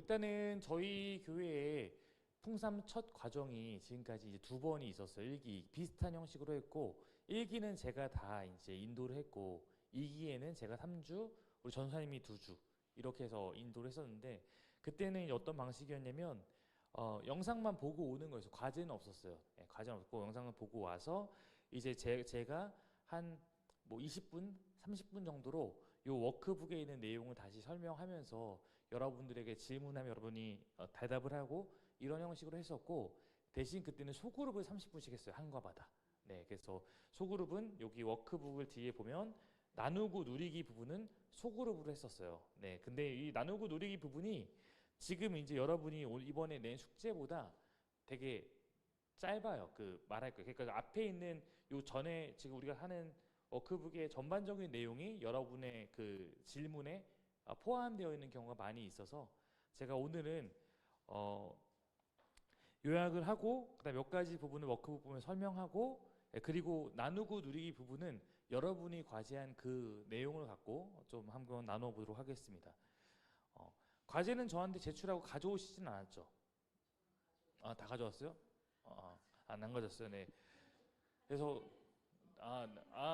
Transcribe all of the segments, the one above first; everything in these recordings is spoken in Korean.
일단은 저희 교회에 풍삼 첫 과정이 지금까지 이제 두 번이 있었어요. 1기 비슷한 형식으로 했고 1기는 제가 다 이제 인도를 했고 2기에는 제가 3주, 우리 전사님이 2주 이렇게 해서 인도를 했었는데 그때는 어떤 방식이었냐면 영상만 보고 오는 거였어요. 과제는 없었어요. 예, 과제는 없고 영상을 보고 와서 이제 제가 한 뭐 20분, 30분 정도로 요 워크북에 있는 내용을 다시 설명하면서 여러분들에게 질문하면 여러분이 대답을 하고 이런 형식으로 했었고 대신 그때는 소그룹을 30분씩 했어요. 한 과마다. 네, 그래서 소그룹은 여기 워크북을 뒤에 보면 나누고 누리기 부분은 소그룹으로 했었어요. 네, 근데 이 나누고 누리기 부분이 지금 이제 여러분이 이번에 낸 숙제보다 되게 짧아요. 그 말할 거. 그러니까 앞에 있는 요 전에 지금 우리가 하는 워크북의 전반적인 내용이 여러분의 그 질문에 포함되어 있는 경우가 많이 있어서 제가 오늘은 요약을 하고 그다음 몇 가지 부분을 워크북 부분을 설명하고 그리고 나누고 누리기 부분은 여러분이 과제한 그 내용을 갖고 좀 한번 나눠 보도록 하겠습니다. 과제는 저한테 제출하고 가져오시진 않았죠? 다 가져왔어요? 안 가졌어요. 네. 그래서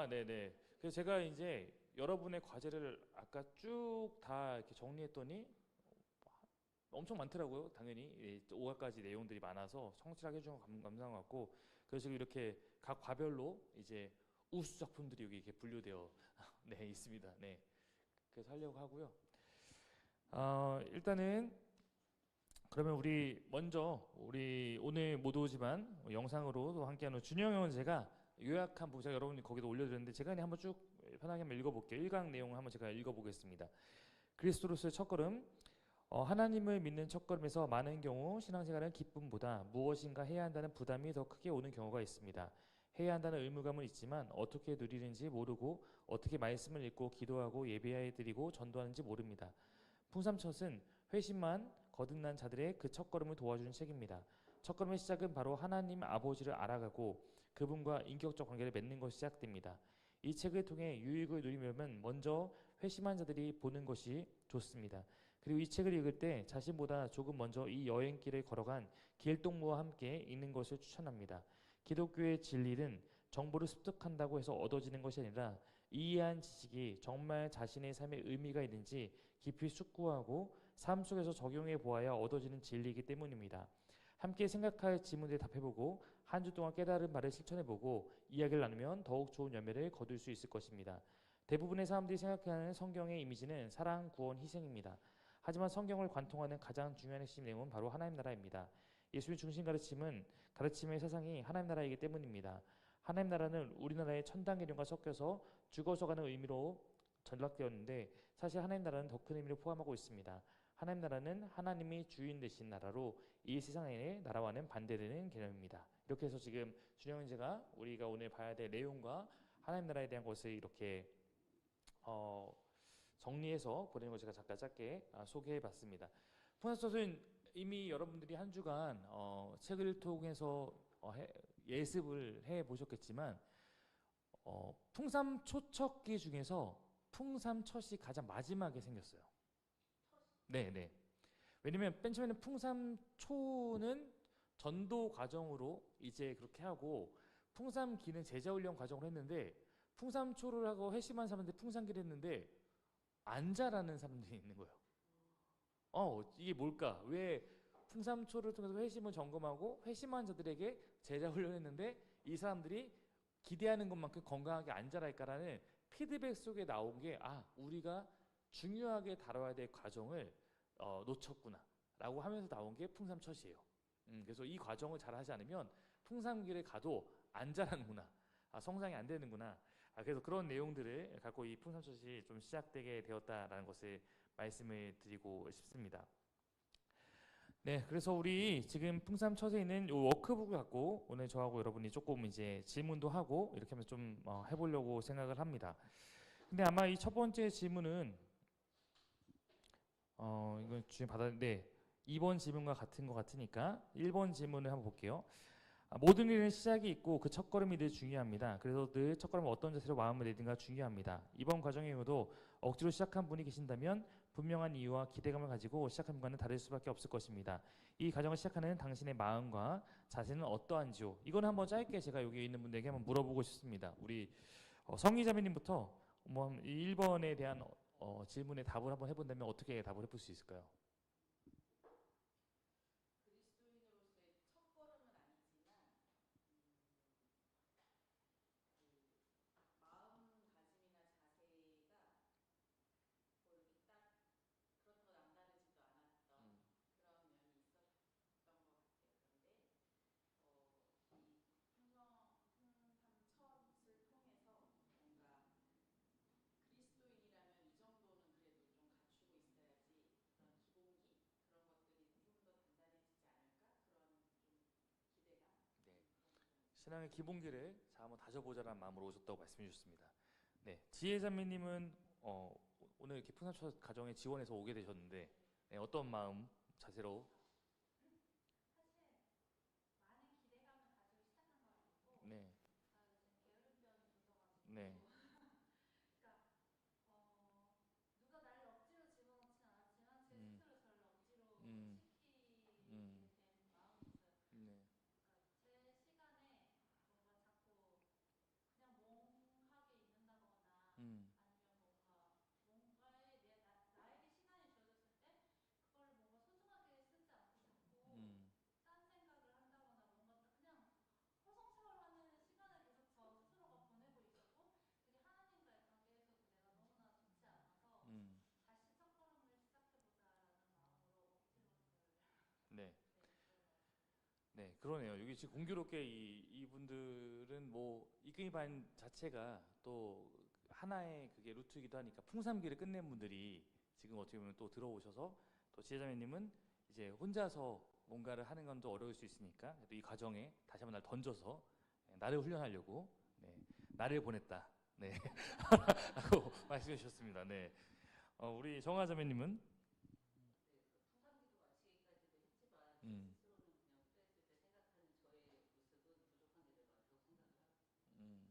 네네. 그래서 제가 이제 여러분의 과제를 아까 쭉 다 이렇게 정리했더니 엄청 많더라고요. 당연히 5화까지 내용들이 많아서 성실하게 해주는 거 감사한 것 같고 그래서 이렇게 각 과별로 이제 우수 작품들이 여기 이렇게 분류되어 네 있습니다. 네. 그래서 하려고 하고요. 일단은 그러면 우리 먼저 우리 오늘 못 오지만 영상으로도 함께하는 준영 형은 제가 요약한 부분 제가 여러분이 거기도 올려드렸는데 제가 그냥 한번 쭉 편하게 한번 읽어볼게요. 1강 내용을 한번 제가 읽어보겠습니다. 그리스도로서의 첫걸음. 하나님을 믿는 첫걸음에서 많은 경우 신앙생활은 기쁨보다 무엇인가 해야 한다는 부담이 더 크게 오는 경우가 있습니다. 해야 한다는 의무감은 있지만 어떻게 누리는지 모르고 어떻게 말씀을 읽고 기도하고 예배해드리고 전도하는지 모릅니다. 풍삼첫은 회심만 거듭난 자들의 그 첫걸음을 도와주는 책입니다. 첫걸음의 시작은 바로 하나님 아버지를 알아가고 그분과 인격적 관계를 맺는 것이 시작됩니다. 이 책을 통해 유익을 누리려면 먼저 회심한 자들이 보는 것이 좋습니다. 그리고 이 책을 읽을 때 자신보다 조금 먼저 이 여행길을 걸어간 길동무와 함께 읽는 것을 추천합니다. 기독교의 진리는 정보를 습득한다고 해서 얻어지는 것이 아니라 이해한 지식이 정말 자신의 삶에 의미가 있는지 깊이 숙고하고 삶 속에서 적용해 보아야 얻어지는 진리이기 때문입니다. 함께 생각할 질문에 답해보고 한 주 동안 깨달은 바를 실천해보고 이야기를 나누면 더욱 좋은 열매를 거둘 수 있을 것입니다. 대부분의 사람들이 생각하는 성경의 이미지는 사랑, 구원, 희생입니다. 하지만 성경을 관통하는 가장 중요한 핵심 내용은 바로 하나님 나라입니다. 예수의 중심 가르침의 사상이 하나님 나라이기 때문입니다. 하나님 나라는 우리나라의 천당 개념과 섞여서 죽어서 가는 의미로 전락되었는데 사실 하나님 나라는 더 큰 의미를 포함하고 있습니다. 하나님 나라는 하나님이 주인 되신 나라로 이 세상의 나라와는 반대되는 개념입니다. 이렇게 해서 지금 준영은 제가 우리가 오늘 봐야 될 내용과 하나님 나라에 대한 것을 이렇게 정리해서 보내는 걸 제가 잠깐 짧게 소개해봤습니다. 풍산소설은 이미 여러분들이 한 주간 책을 통해서 예습을 해보셨겠지만 풍삼초척기 중에서 풍삼첫 가장 마지막에 생겼어요. 네네. 왜냐면 맨 처음에는 풍삼초는 전도 과정으로 이제 그렇게 하고 풍삼기는 제자훈련 과정으로 했는데 풍삼초를 하고 회심한 사람들 풍삼기를 했는데 안 자라는 사람들이 있는 거예요. 이게 뭘까? 왜 풍삼초를 통해서 회심을 점검하고 회심한 자들에게 제자 훈련했는데 이 사람들이 기대하는 것만큼 건강하게 안 자랄까라는 피드백 속에 나온 게 우리가 중요하게 다뤄야 될 과정을 놓쳤구나 라고 하면서 나온 게 풍삼첫이에요. 그래서 이 과정을 잘 하지 않으면 풍삼기를 가도 안 자라는구나, 성장이 안 되는구나. 그래서 그런 내용들을 갖고 이 풍삼첫이 좀 시작되게 되었다라는 것을 말씀을 드리고 싶습니다. 네, 그래서 우리 지금 풍삼첫에 있는 이 워크북을 갖고 오늘 저하고 여러분이 조금 이제 질문도 하고 이렇게 하면서 좀 해보려고 생각을 합니다. 근데 아마 이 첫 번째 질문은 이건 주님 받았는데 2번 질문과 같은 것 같으니까 1번 질문을 한번 볼게요. 모든 일은 시작이 있고 그 첫걸음이 늘 중요합니다. 그래서 늘 첫걸음을 어떤 자세로 마음을 내든가 중요합니다. 이번 과정에도 억지로 시작한 분이 계신다면 분명한 이유와 기대감을 가지고 시작한 것과는 다를 수밖에 없을 것입니다. 이 과정을 시작하는 당신의 마음과 자세는 어떠한지요? 이건 한번 짧게 제가 여기 있는 분들에게 한번 물어보고 싶습니다. 우리 성희자매님부터 뭐 1번에 대한 질문에 답을 한번 해본다면 어떻게 답을 해볼 수 있을까요? 신앙의 기본기를 자 한번 다져보자라는 마음으로 오셨다고 말씀해 주셨습니다. 네, 지혜자매님은 오늘 이렇게 풍삼첫 가정에 지원해서 오게 되셨는데 네, 어떤 마음 자세로? 네, 네, 음, 음, 음, 네, 음, 음, 음, 네. 네, 그러네요. 여기 지금 공교롭게 이분들은 뭐 이금희 반 자체가 또 하나의 그게 루트이기도 하니까 풍삼기를 끝낸 분들이 지금 어떻게 보면 또 들어오셔서 또 지혜자매님은 이제 혼자서 뭔가를 하는 건 또 어려울 수 있으니까 또 이 과정에 다시 한번 날 던져서 나를 훈련하려고 네, 나를 보냈다. 네, 하고 말씀해 주셨습니다. 네, 우리 정화자매님은 음, 음,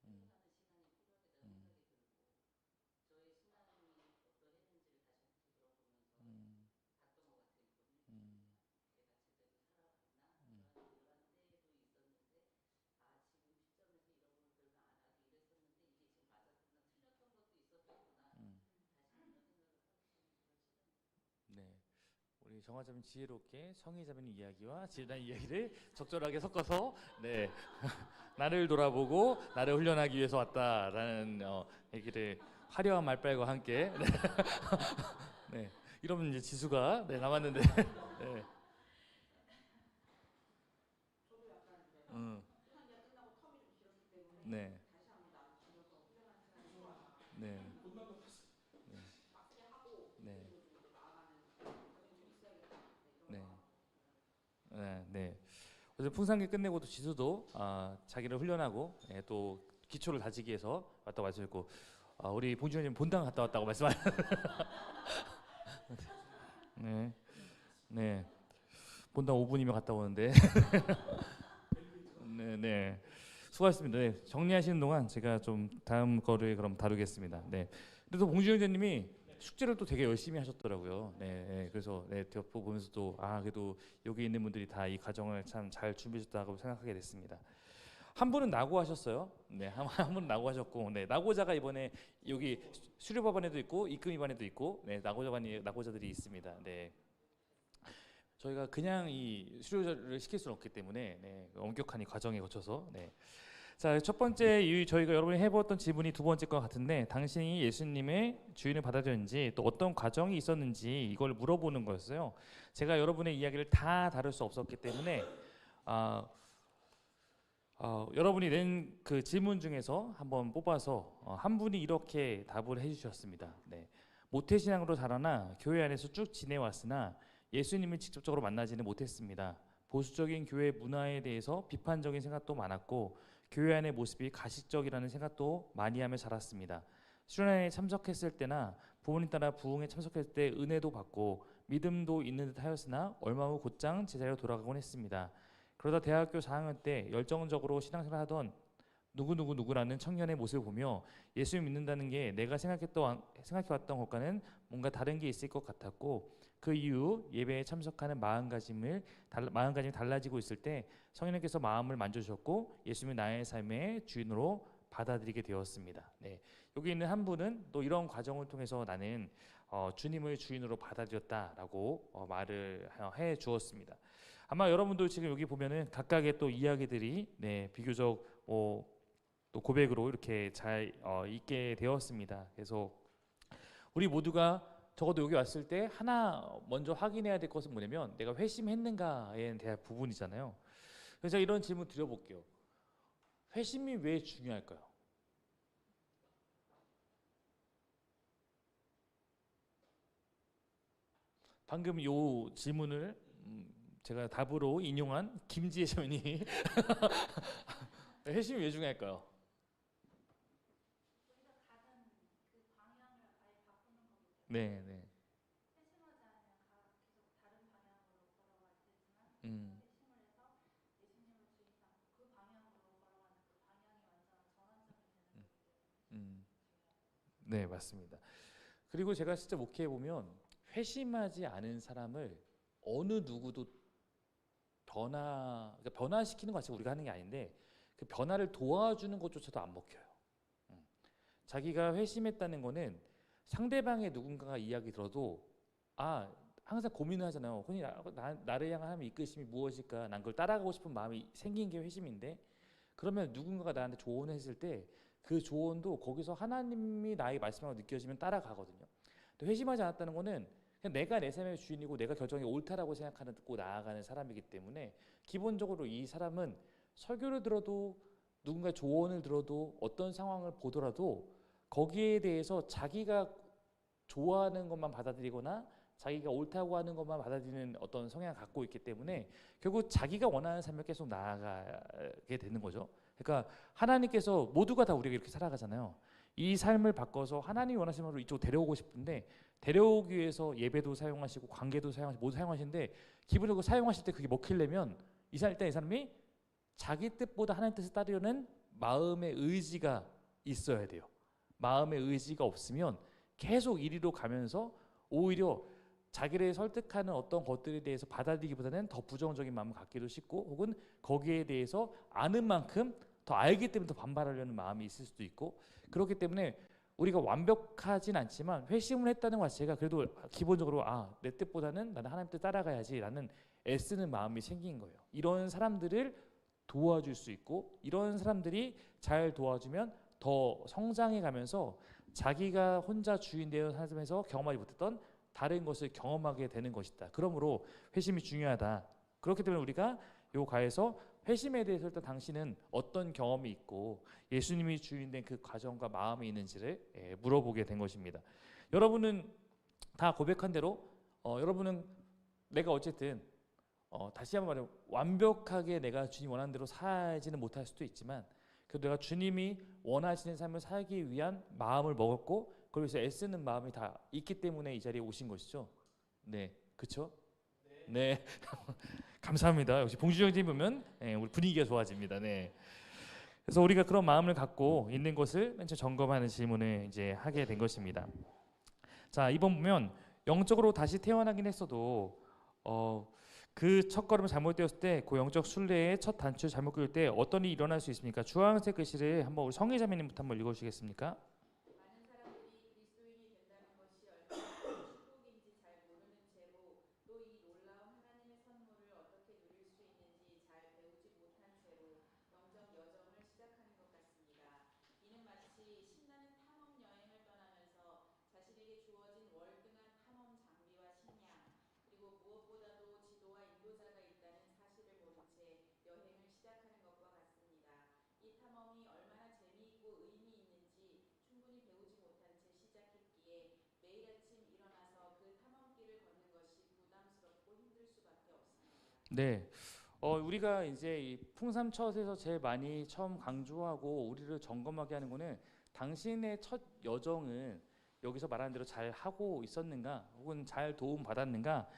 음, 음, 음, 음, 음, 음. 네. 우리 정화자매 지혜롭게 성희자매님 이야기와 지혜단 이야기를 적절하게 섞어서 네 나를 돌아보고 나를 훈련하기 위해서 왔다라는 얘기를 화려한 말빨과 함께 네, 네. 이러면 이제 지수가 네, 남았는데 네. 음, 네, 네, 네, 네, 네, 네. 그래서 풍산기 끝내고도 지수도 자기를 훈련하고 또 기초를 다지기 위해서 왔다고 말씀했고 우리 봉준님 본당 갔다 왔다고 말씀하셨. 네, 네. 본당 5분이면 갔다 오는데. 네, 네. 수고하셨습니다. 네, 정리하시는 동안 제가 좀 다음 거를 그럼 다루겠습니다. 네. 그래도 봉준영 님이 숙제를 또 되게 열심히 하셨더라고요. 네, 네. 그래서 네, 벽보 보면서 또 그래도 여기 있는 분들이 다 이 과정을 참 잘 준비하셨다고 생각하게 됐습니다. 한 분은 낙오하셨어요. 네, 한 분은 낙오하셨고, 네, 낙오자가 이번에 여기 수료법안에도 있고 입금입안에도 있고, 네, 낙오자들이 있습니다. 네. 저희가 그냥 이 수료를 시킬 수는 없기 때문에 네, 엄격한 이 과정에 거쳐서 네. 자, 첫 번째 저희가 여러분이 해보았던 질문이 두 번째 것 같은데 당신이 예수님의 주인을 받아들였는지 또 어떤 과정이 있었는지 이걸 물어보는 거였어요. 제가 여러분의 이야기를 다 다룰 수 없었기 때문에 아, 여러분이 낸 그 질문 중에서 한번 뽑아서 한 분이 이렇게 답을 해주셨습니다. 네. 모태신앙으로 자라나 교회 안에서 쭉 지내왔으나 예수님을 직접적으로 만나지는 못했습니다. 보수적인 교회 문화에 대해서 비판적인 생각도 많았고 교회 안의 모습이 가식적이라는 생각도 많이 하며 자랐습니다. 수련회에 참석했을 때나 부모님 따라 부흥에 참석했을 때 은혜도 받고 믿음도 있는 듯 하였으나 얼마 후 곧장 제자리로 돌아가곤 했습니다. 그러다 대학교 4학년 때 열정적으로 신앙생활 하던 누구누구누구라는 청년의 모습을 보며 예수 믿는다는 게 내가 생각해왔던 것과는 뭔가 다른 게 있을 것 같았고, 그 이후 예배에 참석하는 마음가짐이 달라지고 있을 때 성령님께서 마음을 만져주셨고 예수님을 나의 삶의 주인으로 받아들이게 되었습니다. 네, 여기 있는 한 분은 또 이런 과정을 통해서 나는 주님을 주인으로 받아들였다라고 말을 해 주었습니다. 아마 여러분도 지금 여기 보면은 각각의 또 이야기들이 비교적 또 고백으로 이렇게 잘 있게 되었습니다. 그래서 우리 모두가 적어도 여기 왔을 때 하나 먼저 확인해야 될 것은 뭐냐면 내가 회심했는가에 대한 부분이잖아요. 그래서 이런 질문 드려볼게요. 회심이 왜 중요할까요? 방금 요 질문을 제가 답으로 인용한 김지혜 셔니 회심이 왜 중요할까요? 네, 네. 음, 음, 네, 맞습니다. 그리고 제가 진짜 목회해 보면 회심하지 않은 사람을 어느 누구도 그러니까 변화시키는 것 자체가 우리가 하는 게 아닌데 그 변화를 도와주는 것조차도 안 먹혀요. 음. 자기가 회심했다는 거는 상대방의 누군가가 이야기 들어도 항상 고민을 하잖아요. 흔히 나를 향한 하나님의 이끄심이 무엇일까? 난 그걸 따라가고 싶은 마음이 생긴 게 회심인데, 그러면 누군가가 나한테 조언을 했을 때 그 조언도 거기서 하나님이 나에게 말씀하고 느껴지면 따라가거든요. 회심하지 않았다는 거는 그냥 내가 내 삶의 주인이고 내가 결정이 옳다라고 생각하는 듣고 나아가는 사람이기 때문에 기본적으로 이 사람은 설교를 들어도 누군가의 조언을 들어도 어떤 상황을 보더라도 거기에 대해서 자기가 좋아하는 것만 받아들이거나 자기가 옳다고 하는 것만 받아들이는 어떤 성향을 갖고 있기 때문에 결국 자기가 원하는 삶을 계속 나아가게 되는 거죠. 그러니까 하나님께서 모두가 다 우리가 이렇게 살아가잖아요. 이 삶을 바꿔서 하나님이 원하시는 대로 이쪽으로 데려오고 싶은데 데려오기 위해서 예배도 사용하시고 관계도 사용하시고 모두 사용하시는데 기본적으로 사용하실 때 그게 먹히려면 일단 이 사람이 자기 뜻보다 하나님 뜻을 따르려는 마음의 의지가 있어야 돼요. 마음의 의지가 없으면 계속 이리로 가면서 오히려 자기를 설득하는 어떤 것들에 대해서 받아들이기보다는 더 부정적인 마음을 갖기도 쉽고, 혹은 거기에 대해서 아는 만큼 더 알기 때문에 더 반발하려는 마음이 있을 수도 있고, 그렇기 때문에 우리가 완벽하진 않지만 회심을 했다는 것 자체가 그래도 기본적으로 내 뜻보다는 나는 하나님 뜻 따라가야지 라는 애쓰는 마음이 생긴 거예요. 이런 사람들을 도와줄 수 있고, 이런 사람들이 잘 도와주면 더 성장해 가면서 자기가 혼자 주인 되어 살면서 경험하지 못했던 다른 것을 경험하게 되는 것이다. 그러므로 회심이 중요하다. 그렇기 때문에 우리가 요 가에서 회심에 대해서 일단 당신은 어떤 경험이 있고 예수님이 주인된 그 과정과 마음이 있는지를 물어보게 된 것입니다. 여러분은 다 고백한 대로 여러분은 내가 어쨌든 다시 한번 말해 완벽하게 내가 주님 원하는 대로 살지는 못할 수도 있지만 그래도 내가 주님이 원하시는 삶을 살기 위한 마음을 먹었고 그래서 애쓰는 마음이 다 있기 때문에 이 자리에 오신 것이죠. 네, 그렇죠? 네, 감사합니다. 역시 봉준영 선생님 보면 우리 분위기가 좋아집니다. 네. 그래서 우리가 그런 마음을 갖고 있는 것을 맨 처음 점검하는 질문을 이제 하게 된 것입니다. 자, 이번 보면 영적으로 다시 태어나긴 했어도 그 첫걸음 잘못되었을 때 그 영적 순례의 첫 단추를 잘못 끄을 때 어떤 일이 일어날 수 있습니까? 주황색 글씨를 한번 우리 성혜자매님부터 한번 읽어주시겠습니까? 네. 우리가 이제 이 풍삼첫에서 제일 많이 처음 강조하고 우리를 점검하게 하는 거는 당신의 첫 여정은 여기서 말하는 대로 잘 하고 있었는가, 혹은 잘 도움 받았는가,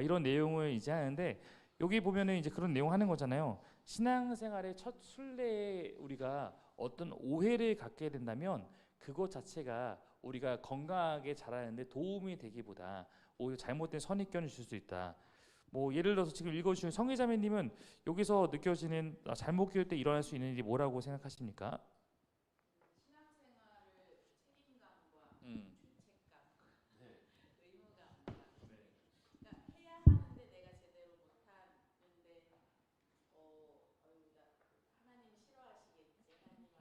이런 내용을 이제 하는데 여기 보면은 이제 그런 내용 하는 거잖아요. 신앙생활의 첫 순례에 우리가 어떤 오해를 갖게 된다면 그것 자체가 우리가 건강하게 자라는데 도움이 되기보다 오히려 잘못된 선입견을 줄 수 있다. 뭐 예를 들어서 지금 읽어주신 성희자매님은 여기서 느껴지는 잘못 기울 때 일어날 수 있는 일이 뭐라고 생각하십니까? 음.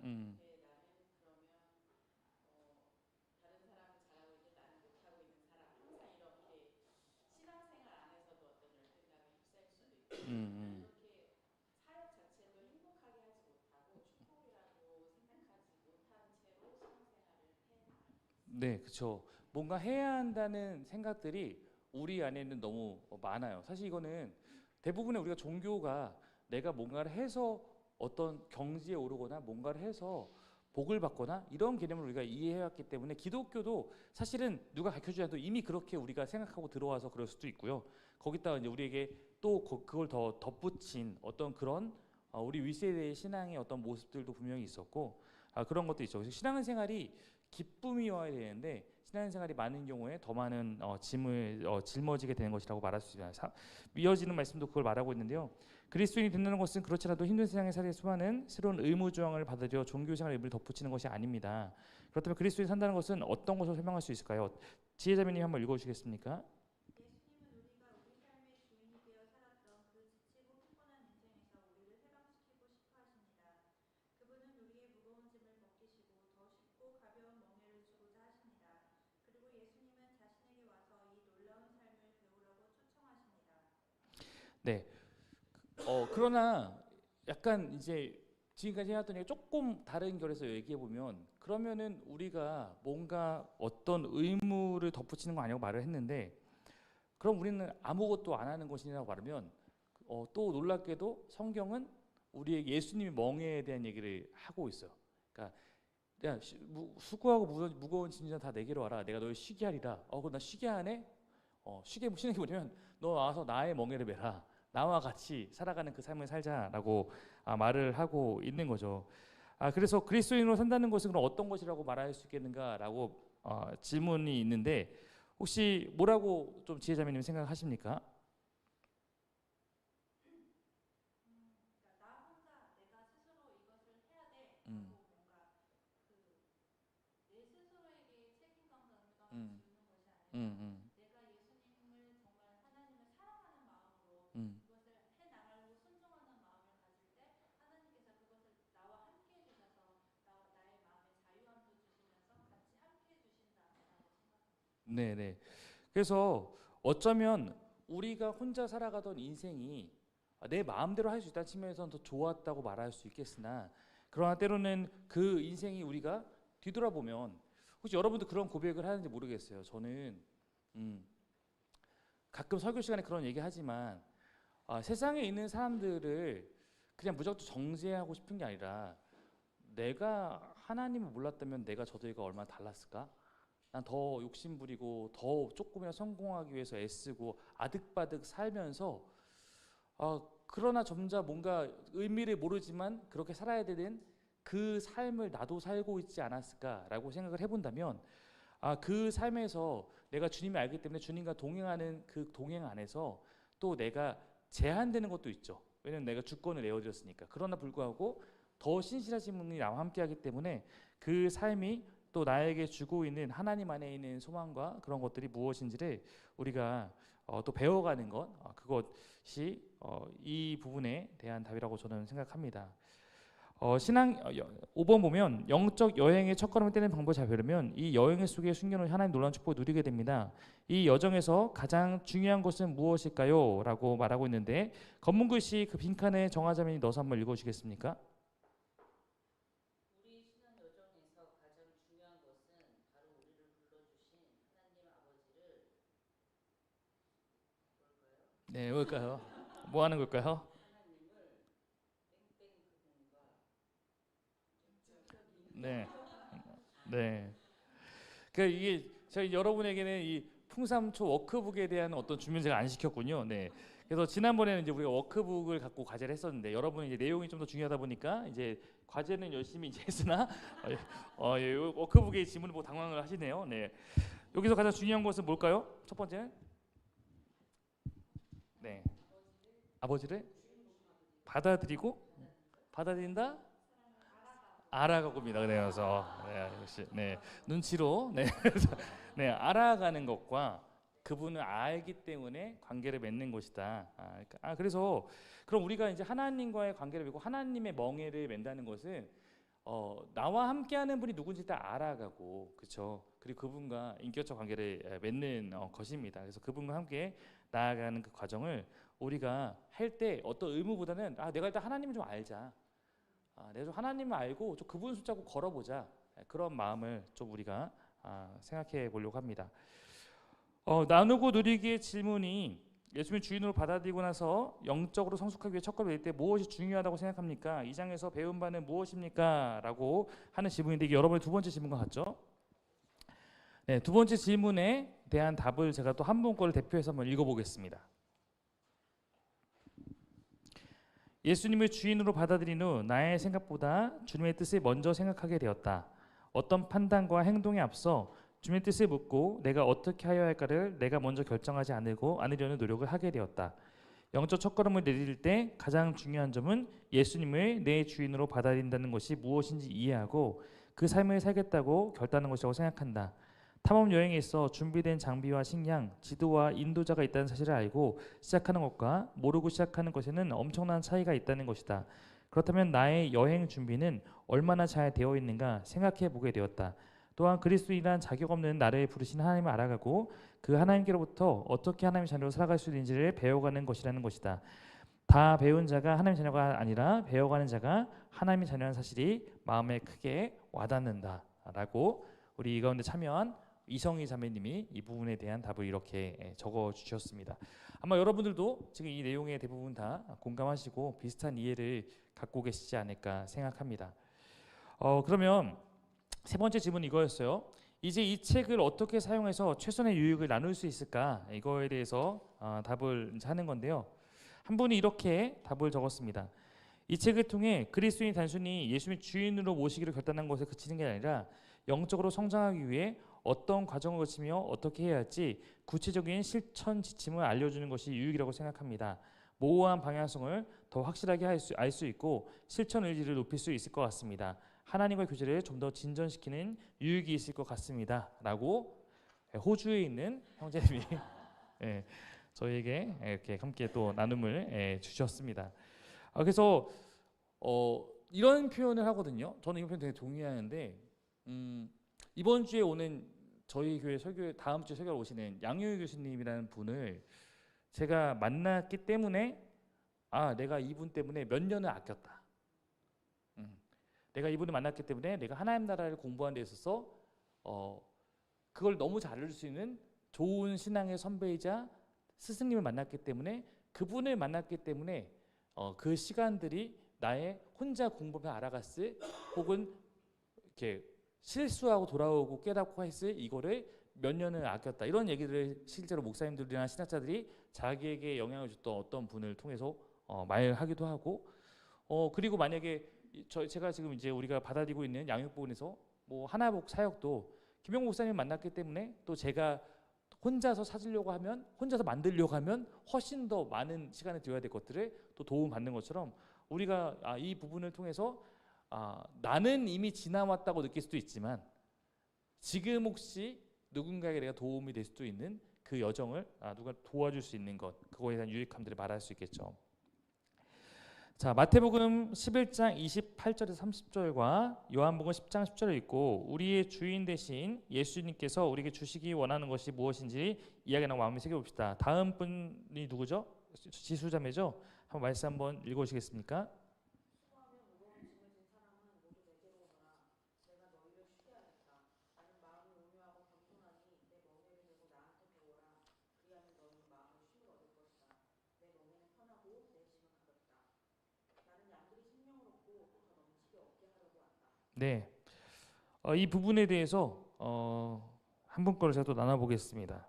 음. 음. 네, 그렇죠. 뭔가 해야 한다는 생각들이 우리 안에는 너무 많아요. 사실 이거는 대부분의 우리가 종교가 내가 뭔가를 해서 어떤 경지에 오르거나 뭔가를 해서 복을 받거나 이런 개념을 우리가 이해해왔기 때문에 기독교도 사실은 누가 가르쳐주지 않아도 이미 그렇게 우리가 생각하고 들어와서 그럴 수도 있고요. 거기다가 이제 우리에게 또 그걸 더 덧붙인 어떤 그런 우리 윗세대의 신앙의 어떤 모습들도 분명히 있었고 그런 것도 있죠. 그래서 신앙생활이 기쁨이어야 되는데 신앙생활이 많은 경우에 더 많은 짐을 짊어지게 되는 것이라고 말할 수 있습니다. 이어지는 말씀도 그걸 말하고 있는데요. 그리스도인이 된다는 것은 그렇지 않아도 힘든 세상의 살이에 수많은 새로운 의무 조항을 받아들여 종교생활의 의미를 덧붙이는 것이 아닙니다. 그렇다면 그리스도인이 산다는 것은 어떤 것으로 설명할 수 있을까요? 지혜자매님 한번 읽어주시겠습니까? 네. 그러나 약간 이제 지금까지 해왔던 얘기 조금 다른 결에서 얘기해 보면 그러면은 우리가 뭔가 어떤 의무를 덧붙이는 거 아니라고 말을 했는데 그럼 우리는 아무것도 안 하는 것이라고 말하면 또 놀랍게도 성경은 우리의 예수님의 멍에에 대한 얘기를 하고 있어요. 그러니까 야 수고하고 무거운 짐이나 다 내게로 와라. 내가 너를 쉬게 하리라. 그럼 나 쉬게 하네? 쉬게 쉬는 게 뭐냐면 너 와서 나의 멍에를 메라. 나와 같이 살아가는 그 삶을 살자라고 말을 하고 있는 거죠. 그래서 그리스도인으로 산다는 것은 그럼 어떤 것이라고 말할 수 있겠는가라고 질문이 있는데 혹시 뭐라고 좀 지혜자매님 생각하십니까? 음, 음, 음, 음, 네, 네. 그래서 어쩌면 우리가 혼자 살아가던 인생이 내 마음대로 할 수 있다는 측면에서는 더 좋았다고 말할 수 있겠으나 그러나 때로는 그 인생이 우리가 뒤돌아보면 혹시 여러분도 그런 고백을 하는지 모르겠어요. 저는 음, 가끔 설교 시간에 그런 얘기 하지만 세상에 있는 사람들을 그냥 무작정 정죄하고 싶은 게 아니라 내가 하나님을 몰랐다면 내가 저들과 얼마나 달랐을까? 난 더 욕심부리고 더 조금이나 성공하기 위해서 애쓰고 아득바득 살면서 그러나 점자 뭔가 의미를 모르지만 그렇게 살아야 되는 그 삶을 나도 살고 있지 않았을까라고 생각을 해본다면 그 삶에서 내가 주님이 알기 때문에 주님과 동행하는 그 동행 안에서 또 내가 제한되는 것도 있죠. 왜냐면 내가 주권을 내어드렸으니까. 그러나 불구하고 더 신실하신 분이 나와 함께하기 때문에 그 삶이 또 나에게 주고 있는 하나님 안에 있는 소망과 그런 것들이 무엇인지를 우리가 또 배워가는 것 그것이 이 부분에 대한 답이라고 저는 생각합니다. 신앙 5번 보면 영적 여행의 첫걸음을 떼는 방법을 잘 배우면 이 여행 속에 숨겨놓은 하나님 놀라운 축복을 누리게 됩니다. 이 여정에서 가장 중요한 것은 무엇일까요? 라고 말하고 있는데 검문글씨 그 빈칸에 정하자면 넣어서 한번 읽어주시겠습니까? 네, 뭘까요? 뭐 하는 걸까요? 네, 네. 그러니까 이게 저희 여러분에게는 이 풍삼초 워크북에 대한 어떤 준비를 제가 안 시켰군요. 네. 그래서 지난번에는 이제 우리가 워크북을 갖고 과제를 했었는데 여러분 이제 내용이 좀 더 중요하다 보니까 이제 과제는 열심히 이제 했으나 워크북의 지문을 보고 당황을 하시네요. 네. 여기서 가장 중요한 것은 뭘까요? 첫 번째는 네. 아버지를 받아들인다, 알아가고입니다. 그래서 네, 역시 네, 눈치로 네, 네, 알아가는 것과 그분을 알기 때문에 관계를 맺는 것이다. 그래서 그럼 우리가 이제 하나님과의 관계를 맺고 하나님의 멍에를 맨다는 것은 나와 함께하는 분이 누군지 다 알아가고, 그렇죠? 그리고 그분과 인격적 관계를 맺는 것입니다. 그래서 그분과 함께 나아가는 그 과정을 우리가 할 때 어떤 의무보다는 내가 일단 하나님을 좀 알자. 내가 좀 하나님을 알고 좀 그분 손잡고 걸어보자. 그런 마음을 좀 우리가 생각해 보려고 합니다. 나누고 누리기의 질문이 예수님을 주인으로 받아들이고 나서 영적으로 성숙하기 위해 첫걸음 낼 때 무엇이 중요하다고 생각합니까? 이 장에서 배운 바는 무엇입니까? 라고 하는 질문인데 이게 여러분의 두 번째 질문과 같죠? 네, 두 번째 질문에 대한 답을 제가 또 한 분 거를 대표해서 한번 읽어보겠습니다. 예수님을 주인으로 받아들인 후 나의 생각보다 주님의 뜻을 먼저 생각하게 되었다. 어떤 판단과 행동에 앞서 주님의 뜻을 묻고 내가 어떻게 하여야 할까를 내가 먼저 결정하지 않으려는 노력을 하게 되었다. 영적 첫걸음을 내딜 때 가장 중요한 점은 예수님을 내 주인으로 받아들인다는 것이 무엇인지 이해하고 그 삶을 살겠다고 결단하는 것이라고 생각한다. 탐험 여행에 있어 준비된 장비와 식량, 지도와 인도자가 있다는 사실을 알고 시작하는 것과 모르고 시작하는 것에는 엄청난 차이가 있다는 것이다. 그렇다면 나의 여행 준비는 얼마나 잘 되어 있는가 생각해 보게 되었다. 또한 그리스도인이란 자격 없는 나를 부르신 하나님을 알아가고 그 하나님께로부터 어떻게 하나님의 자녀로 살아갈 수 있는지를 배워가는 것이라는 것이다. 다 배운 자가 하나님의 자녀가 아니라 배워가는 자가 하나님의 자녀라는 사실이 마음에 크게 와닿는다 라고 우리 이 가운데 참여한 이성희 자매님이 이 부분에 대한 답을 이렇게 적어 주셨습니다. 아마 여러분들도 지금 이 내용에 대부분 다 공감하시고 비슷한 이해를 갖고 계시지 않을까 생각합니다. 그러면 세 번째 질문은 이거였어요. 이제 이 책을 어떻게 사용해서 최선의 유익을 나눌 수 있을까? 이거에 대해서 답을 하는 건데요. 한 분이 이렇게 답을 적었습니다. 이 책을 통해 그리스도인이 단순히 예수님의 주인으로 모시기를 결단한 것에 그치는 게 아니라 영적으로 성장하기 위해 어떤 과정을 거치며 어떻게 해야 할지 구체적인 실천 지침을 알려주는 것이 유익이라고 생각합니다. 모호한 방향성을 더 확실하게 알 수 있고 실천 의지를 높일 수 있을 것 같습니다. 하나님과의 교제를 좀 더 진전시키는 유익이 있을 것 같습니다. 라고 호주에 있는 형제님이 저희에게 이렇게 함께 또 나눔을 주셨습니다. 그래서 이런 표현을 하거든요. 저는 이 표현 되게 동의하는데 이번 주에 오는 저희 교회 설교 다음 주에 설교를 오시는 양효희 교수님이라는 분을 제가 만났기 때문에 내가 이분 때문에 몇 년을 아꼈다. 내가 이분을 만났기 때문에 내가 하나님 나라를 공부하는 데 있어서 그걸 너무 잘 알려줄 수 있는 좋은 신앙의 선배이자 스승님을 만났기 때문에 그분을 만났기 때문에 그 시간들이 나의 혼자 공부하며 알아갔을 혹은 이렇게 실수하고 돌아오고 깨닫고 했을 이거를 몇 년을 아꼈다. 이런 얘기를 실제로 목사님들이나 신학자들이 자기에게 영향을 줬던 어떤 분을 통해서 말하기도 하고 그리고 만약에 제가 지금 이제 우리가 받아들이고 있는 양육부원에서 뭐 하나복 사역도 김용 목사님 만났기 때문에 또 제가 혼자서 찾으려고 하면 혼자서 만들려고 하면 훨씬 더 많은 시간을 들여야 될 것들을 또 도움 받는 것처럼 우리가 이 부분을 통해서 나는 이미 지나왔다고 느낄 수도 있지만 지금 혹시 누군가에게 내가 도움이 될 수도 있는 그 여정을 누가 도와줄 수 있는 것 그거에 대한 유익함들을 말할 수 있겠죠. 자, 마태복음 11장 28절에서 30절과 요한복음 10장 10절을 읽고 우리의 주인 되신 예수님께서 우리에게 주시기 원하는 것이 무엇인지 이야기하는 마음에 새겨봅시다. 다음 분이 누구죠? 지수자매죠? 한번 말씀 한번 읽어주시겠습니까? 네, 이 부분에 대해서 한 분 거를 제가 또 나눠보겠습니다.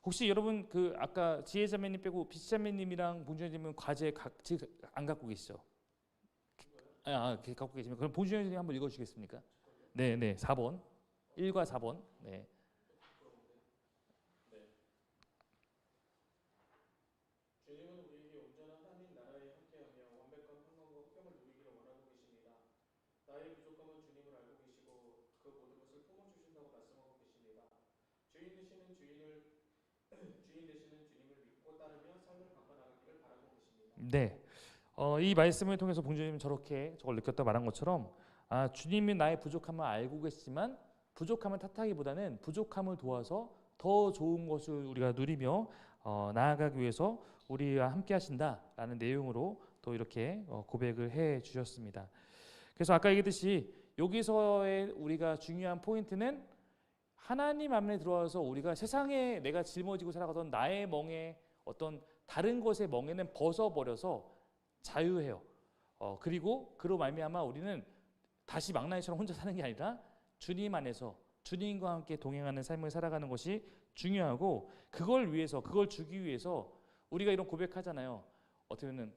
혹시 여러분 그 아까 지혜자매님 빼고 비치자매님이랑 봉준현님은 과제 각지 안 갖고 계시죠? 갖고 계시면 그럼 봉준현님 한번 읽어주시겠습니까? 네, 네, 4번 1과 4번. 네, 주님은 우리에게 온전한 하나님 나라에 함께하며 완벽한 평강과 화평을 누리기를 원하고 계십니다. 나의 부족함은 주님을 알고 계시고 그 모든 것을 품어주신다고 말씀하고 계십니다. 주인 되시는 주인 되시는 주님을 믿고 따르며 삶을 바꿔나가기를 바라고 계십니다. 네. 이 말씀을 통해서 봉준현님 저렇게 저걸 느꼈다 말한 것처럼 주님이 나의 부족함을 알고 계시지만 부족함을 탓하기보다는 부족함을 도와서 더 좋은 것을 우리가 누리며 나아가기 위해서 우리와 함께 하신다라는 내용으로 또 이렇게 고백을 해 주셨습니다. 그래서 아까 얘기했듯이 여기서의 우리가 중요한 포인트는 하나님 안에 들어와서 우리가 세상에 내가 짊어지고 살아가던 나의 멍에 어떤 다른 것의 멍에는 벗어버려서 자유해요. 그리고 그로 말미암아 우리는 다시 망나니처럼 혼자 사는 게 아니라 주님 안에서 주님과 함께 동행하는 삶을 살아가는 것이 중요하고 그걸 위해서 그걸 주기 위해서 우리가 이런 고백하잖아요. 어떻게 보면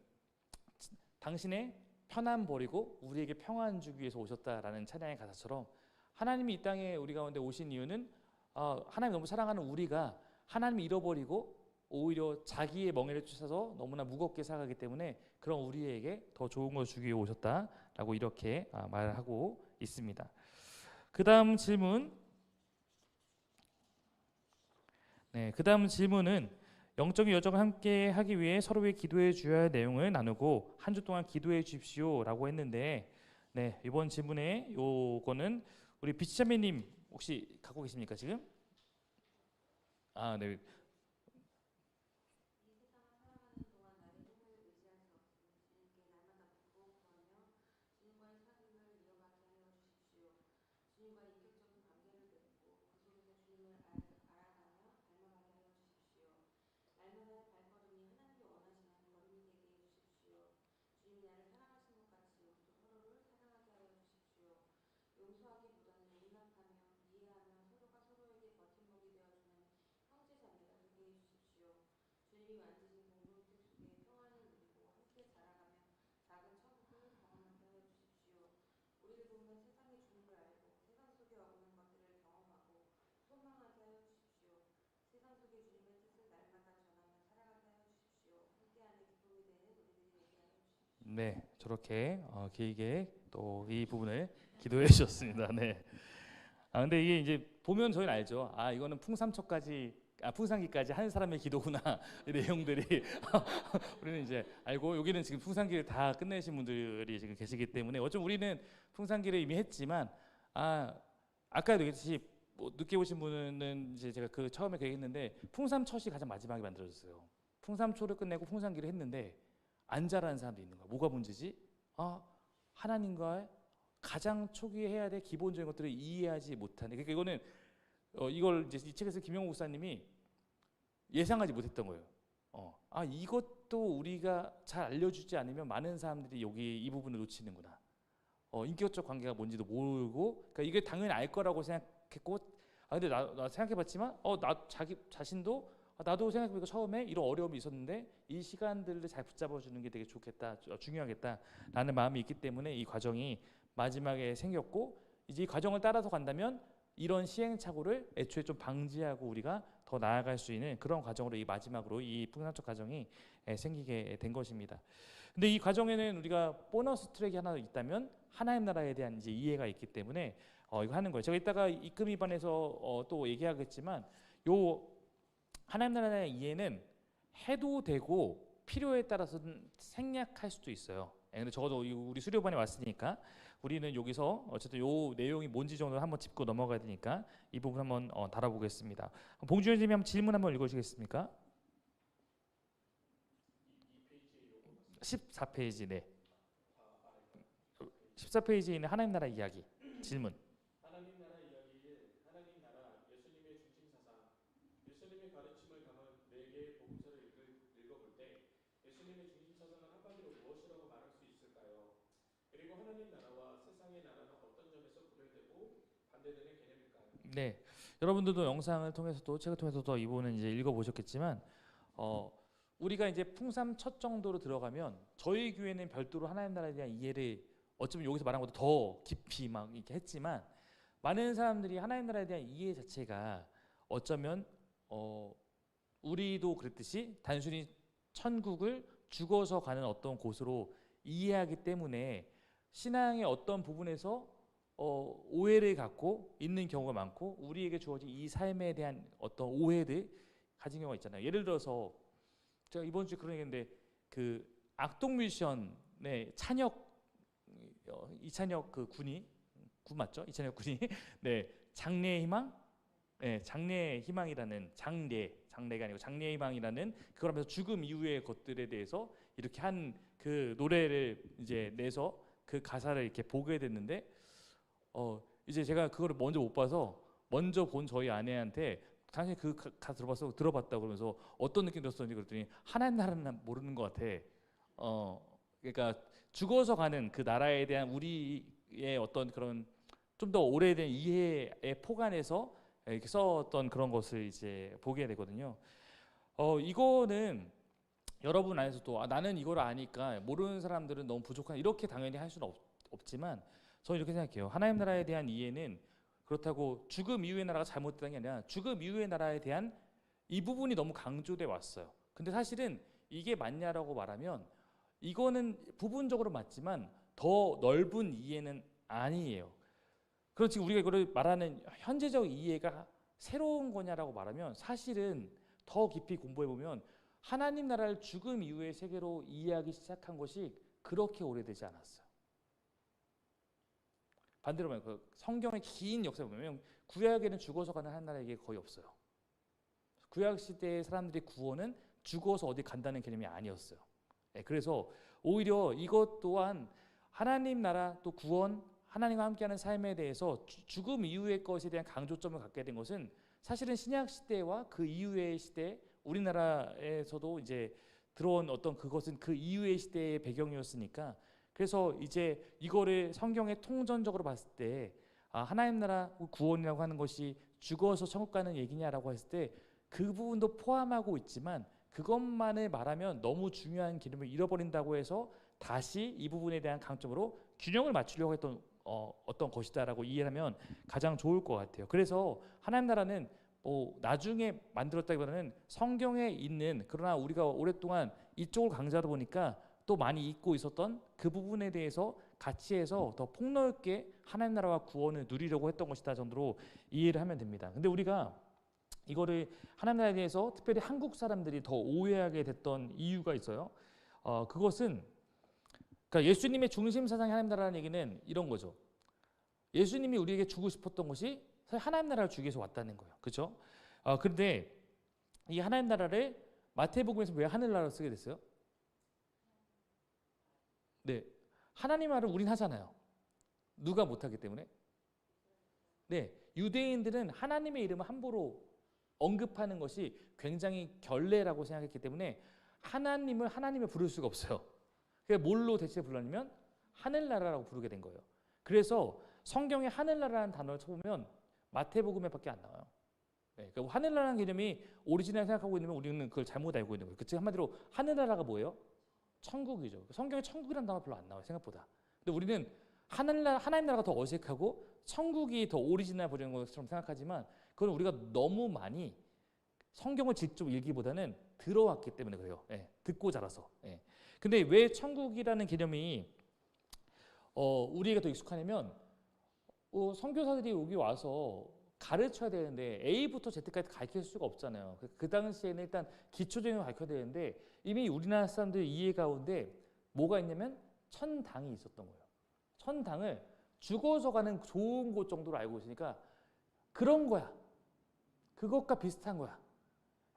당신의 편안 버리고 우리에게 평안 주기 위해서 오셨다라는 찬양의 가사처럼 하나님이 이 땅에 우리 가운데 오신 이유는 하나님 너무 사랑하는 우리가 하나님을 잃어버리고 오히려 자기의 멍에를 쫓아서 너무나 무겁게 살아가기 때문에 그런 우리에게 더 좋은 것을 주기 위해 오셨다라고 이렇게 말을 하고 있습니다. 그 다음 질문. 네, 그 다음 질문은 영적인 여정을 함께 하기 위해 서로의 기도해 주어야 할 내용을 나누고 한 주 동안 기도해 주십시오라고 했는데, 네, 이번 질문에 요거는 우리 비치자매님 혹시 갖고 계십니까 지금? 네. 네, 저렇게 길게 또 이 부분을 기도해 주셨습니다. 네. 근데 이게 이제 보면 저희는 알죠. 이거는 풍산기까지 한 사람의 기도구나. 이 내용들이 우리는 이제 알고 여기는 지금 풍산기를 다 끝내신 분들이 지금 계시기 때문에 어쩜 우리는 풍산기를 이미 했지만 아까도 얘기했듯이 뭐 늦게 오신 분은 이제 제가 그 처음에 얘기했는데 풍삼초이 가장 마지막에 만들어졌어요. 풍삼초를 끝내고 풍산기를 했는데 안 잘하는 사람도 있는 거야. 뭐가 문제지? 하나님과의 가장 초기에 해야 될 기본적인 것들을 이해하지 못하는. 그러니까 이거는 이걸 이제 이 책에서 김영우 목사님이 예상하지 못했던 거예요. 이것도 우리가 잘 알려주지 않으면 많은 사람들이 여기 이 부분을 놓치는구나. 인격적 관계가 뭔지도 모르고, 그러니까 이게 당연히 알 거라고 생각했고, 근데 나 생각해봤지만, 자기 자신도 나도 생각해보니까 처음에 이런 어려움이 있었는데 이 시간들을 잘 붙잡아주는 게 되게 좋겠다, 중요하겠다라는 마음이 있기 때문에 이 과정이 마지막에 생겼고 이제 이 과정을 따라서 간다면 이런 시행착오를 애초에 좀 방지하고 우리가 더 나아갈 수 있는 그런 과정으로 이 마지막으로 이 풍산적 과정이 생기게 된 것입니다. 근데 이 과정에는 우리가 보너스 트랙이 하나 있다면 하나님 나라에 대한 이제 이해가 있기 때문에 이거 하는 거예요. 제가 이따가 입금 위반에서 또 얘기하겠지만 요 하나님 나라의 이해는 해도 되고 필요에 따라서는 생략할 수도 있어요. 근데 적어도 우리 수료반에 왔으니까 우리는 여기서 어쨌든 요 내용이 뭔지 정도를 한번 짚고 넘어가야 되니까 이 부분 한번 다뤄보겠습니다. 봉준현님이 한번 질문 한번 읽어주시겠습니까? 14페이지. 네. 14페이지에 있는 하나님 나라 이야기 질문. 하나님 나라 이야기에 하나님 나라 예수님의 중심 사상, 예수님의 가르침을 담은 네 개의 복음서를 읽어볼 때 예수님의 중심 사상을 한마디로 무엇이라고 말할 수 있을까요? 그리고 하나님 나라와 세상의 나라는 어떤 점에서 구별되고 반대되는 개념일까요? 네, 여러분들도 영상을 통해서도 책을 통해서도 이 부분은 이제 읽어보셨겠지만 우리가 이제 풍삼 첫 정도로 들어가면 저희 교회는 별도로 하나님 나라에 대한 이해를 어쩌면 여기서 말한 것도 더 깊이 막 이렇게 했지만 많은 사람들이 하나님 나라에 대한 이해 자체가 어쩌면 우리도 그랬듯이 단순히 천국을 죽어서 가는 어떤 곳으로 이해하기 때문에 신앙의 어떤 부분에서 오해를 갖고 있는 경우가 많고 우리에게 주어진 이 삶에 대한 어떤 오해를 가진 경우가 있잖아요. 예를 들어서 제가 이번 주에 그런 얘기했는데 그 악동 뮤지션의 이찬혁 그 군이 군 맞죠? 이찬혁 군이 네 장래의 희망, 네 장래의 희망이라는 장래가 아니고 장래의 희망이라는 그걸 하면서 죽음 이후의 것들에 대해서 이렇게 한 그 노래를 이제 내서 그 가사를 이렇게 보게 됐는데 이제 제가 그거를 먼저 못 봐서 먼저 본 저희 아내한테 당신이 그 가사 들어봤다고 그러면서 어떤 느낌 들었었는지 그랬더니 하나님 나라는 모르는 것 같아. 그러니까 죽어서 가는 그 나라에 대한 우리의 어떤 그런 좀 더 오래된 이해의 폭안에서 이렇게 썼던 그런 것을 이제 보게 되거든요. 이거는 여러분 안에서도 나는 이걸 아니까 모르는 사람들은 너무 부족한 이렇게 당연히 할 수는 없지만 저는 이렇게 생각해요. 하나님 나라에 대한 이해는 그렇다고 죽음 이후의 나라가 잘못된 게 아니라 죽음 이후의 나라에 대한 이 부분이 너무 강조돼 왔어요. 근데 사실은 이게 맞냐라고 말하면 이거는 부분적으로 맞지만 더 넓은 이해는 아니에요. 그렇지 우리가 이거를 말하는 현재적 이해가 새로운 거냐라고 말하면 사실은 더 깊이 공부해 보면 하나님 나라를 죽음 이후의 세계로 이해하기 시작한 것이 그렇게 오래되지 않았어요. 반대로 말하면 그 성경의 긴 역사를 보면 구약에는 죽어서 가는 하나님 나라 얘기가 거의 없어요. 구약 시대의 사람들의 구원은 죽어서 어디 간다는 개념이 아니었어요. 그래서 오히려 이것 또한 하나님 나라 또 구원, 하나님과 함께하는 삶에 대해서 죽음 이후의 것에 대한 강조점을 갖게 된 것은 사실은 신약 시대와 그 이후의 시대, 우리나라에서도 이제 들어온 어떤 그것은 그 이후의 시대의 배경이었으니까 그래서 이제 이거를 성경의 통전적으로 봤을 때 하나님 나라 구원이라고 하는 것이 죽어서 천국 가는 얘기냐라고 했을 때 그 부분도 포함하고 있지만 그것만을 말하면 너무 중요한 기름을 잃어버린다고 해서 다시 이 부분에 대한 강점으로 균형을 맞추려고 했던 어떤 것이다라고 이해하면 가장 좋을 것 같아요. 그래서 하나님 나라는 나중에 만들었다기보다는 성경에 있는 그러나 우리가 오랫동안 이쪽을 강조하다 보니까 또 많이 잊고 있었던 그 부분에 대해서 같이 해서 더 폭넓게 하나님 나라와 구원을 누리려고 했던 것이다 정도로 이해를 하면 됩니다. 근데 우리가 이거를 하나님 나라에 대해서 특별히 한국 사람들이 더 오해하게 됐던 이유가 있어요. 그것은 그러니까 예수님의 중심 사상이 하나님 나라라는 얘기는 이런 거죠. 예수님이 우리에게 주고 싶었던 것이 사실 하나님 나라를 주기 위해서 왔다는 거예요. 그렇죠? 그런데 이 하나님 나라를 마태복음에서 왜 하늘나라로 쓰게 됐어요? 네, 하나님 말을 우린 하잖아요. 누가 못하기 때문에? 네, 유대인들은 하나님의 이름을 함부로 언급하는 것이 굉장히 결례라고 생각했기 때문에 하나님을 하나님을 부를 수가 없어요. 그래서 뭘로 대체 불렀냐면 하늘나라라고 부르게 된 거예요. 그래서 성경에 하늘나라라는 단어를 쳐보면 마태복음에밖에 안 나와요. 네, 그러니까 하늘나라라는 개념이 오리지널 생각하고 있는 우리는 그걸 잘못 알고 있는 거예요. 즉 한마디로 하늘나라가 뭐예요? 천국이죠. 성경에 천국이라는 단어 별로 안 나와요. 생각보다. 근데 우리는 하늘나라, 하나님 나라가 더 어색하고 천국이 더 오리지널 버전인 것처럼 생각하지만 그건 우리가 너무 많이 성경을 직접 읽기보다는 들어왔기 때문에 그래요. 듣고 자라서. 근데 왜 천국이라는 개념이 우리에게 더 익숙하냐면 선교사들이 여기 와서 가르쳐야 되는데 A부터 Z까지 가르칠 수가 없잖아요. 그 당시에는 일단 기초적인 걸 가르쳐야 되는데 이미 우리나라 사람들 이해 가운데 뭐가 있냐면 천당이 있었던 거예요. 천당을 죽어서 가는 좋은 곳 정도로 알고 있으니까 그런 거야. 그것과 비슷한 거야.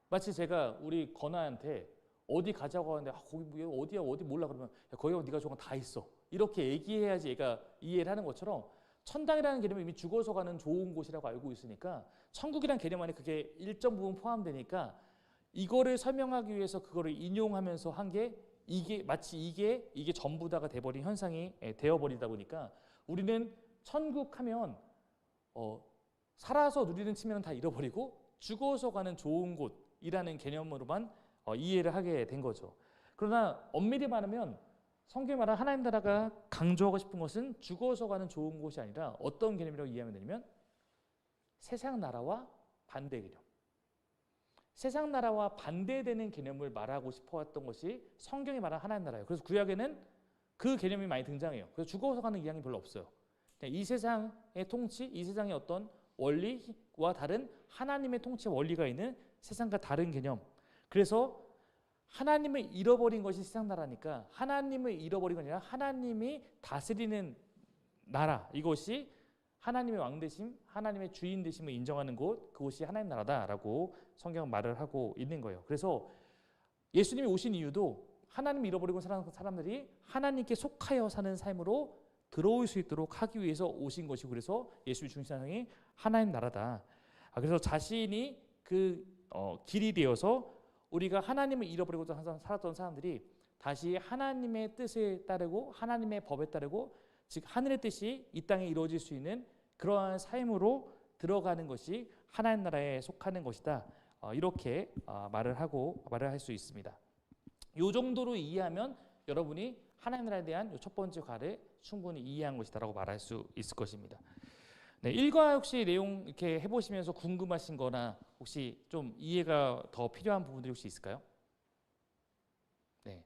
마치 제가 우리 건아한테 어디 가자고 하는데 거기 어디야 어디 몰라 그러면 야, 거기 네가 좋아하는 거 다 있어. 이렇게 얘기해야지 얘가 이해를 하는 것처럼 천당이라는 개념이 이미 죽어서 가는 좋은 곳이라고 알고 있으니까 천국이라는 개념 안에 그게 일정 부분 포함되니까 이거를 설명하기 위해서 그거를 인용하면서 한 게 이게 마치 이게 전부 다가 돼버린 현상이 되어버리다 보니까 우리는 천국 하면 살아서 누리는 측면은 다 잃어버리고 죽어서 가는 좋은 곳이라는 개념으로만 이해를 하게 된 거죠. 그러나 엄밀히 말하면 성경이 말하는 하나님 나라가 강조하고 싶은 것은 죽어서 가는 좋은 곳이 아니라 어떤 개념이라고 이해하면 되냐면 세상 나라와 반대 개념. 세상 나라와 반대되는 개념을 말하고 싶어했던 것이 성경이 말하는 하나님 나라예요. 그래서 구약에는 그 개념이 많이 등장해요. 그래서 죽어서 가는 이야기 별로 없어요. 이 세상의 통치, 이 세상의 어떤 원리와 다른 하나님의 통치 원리가 있는 세상과 다른 개념. 그래서 하나님을 잃어버린 것이 세상 나라니까 하나님을 잃어버린 게 아니라 하나님이 다스리는 나라, 이것이 하나님의 왕 되심, 하나님의 주인 되심을 인정하는 곳, 그곳이 하나님 나라다라고 성경은 말을 하고 있는 거예요. 그래서 예수님이 오신 이유도 하나님 잃어버리고 사는 사람들이 하나님께 속하여 사는 삶으로 들어올 수 있도록 하기 위해서 오신 것이고, 그래서 예수의 중심상이 하나님 나라다. 그래서 자신이 그 길이 되어서 우리가 하나님을 잃어버리고 살았던 사람들이 다시 하나님의 뜻에 따르고 하나님의 법에 따르고, 즉 하늘의 뜻이 이 땅에 이루어질 수 있는 그러한 삶으로 들어가는 것이 하나님 나라에 속하는 것이다. 이렇게 말을 할 수 있습니다. 이 정도로 이해하면 여러분이 하나님 나라에 대한 첫 번째 과를 충분히 이해한 것이다라고 말할 수 있을 것입니다. 네, 일과 혹시 내용 이렇게 해보시면서 궁금하신거나 혹시 좀 이해가 더 필요한 부분들이 혹시 있을까요? 네,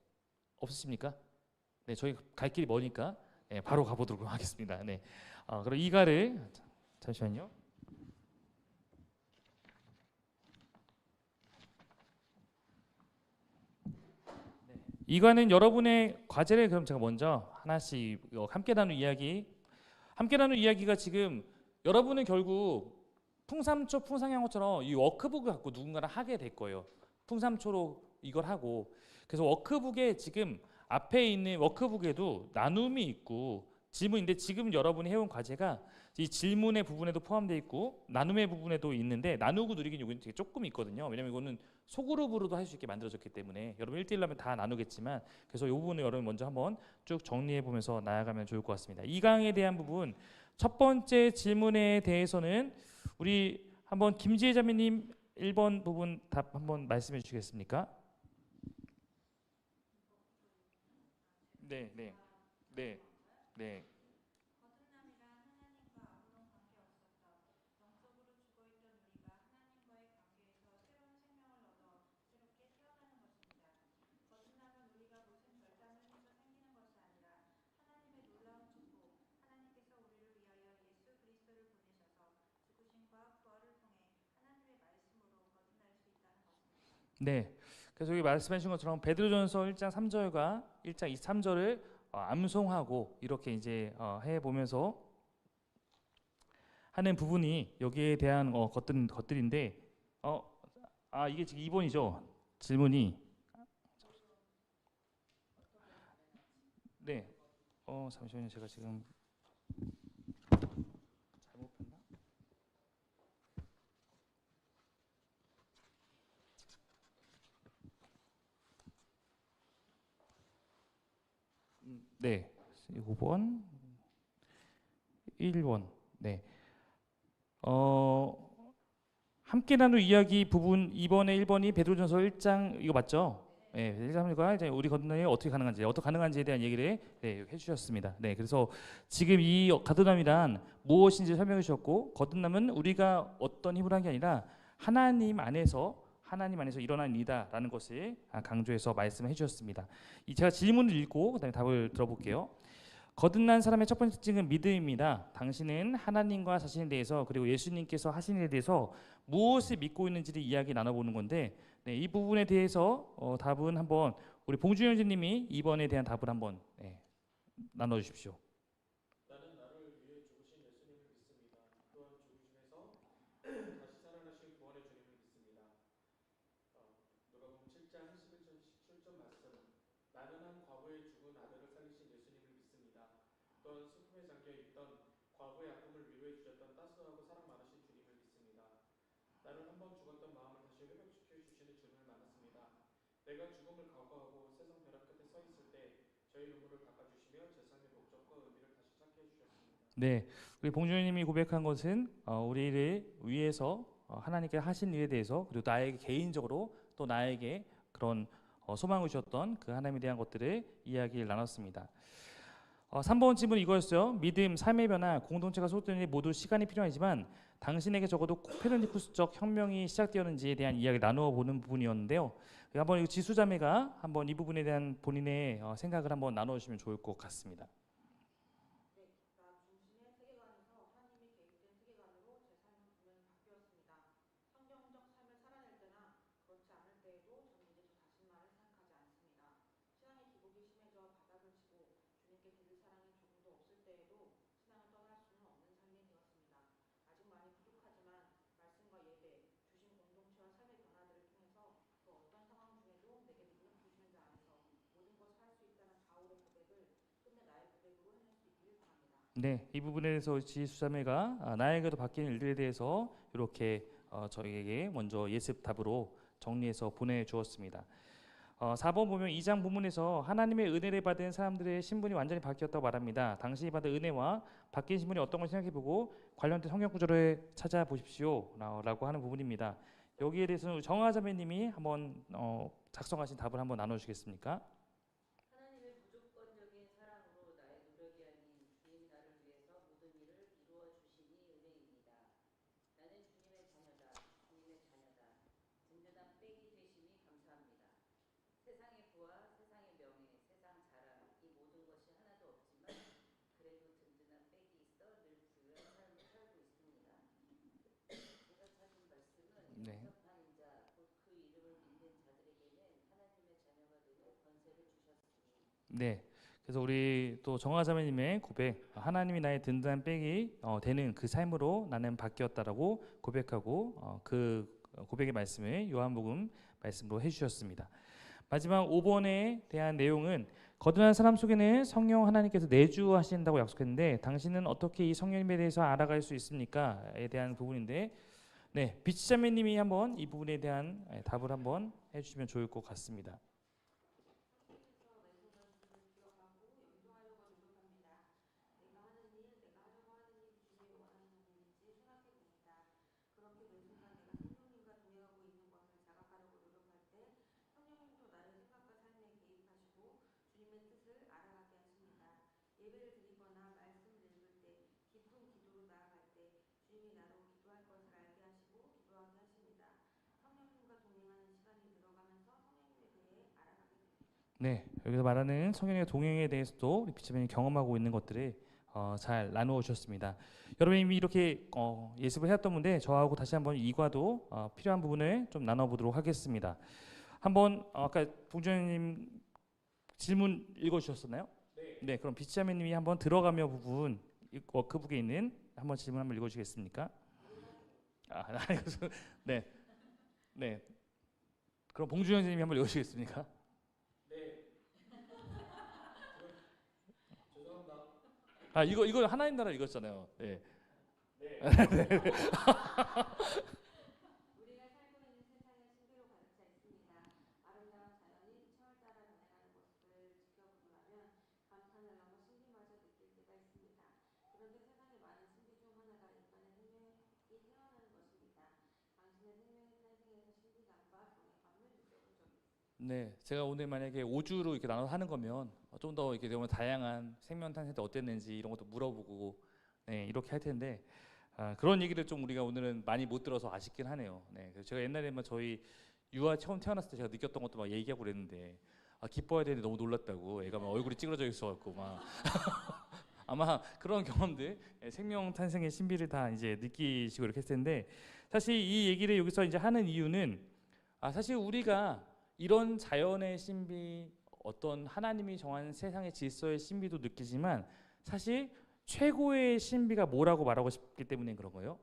없으십니까? 네, 저희 갈 길이 머니까 네, 바로 가보도록 하겠습니다. 네, 그럼 이가를 잠시만요. 이거는 여러분의 과제를 그럼 제가 먼저 하나씩 함께 나눈 이야기가 지금 여러분은 결국 풍삼초 풍상영어처럼 이 워크북을 갖고 누군가를 하게 될 거예요. 풍삼초로 이걸 하고, 그래서 워크북에 지금 앞에 있는 워크북에도 나눔이 있고 질문인데, 지금 여러분이 해온 과제가 이 질문의 부분에도 포함되어 있고 나눔의 부분에도 있는데, 나누고 누리기는 여기는 되게 조금 있거든요. 왜냐면 이거는 소그룹으로도 할 수 있게 만들어졌기 때문에 여러분 1대1로 하면 다 나누겠지만, 그래서 이 부분을 여러분 먼저 한번 쭉 정리해 보면서 나아가면 좋을 것 같습니다. 이 강에 대한 부분 첫 번째 질문에 대해서는 우리 한번 김지혜 자매님 1번 부분 답 한번 말씀해 주시겠습니까? 네, 네, 네, 네. 네. 그래서 여기 말씀해 주신 것처럼 베드로전서 1장 3절과 1장 23절을 암송하고 이렇게 이제 해 보면서 하는 부분이 여기에 대한 것들인데, 이게 지금 2번이죠. 질문이. 네. 잠시만요. 제가 지금 잘못 봤나? 네. 5번, 1번. 네. 함께 나눌 이야기 부분 2번에 1번이 베드로전서 1장 이거 맞죠? 네, 1장과 이제 우리 건너에 어떻게 가능한지에 대한 얘기를 해주셨습니다. 네, 그래서 지금 이 거듭남이란 무엇인지 설명해 주셨고, 거듭남은 우리가 어떤 힘으로 한 게 아니라 하나님 안에서 일어난 일이다라는 것을 강조해서 말씀해 주셨습니다. 제가 질문을 읽고 그다음에 답을 들어볼게요. 거듭난 사람의 첫 번째 특징은 믿음입니다. 당신은 하나님과 자신에 대해서 그리고 예수님께서 하신 일에 대해서 무엇을 믿고 있는지를 이야기 나눠보는 건데, 네, 이 부분에 대해서 답은 한번 우리 봉준현 형제님이 2번에 대한 답을 한번 나눠주십시오. 나는 나를 위해 죽으신 예수님을 믿습니다. 또한 죽으심에서 다시 살아나신 구원의 주님을 믿습니다. 누가복음 7장 11절 17절 말씀. 나는 한 과부의 죽은 아들을 살리신 예수님을 믿습니다. 또한 슬픔에 잠겨 있던 과부의 아픔을 위로해 주셨던 따스하고 사랑 많으신 주님을 믿습니다. 나는 한번 죽었던 마음을 다시 회복시켜 주시는 주님을 만났습니다. 내가 죽음을 각오하고 세상 벼락 끝에 서 있을 때 저희 눈물을 닦아주시며 제 삶의 목적과 의미를 다시 찾게 해주셨습니다. 네, 우리 봉준님이 고백한 것은 우리를 위해서 하나님께 하신 일에 대해서 그리고 나에게 개인적으로 또 나에게 그런 소망을 주셨던 그 하나님에 대한 것들을 이야기를 나눴습니다. 3번 질문 이거였어요. 믿음, 삶의 변화, 공동체가 소속되는 일 모두 시간이 필요하지만 당신에게 적어도 코페르니쿠스적 혁명이 시작되었는지에 대한 이야기를 나누어 보는 부분이었는데요. 한번 지수자매가 한번 이 부분에 대한 본인의 생각을 한번 나눠주시면 좋을 것 같습니다. 네, 이 부분에 대해서 지수자매가 나에게도 바뀌는 일들에 대해서 이렇게 저희에게 먼저 예습 답으로 정리해서 보내주었습니다. 4번 보면 2장 부문에서 하나님의 은혜를 받은 사람들의 신분이 완전히 바뀌었다고 말합니다. 당신이 받은 은혜와 바뀐 신분이 어떤 걸 생각해보고 관련된 성경 구절을 찾아보십시오 라고 하는 부분입니다. 여기에 대해서는 정화자매님이 한번 작성하신 답을 한번 나눠주시겠습니까? 네. 네. 그래서 우리 또 정화자매님의 고백, 하나님이 나의 든든한 백이 되는 그 삶으로 나는 바뀌었다라고 고백하고 그 고백의 말씀을 요한복음 말씀으로 해주셨습니다. 마지막 5번에 대한 내용은 거듭난 사람 속에는 성령 하나님께서 내주하신다고 약속했는데 당신은 어떻게 이 성령님에 대해서 알아갈 수 있습니까?에 대한 부분인데 네, 비치자매님이 한번 이 부분에 대한 답을 한번 해주시면 좋을 것 같습니다. 네, 여기서 말하는 성령의 동행에 대해서도 우리 비치맨이 경험하고 있는 것들을 잘 나누어 주셨습니다. 여러분 이미 이렇게 예습을 해왔던 분데 저하고 다시 한번 이과도 필요한 부분을 좀 나눠보도록 하겠습니다. 한번 아까 봉준님 질문 읽어주셨었나요? 네, 그럼 비치자매님이 한번 들어가며 부분 워크북에 있는 한번 질문 한번 읽어주시겠습니까? 네, 네. 그럼 봉준영 선생님이 한번 읽어주시겠습니까? 이거 하나님 나라 읽었잖아요. 네. 네, 제가 오늘 만약에 5주로 이렇게 나눠서 하는 거면 좀 더 이렇게 너무 다양한 생명 탄생 때 어땠는지 이런 것도 물어보고 네, 이렇게 할 텐데 그런 얘기를 좀 우리가 오늘은 많이 못 들어서 아쉽긴 하네요. 네, 그래서 제가 옛날에 막 저희 유아 처음 태어났을 때 제가 느꼈던 것도 막 얘기하고 그랬는데 기뻐해야 되는데 너무 놀랐다고 애가 막 얼굴이 찌그러져 있어갖고 막 아마 그런 경험들 생명 탄생의 신비를 다 이제 느끼시고 이렇게 했을 텐데 사실 이 얘기를 여기서 이제 하는 이유는 사실 우리가 이런 자연의 신비 어떤 하나님이 정한 세상의 질서의 신비도 느끼지만 사실 최고의 신비가 뭐라고 말하고 싶기 때문에 그런 거예요.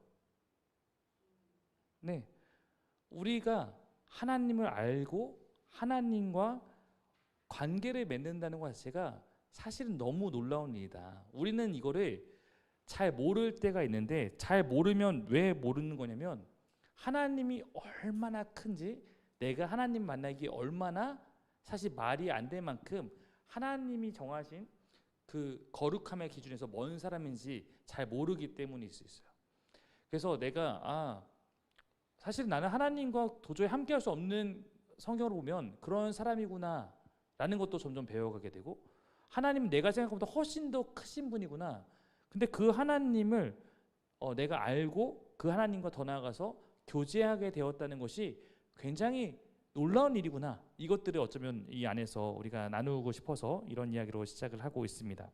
네, 우리가 하나님을 알고 하나님과 관계를 맺는다는 것 자체가 사실은 너무 놀라운 일이다. 우리는 이거를 잘 모를 때가 있는데 잘 모르면 왜 모르는 거냐면 하나님이 얼마나 큰지 내가 하나님 만나기 얼마나 사실 말이 안 될 만큼 하나님이 정하신 그 거룩함의 기준에서 뭔 사람인지 잘 모르기 때문일 수 있어요. 그래서 내가 사실 나는 하나님과 도저히 함께할 수 없는, 성경을 보면 그런 사람이구나 라는 것도 점점 배워가게 되고, 하나님은 내가 생각한 것보다 훨씬 더 크신 분이구나. 근데 그 하나님을 내가 알고 그 하나님과 더 나아가서 교제하게 되었다는 것이 굉장히 놀라운 일이구나. 이것들을 어쩌면 이 안에서 우리가 나누고 싶어서 이런 이야기로 시작을 하고 있습니다.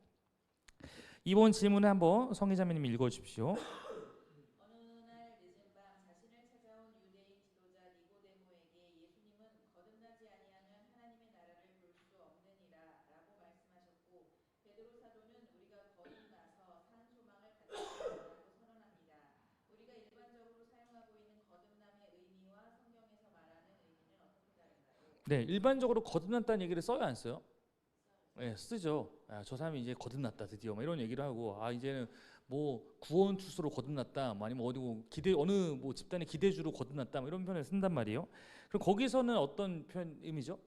이번 질문을 한번 성기자매님이 읽어주십시오. 어느 날 늦은 밤 자신을 찾아온 유대인 지도자 니고데모에게 예수님은 거듭나지 아니하면 하나님의 나라를 볼 수 없느니라라고 말씀하셨고, 베드로 사도는 우리가 거듭나서 산 소망을 갖게 되었다고 선언합니다. 우리가 일반적으로 사용하고 있는 거듭남의 의미와 성경에서 말하는 의미는 어떻게 다른가요? 네, 일반적으로 거듭났다는 얘기를 써요, 안 써요? 네, 쓰죠. 저 사람이 이제 거듭났다 드디어, 이런 얘기를 하고, 이제는 뭐 구원 투수로 거듭났다, 아니면 어디 어느 뭐 집단의 기대주로 거듭났다, 이런 표현을 쓴단 말이에요. 그럼 거기서는 어떤 의미죠?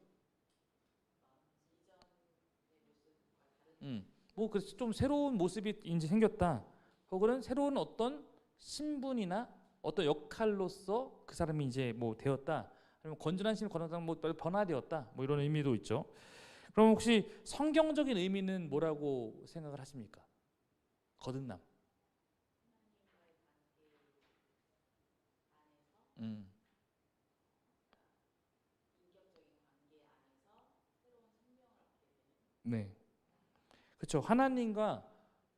뭐 그래서 좀 새로운 모습이 이제 생겼다, 혹은 새로운 어떤 신분이나 어떤 역할로서 그 사람이 이제 뭐 되었다, 아니면 건전한 신을 거듭났다, 뭐 변화되었다, 뭐 이런 의미도 있죠. 그럼 혹시 성경적인 의미는 뭐라고 생각을 하십니까? 거듭남. 음. 네. 그렇죠. 하나님과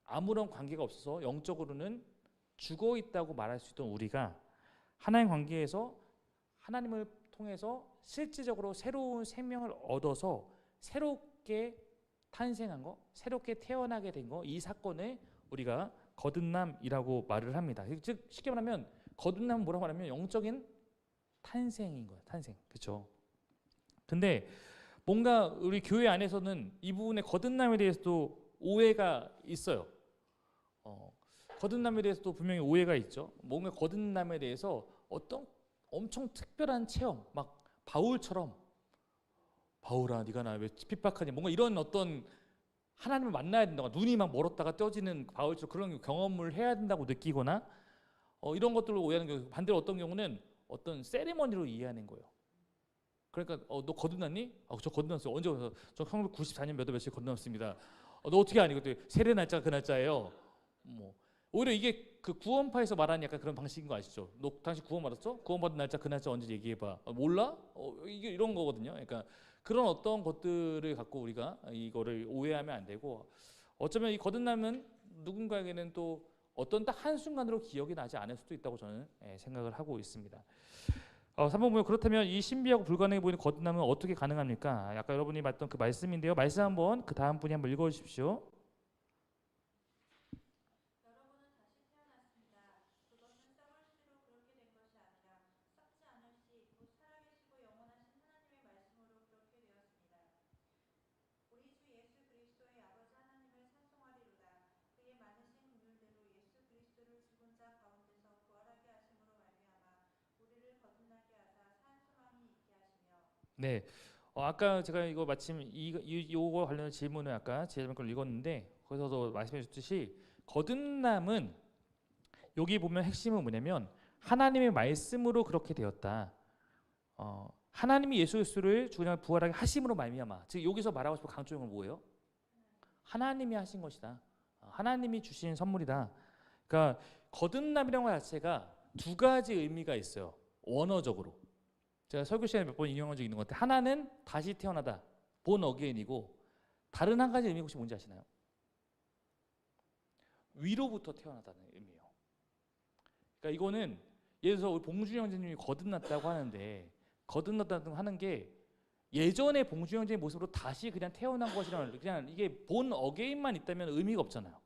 아무런 관계가 없어서 영적으로는 죽어 있다고 말할 수 있던 우리가 하나님 관계에서 하나님을 통해서 실질적으로 새로운 생명을 얻어서 새롭게 탄생한 거, 새롭게 태어나게 된 거, 이 사건을 우리가 거듭남이라고 말을 합니다. 즉 쉽게 말하면 거듭남은 뭐라고 하냐면 영적인 탄생인 거예요. 탄생. 그렇죠. 근데 뭔가 우리 교회 안에서는 이 부분의 거듭남에 대해서도 오해가 있어요. 거듭남에 대해서도 분명히 오해가 있죠. 뭔가 거듭남에 대해서 어떤 엄청 특별한 체험, 막 바울처럼, 바울아 네가 나 왜 핍박하니, 뭔가 이런 어떤 하나님을 만나야 된다고, 눈이 막 멀었다가 떠지는 바울처럼 그런 경험을 해야 된다고 느끼거나, 이런 것들로 오해하는 경우, 반대로 어떤 경우는 어떤 세리머니로 이해하는 거예요. 그러니까 너 거듭났니? 저 거듭났어요. 언제? 저 1994년 몇 월 며칠 거듭났습니다. 너 어떻게 아니? 그때 세례 날짜가 그 날짜예요. 뭐 오히려 이게 그 구원파에서 말하는 약간 그런 방식인 거 아시죠? 너 당신 구원 받았어? 구원 받은 날짜 그 날짜 언제 얘기해봐. 몰라? 이게 이런 거거든요. 그러니까 그런 어떤 것들을 갖고 우리가 이거를 오해하면 안 되고, 어쩌면 이 거듭남은 누군가에게는 또 어떤 딱 한순간으로 기억이 나지 않을 수도 있다고 저는 생각을 하고 있습니다. 3번 보면, 그렇다면 이 신비하고 불가능해 보이는 거듭남은 어떻게 가능합니까? 아까 여러분이 봤던 그 말씀인데요. 말씀 한번 그 다음 분이 한번 읽어주십시오. 여러분은 다시 태어났습니다. 그것은 썩을 씨로 그렇게 된 것이 아니라 썩지 않을 씨, 곧 살아계시고 영원하신 하나님의 말씀으로 그렇게 되었습니다. 우리 주 예수 그리스도의 아버지 하나님을 찬송하리로다. 그의 많으신 긍휼대로 예수 그리스도를 죽은 자 가운데서 부활하게 하심으로 말미암아 우리를 거듭나게 하사 산 소망이 있게 하시며. 네. 아까 제가 이거 마침 이거 관련된 질문을 아까 제일 걸 읽었는데, 거기서도 말씀해 주셨듯이 거듭남은 여기 보면 핵심은 뭐냐면 하나님의 말씀으로 그렇게 되었다. 하나님이 예수 그리스도를 죽은 자 부활하게 하심으로 말미암아. 즉 여기서 말하고 싶은 강조점은 뭐예요? 하나님이 하신 것이다. 하나님이 주신 선물이다. 그러니까 거듭남이라는 것 자체가 두 가지 의미가 있어요. 원어적으로. 제가 설교 시간에 몇 번 인용한 적이 있는 것 같아요. 하나는 다시 태어나다, 본 어게인이고, 다른 한 가지 의미 혹시 뭔지 아시나요? 위로부터 태어나다는 의미예요. 그러니까 이거는 예를 들어서 우리 봉준희 형제님이 거듭났다고 하는데, 거듭났다고 하는 게 예전에 봉준희 형제의 모습으로 다시 그냥 태어난 것이라는, 그냥 이게 본 어게인만 있다면 의미가 없잖아요.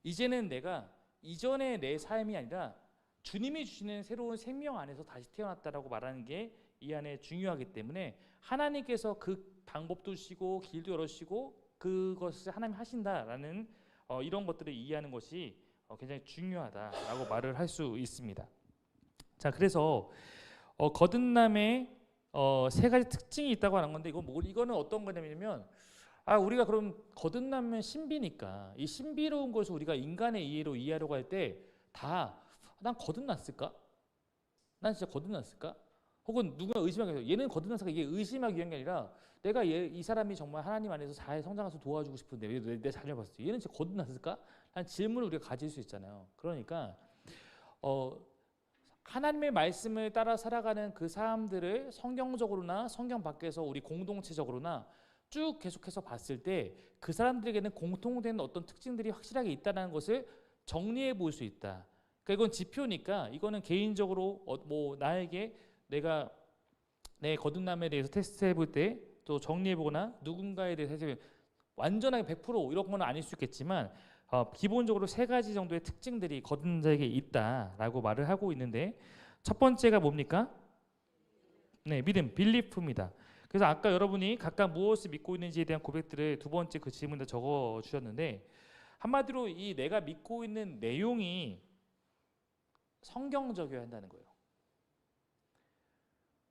이제는 내가 이전의 내 삶이 아니라 주님이 주시는 새로운 생명 안에서 다시 태어났다라고 말하는 게 이 안에 중요하기 때문에, 하나님께서 그 방법도 주시고 길도 열어주시고 그것을 하나님 하신다라는 이런 것들을 이해하는 것이 굉장히 중요하다라고 말을 할 수 있습니다. 자, 그래서 거듭남에 세 가지 특징이 있다고 하는 건데, 이거는 어떤 거냐면 우리가 그럼 거듭나면 신비니까 이 신비로운 것을 우리가 인간의 이해로 이해하려고 할 때 다 난 거듭났을까? 난 진짜 거듭났을까? 혹은 누가 의심하게 얘는 거듭났을까? 이게 의심하기 위한 게 아니라 내가 이 사람이 정말 하나님 안에서 잘 성장해서 도와주고 싶은데 왜 내 자녀 봤을 때 얘는 진짜 거듭났을까? 라는 질문을 우리가 가질 수 있잖아요. 그러니까 하나님의 말씀을 따라 살아가는 그 사람들을 성경적으로나 성경 밖에서 우리 공동체적으로나 쭉 계속해서 봤을 때 그 사람들에게는 공통된 어떤 특징들이 확실하게 있다는 것을 정리해 볼 수 있다. 그러니까 이건 지표니까 이거는 개인적으로 뭐 나에게 내가 내 거듭남에 대해서 테스트해 볼 때 또 정리해 보거나 누군가에 대해서 해서 완전하게 100% 이런 건 아닐 수 있겠지만 기본적으로 3가지 정도의 특징들이 거듭난 자에게 있다라고 말을 하고 있는데 첫 번째가 뭡니까? 네, 믿음, 빌리프입니다. 그래서 아까 여러분이 각각 무엇을 믿고 있는지에 대한 고백들을 두 번째 그 질문에 적어 주셨는데 한마디로 이 내가 믿고 있는 내용이 성경적이어야 한다는 거예요.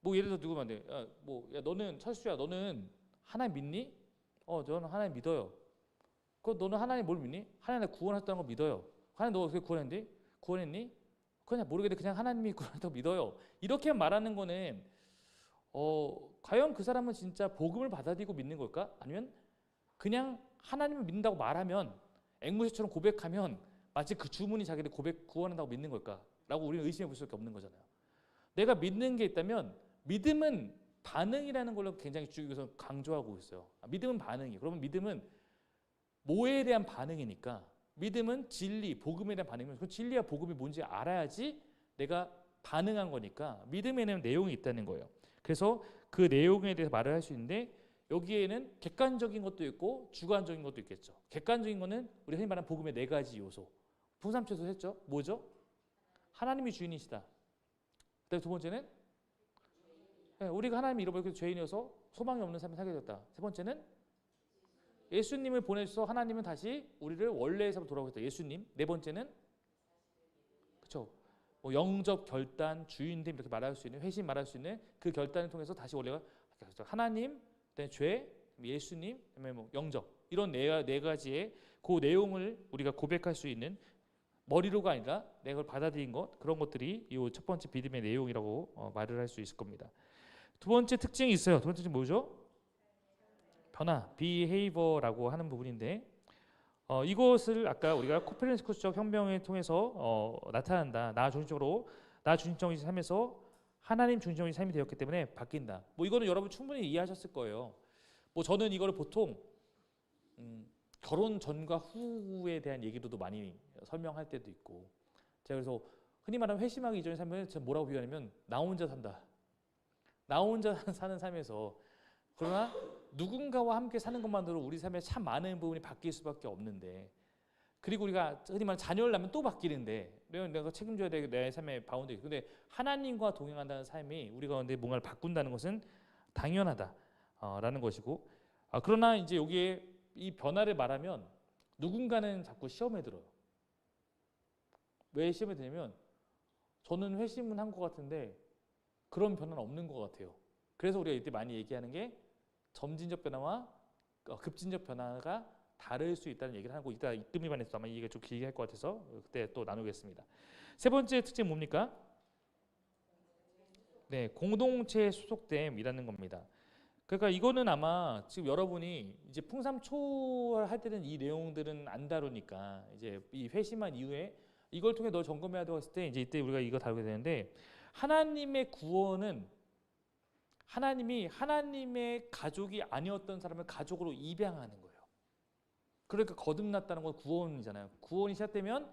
뭐 예를 들어 누구만 돼. 야 너는 철수야, 너는 하나님 믿니? 저는 하나님 믿어요. 너는 하나님 뭘 믿니? 하나님 나 구원했다는 거 믿어요. 하나님 너 어떻게 구원했니? 구원했니? 그냥 모르겠는데 그냥 하나님이 구원했다고 믿어요. 이렇게 말하는 거는 과연 그 사람은 진짜 복음을 받아들이고 믿는 걸까? 아니면 그냥 하나님을 믿는다고 말하면 앵무새처럼 고백하면 마치 그 주문이 자기를 구원한다고 믿는 걸까? 라고 우리는 의심해 볼 수밖에 없는 거잖아요. 내가 믿는 게 있다면 믿음은 반응이라는 걸로 굉장히 여기서 강조하고 있어요. 믿음은 반응이에요. 그러면 믿음은 뭐에 대한 반응이니까 믿음은 진리, 복음에 대한 반응이면 그 진리와 복음이 뭔지 알아야지 내가 반응한 거니까 믿음에는 내용이 있다는 거예요. 그래서 그 내용에 대해서 말을 할 수 있는데 여기에는 객관적인 것도 있고 주관적인 것도 있겠죠. 객관적인 거는 우리 흔히 말하는 복음의 4가지 요소. 풍삼초에서 했죠. 뭐죠? 하나님이 주인이시다. 그다음에 두 번째는 우리가 하나님을 잃어버리고 죄인이어서 소망이 없는 삶을 살게 됐다. 세 번째는 예수님을 보내셔서 하나님은 다시 우리를 원래의 삶으로 돌아오겠다. 예수님. 네 번째는 그렇죠. 뭐 영접 결단, 주인됨 이렇게 말할 수 있는 회심 말할 수 있는 그 결단을 통해서 다시 원래가 하나님, 그다음에 죄, 예수님, 그다음에 뭐 영접 이런 네 가지의 그 내용을 우리가 고백할 수 있는 머리로가 아니라 내가 그걸 받아들인 것 그런 것들이 이 첫 번째 믿음의 내용이라고 말을 할 수 있을 겁니다. 두 번째 특징이 있어요. 두 번째 특징 뭐죠? 변화, behavior라고 하는 부분인데 이것을 아까 우리가 코페르니쿠스적 혁명을 통해서 나타난다. 나 중심적인 삶에서 하나님 중심적인 삶이 되었기 때문에 바뀐다. 뭐 이거는 여러분 충분히 이해하셨을 거예요. 뭐 저는 이거를 보통 결혼 전과 후에 대한 얘기로도 많이 설명할 때도 있고 제가 그래서 흔히 말하는 회심하기 이전의 삶을 제가 뭐라고 비유하냐면 나 혼자 산다. 나 혼자 사는 삶에서 그러나 누군가와 함께 사는 것만으로 우리 삶에 참 많은 부분이 바뀔 수밖에 없는데 그리고 우리가 흔히 말하는 자녀를 낳으면 또 바뀌는데 내가 책임져야 될 내 삶의 바운드 근데 하나님과 동행한다는 삶이 우리가 근데 뭔가를 바꾼다는 것은 당연하다라는 것이고 그러나 이제 여기에 이 변화를 말하면 누군가는 자꾸 시험에 들어요. 왜 시험에 드냐면 저는 회심은 한 것 같은데 그런 변화는 없는 것 같아요. 그래서 우리가 이때 많이 얘기하는 게 점진적 변화와 급진적 변화가 다를 수 있다는 얘기를 하고 이따 이뜸이 반에서 아마 이게 좀 길게 할 것 같아서 그때 또 나누겠습니다. 세 번째 특징 뭡니까? 네, 공동체에 소속됨이라는 겁니다. 그러니까 이거는 아마 지금 여러분이 이제 풍삼초 할 때는 이 내용들은 안 다루니까 이제 이 회심한 이후에 이걸 통해 너 점검해야 되고 했을 때 이제 이때 우리가 이거 다루게 되는데 하나님의 구원은 하나님이 하나님의 가족이 아니었던 사람을 가족으로 입양하는 거예요. 그러니까 거듭났다는 건 구원이잖아요. 구원이 시작되면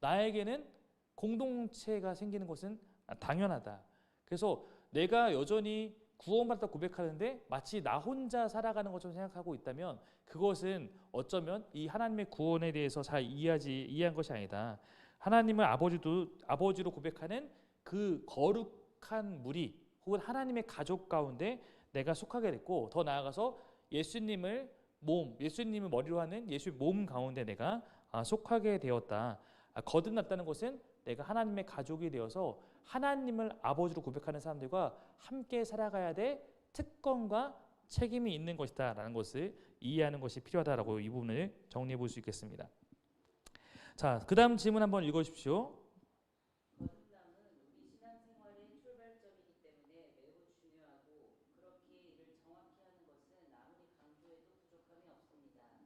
나에게는 공동체가 생기는 것은 당연하다. 그래서 내가 여전히 구원받았다 고백하는데 마치 나 혼자 살아가는 것처럼 생각하고 있다면 그것은 어쩌면 이 하나님의 구원에 대해서 잘 이해한 것이 아니다. 하나님을 아버지로 고백하는 그 거룩한 무리 혹은 하나님의 가족 가운데 내가 속하게 됐고 더 나아가서 예수님을 머리로 하는 예수의 몸 가운데 내가 속하게 되었다. 거듭났다는 것은 내가 하나님의 가족이 되어서 하나님을 아버지로 고백하는 사람들과 함께 살아가야 될 특권과 책임이 있는 것이다라는 것을 이해하는 것이 필요하다라고 이 부분을 정리해 볼 수 있겠습니다. 자, 그다음 질문 한번 읽어주십시오. 거듭남은 우리 신앙생활의 출발점이기 때문에 매우 중요하고 그렇게 이를 정확히 하는 것은 아무리 강조해도 부족함이 없습니다.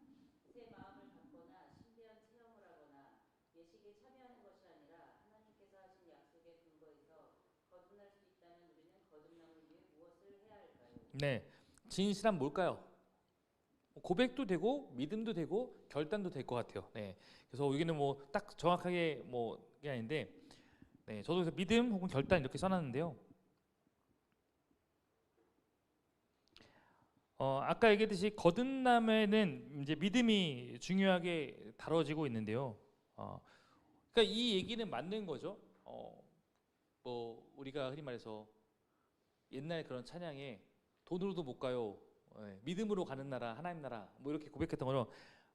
새 마음을 갖거나 신비한 체험을 하거나 예식에 참여하는 것이 아니라 하나님께서 하신 약속의 근거에서 거듭날 수 있다면 우리는 거듭남을 위해 무엇을 해야 할까요? 네, 진실한 뭘까요? 고백도 되고 믿음도 되고 결단도 될 것 같아요. 네, 그래서 여기는 뭐 딱 정확하게 뭐게 아닌데, 네, 저도 그래서 믿음 혹은 결단 이렇게 써놨는데요. 아까 얘기했듯이 거듭남에는 이제 믿음이 중요하게 다뤄지고 있는데요. 그러니까 이 얘기는 맞는 거죠. 뭐 우리가 흔히 말해서 옛날 그런 찬양에 돈으로도 못 가요. 믿음으로 가는 나라, 하나님 나라, 뭐 이렇게 고백했던 거로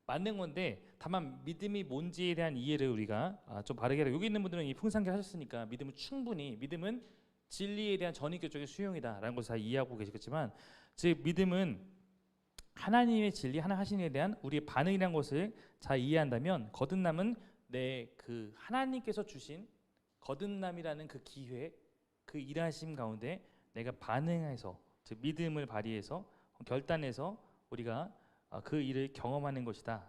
맞는 건데, 다만 믿음이 뭔지에 대한 이해를 우리가 좀 바르게 해라. 여기 있는 분들은 이 풍산계를 하셨으니까 믿음은 충분히, 믿음은 진리에 대한 전인격적인 수용이다라는 것을 다 이해하고 계시겠지만, 즉 믿음은 하나님의 진리, 하나님 하신 일에 대한 우리의 반응이라는 것을 잘 이해한다면, 거듭남은 내 그 하나님께서 주신 거듭남이라는 그 기회, 그 일하심 가운데 내가 반응해서, 즉 믿음을 발휘해서 결단해서 우리가 그 일을 경험하는 것이다.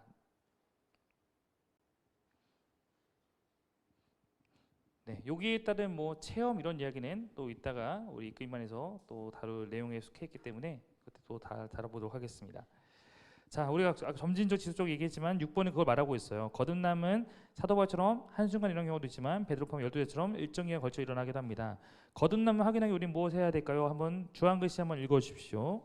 네, 여기에 따른 뭐 체험 이런 이야기는 또 이따가 우리 이끌만에서 또 다룰 내용에 속해 있기 때문에 그때 또 다 다뤄보도록 하겠습니다. 자, 우리가 아까 점진적 지속적 얘기했지만 6번은 그걸 말하고 있어요. 거듭남은 사도 바울처럼 한순간 이런 경우도 있지만 베드로 포함 12대처럼 일정 기간 걸쳐 일어나기도 합니다. 거듭남을 확인하기 우리는 무엇을 해야 될까요? 한번 주한 글씨 한번 읽어 주십시오.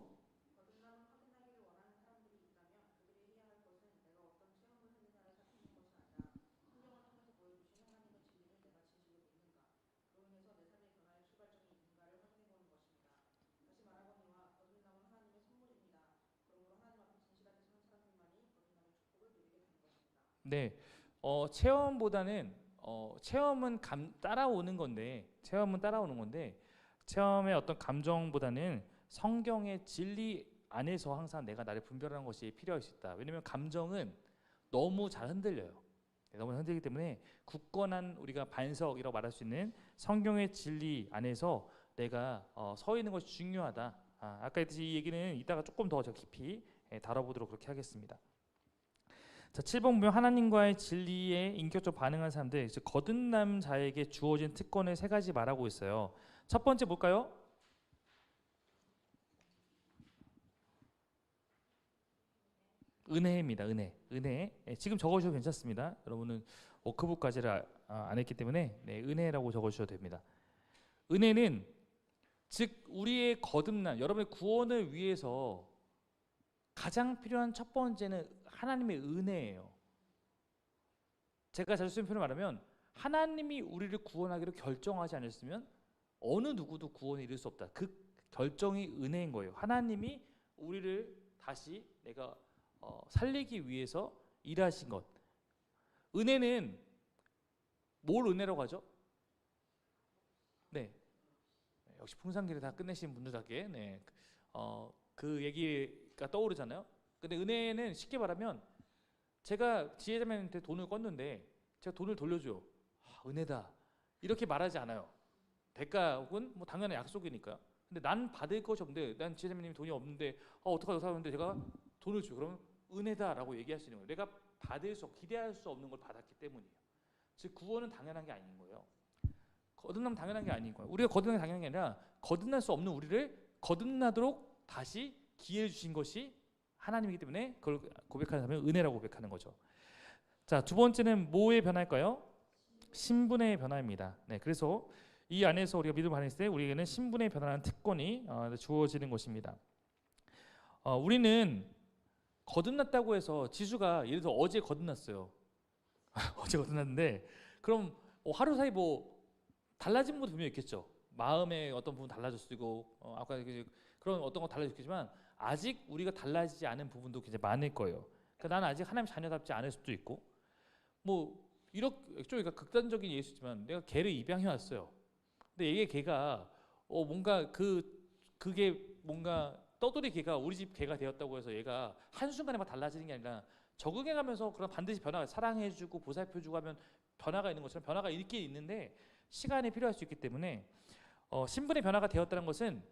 거듭남을 확인하기를 원하는 사람들이 있다면 그들이 해야 할 것은 내가 어떤 체험을 했느냐를 살피는 것이 아니라 성경을 통해서 보여주신 하나님의 진리를 내가 진실로 믿는가, 그로 인해서 내 삶의 변화의 출발점이 있는가를 확인해 보는 것입니다. 다시 말하거니와 거듭남은 하나님의 선물입니다. 그러므로 하나님 앞에 진실하게 서는 사람들만이 거듭남의 축복을 누리게 되는 것입니다. 네, 체험보다는 체험은 따라오는 건데, 체험의 어떤 감정보다는 성경의 진리 안에서 항상 내가 나를 분별하는 것이 필요할 수 있다. 왜냐하면 감정은 너무 잘 흔들려요. 너무 흔들리기 때문에 굳건한 우리가 반석이라고 말할 수 있는 성경의 진리 안에서 내가 서 있는 것이 중요하다. 아까 했듯이 이 얘기는 이따가 조금 더 깊이 다뤄보도록 그렇게 하겠습니다. 자, 7번 보면 하나님과의 진리에 인격적 반응한 사람들, 즉 거듭남 자에게 주어진 특권을 세 가지 말하고 있어요. 첫 번째 뭘까요? 은혜입니다. 은혜. 지금 적어주셔도 괜찮습니다. 여러분은 워크북까지를 안 했기 때문에 은혜라고 적어주셔도 됩니다. 은혜는 즉 우리의 거듭남, 여러분의 구원을 위해서 가장 필요한 첫 번째는 하나님의 은혜예요. 제가 자주 쓰는 표현을 말하면 하나님이 우리를 구원하기로 결정하지 않았으면 어느 누구도 구원에 이를 수 없다. 그 결정이 은혜인 거예요. 하나님이 우리를 다시 내가 살리기 위해서 일하신 것. 은혜는 뭘 은혜라고 하죠? 네, 역시 풍산길을 다 끝내신 분들답게 그 얘기가 떠오르잖아요. 근데 은혜는 쉽게 말하면 제가 지혜자매한테 돈을 껐는데 제가 돈을 돌려줘요. 은혜다 이렇게 말하지 않아요. 대가 혹은 뭐 당연한 약속이니까. 근데 난 받을 것이 없는데, 난 지혜자매님이 돈이 없는데 어떡하죠 하는데 제가 돈을 줘요. 그러면 은혜다라고 얘기할 수 있는 거예요. 내가 기대할 수 없는 걸 받았기 때문이에요. 즉 구원은 당연한 게 아닌 거예요. 거듭나면 당연한 게 아닌 거예요. 우리가 거듭나는 게 당연한 게 아니라 거듭날 수 없는 우리를 거듭나도록 다시 기회를 주신 것이 하나님이기 때문에 그걸 고백하는 사람은 은혜라고 고백하는 거죠. 자, 두 번째는 뭐의 변화일까요? 신분의 변화입니다. 네, 그래서 이 안에서 우리가 믿음을 반응했을 때 우리에게는 신분의 변화라는 특권이 주어지는 것입니다. 우리는 거듭났다고 해서 지수가 예를 들어 어제 거듭났어요. 어제 거듭났는데 그럼 하루 사이 뭐 달라진 것도 분명히 있겠죠. 마음의 어떤 부분 달라질 수도 있고 아까 그런 어떤 거 달라졌겠지만 아직 우리가 달라지지 않은 부분도 굉장히 많을 거예요. 그러니까 나는 아직 하나님 자녀답지 않을 수도 있고 뭐 이렇게 좀 극단적인 예일 수 있지만 내가 개를 입양해 왔어요. 근데 이게 개가 뭔가 그게 뭔가 떠돌이 개가 우리 집 개가 되었다고 해서 얘가 한순간에 막 달라지는 게 아니라 적응해가면서 그런 반드시 변화가 사랑해주고 보살펴주고 하면 변화가 있는 것처럼 변화가 있긴 있는데 시간이 필요할 수 있기 때문에 신분의 변화가 되었다는 것은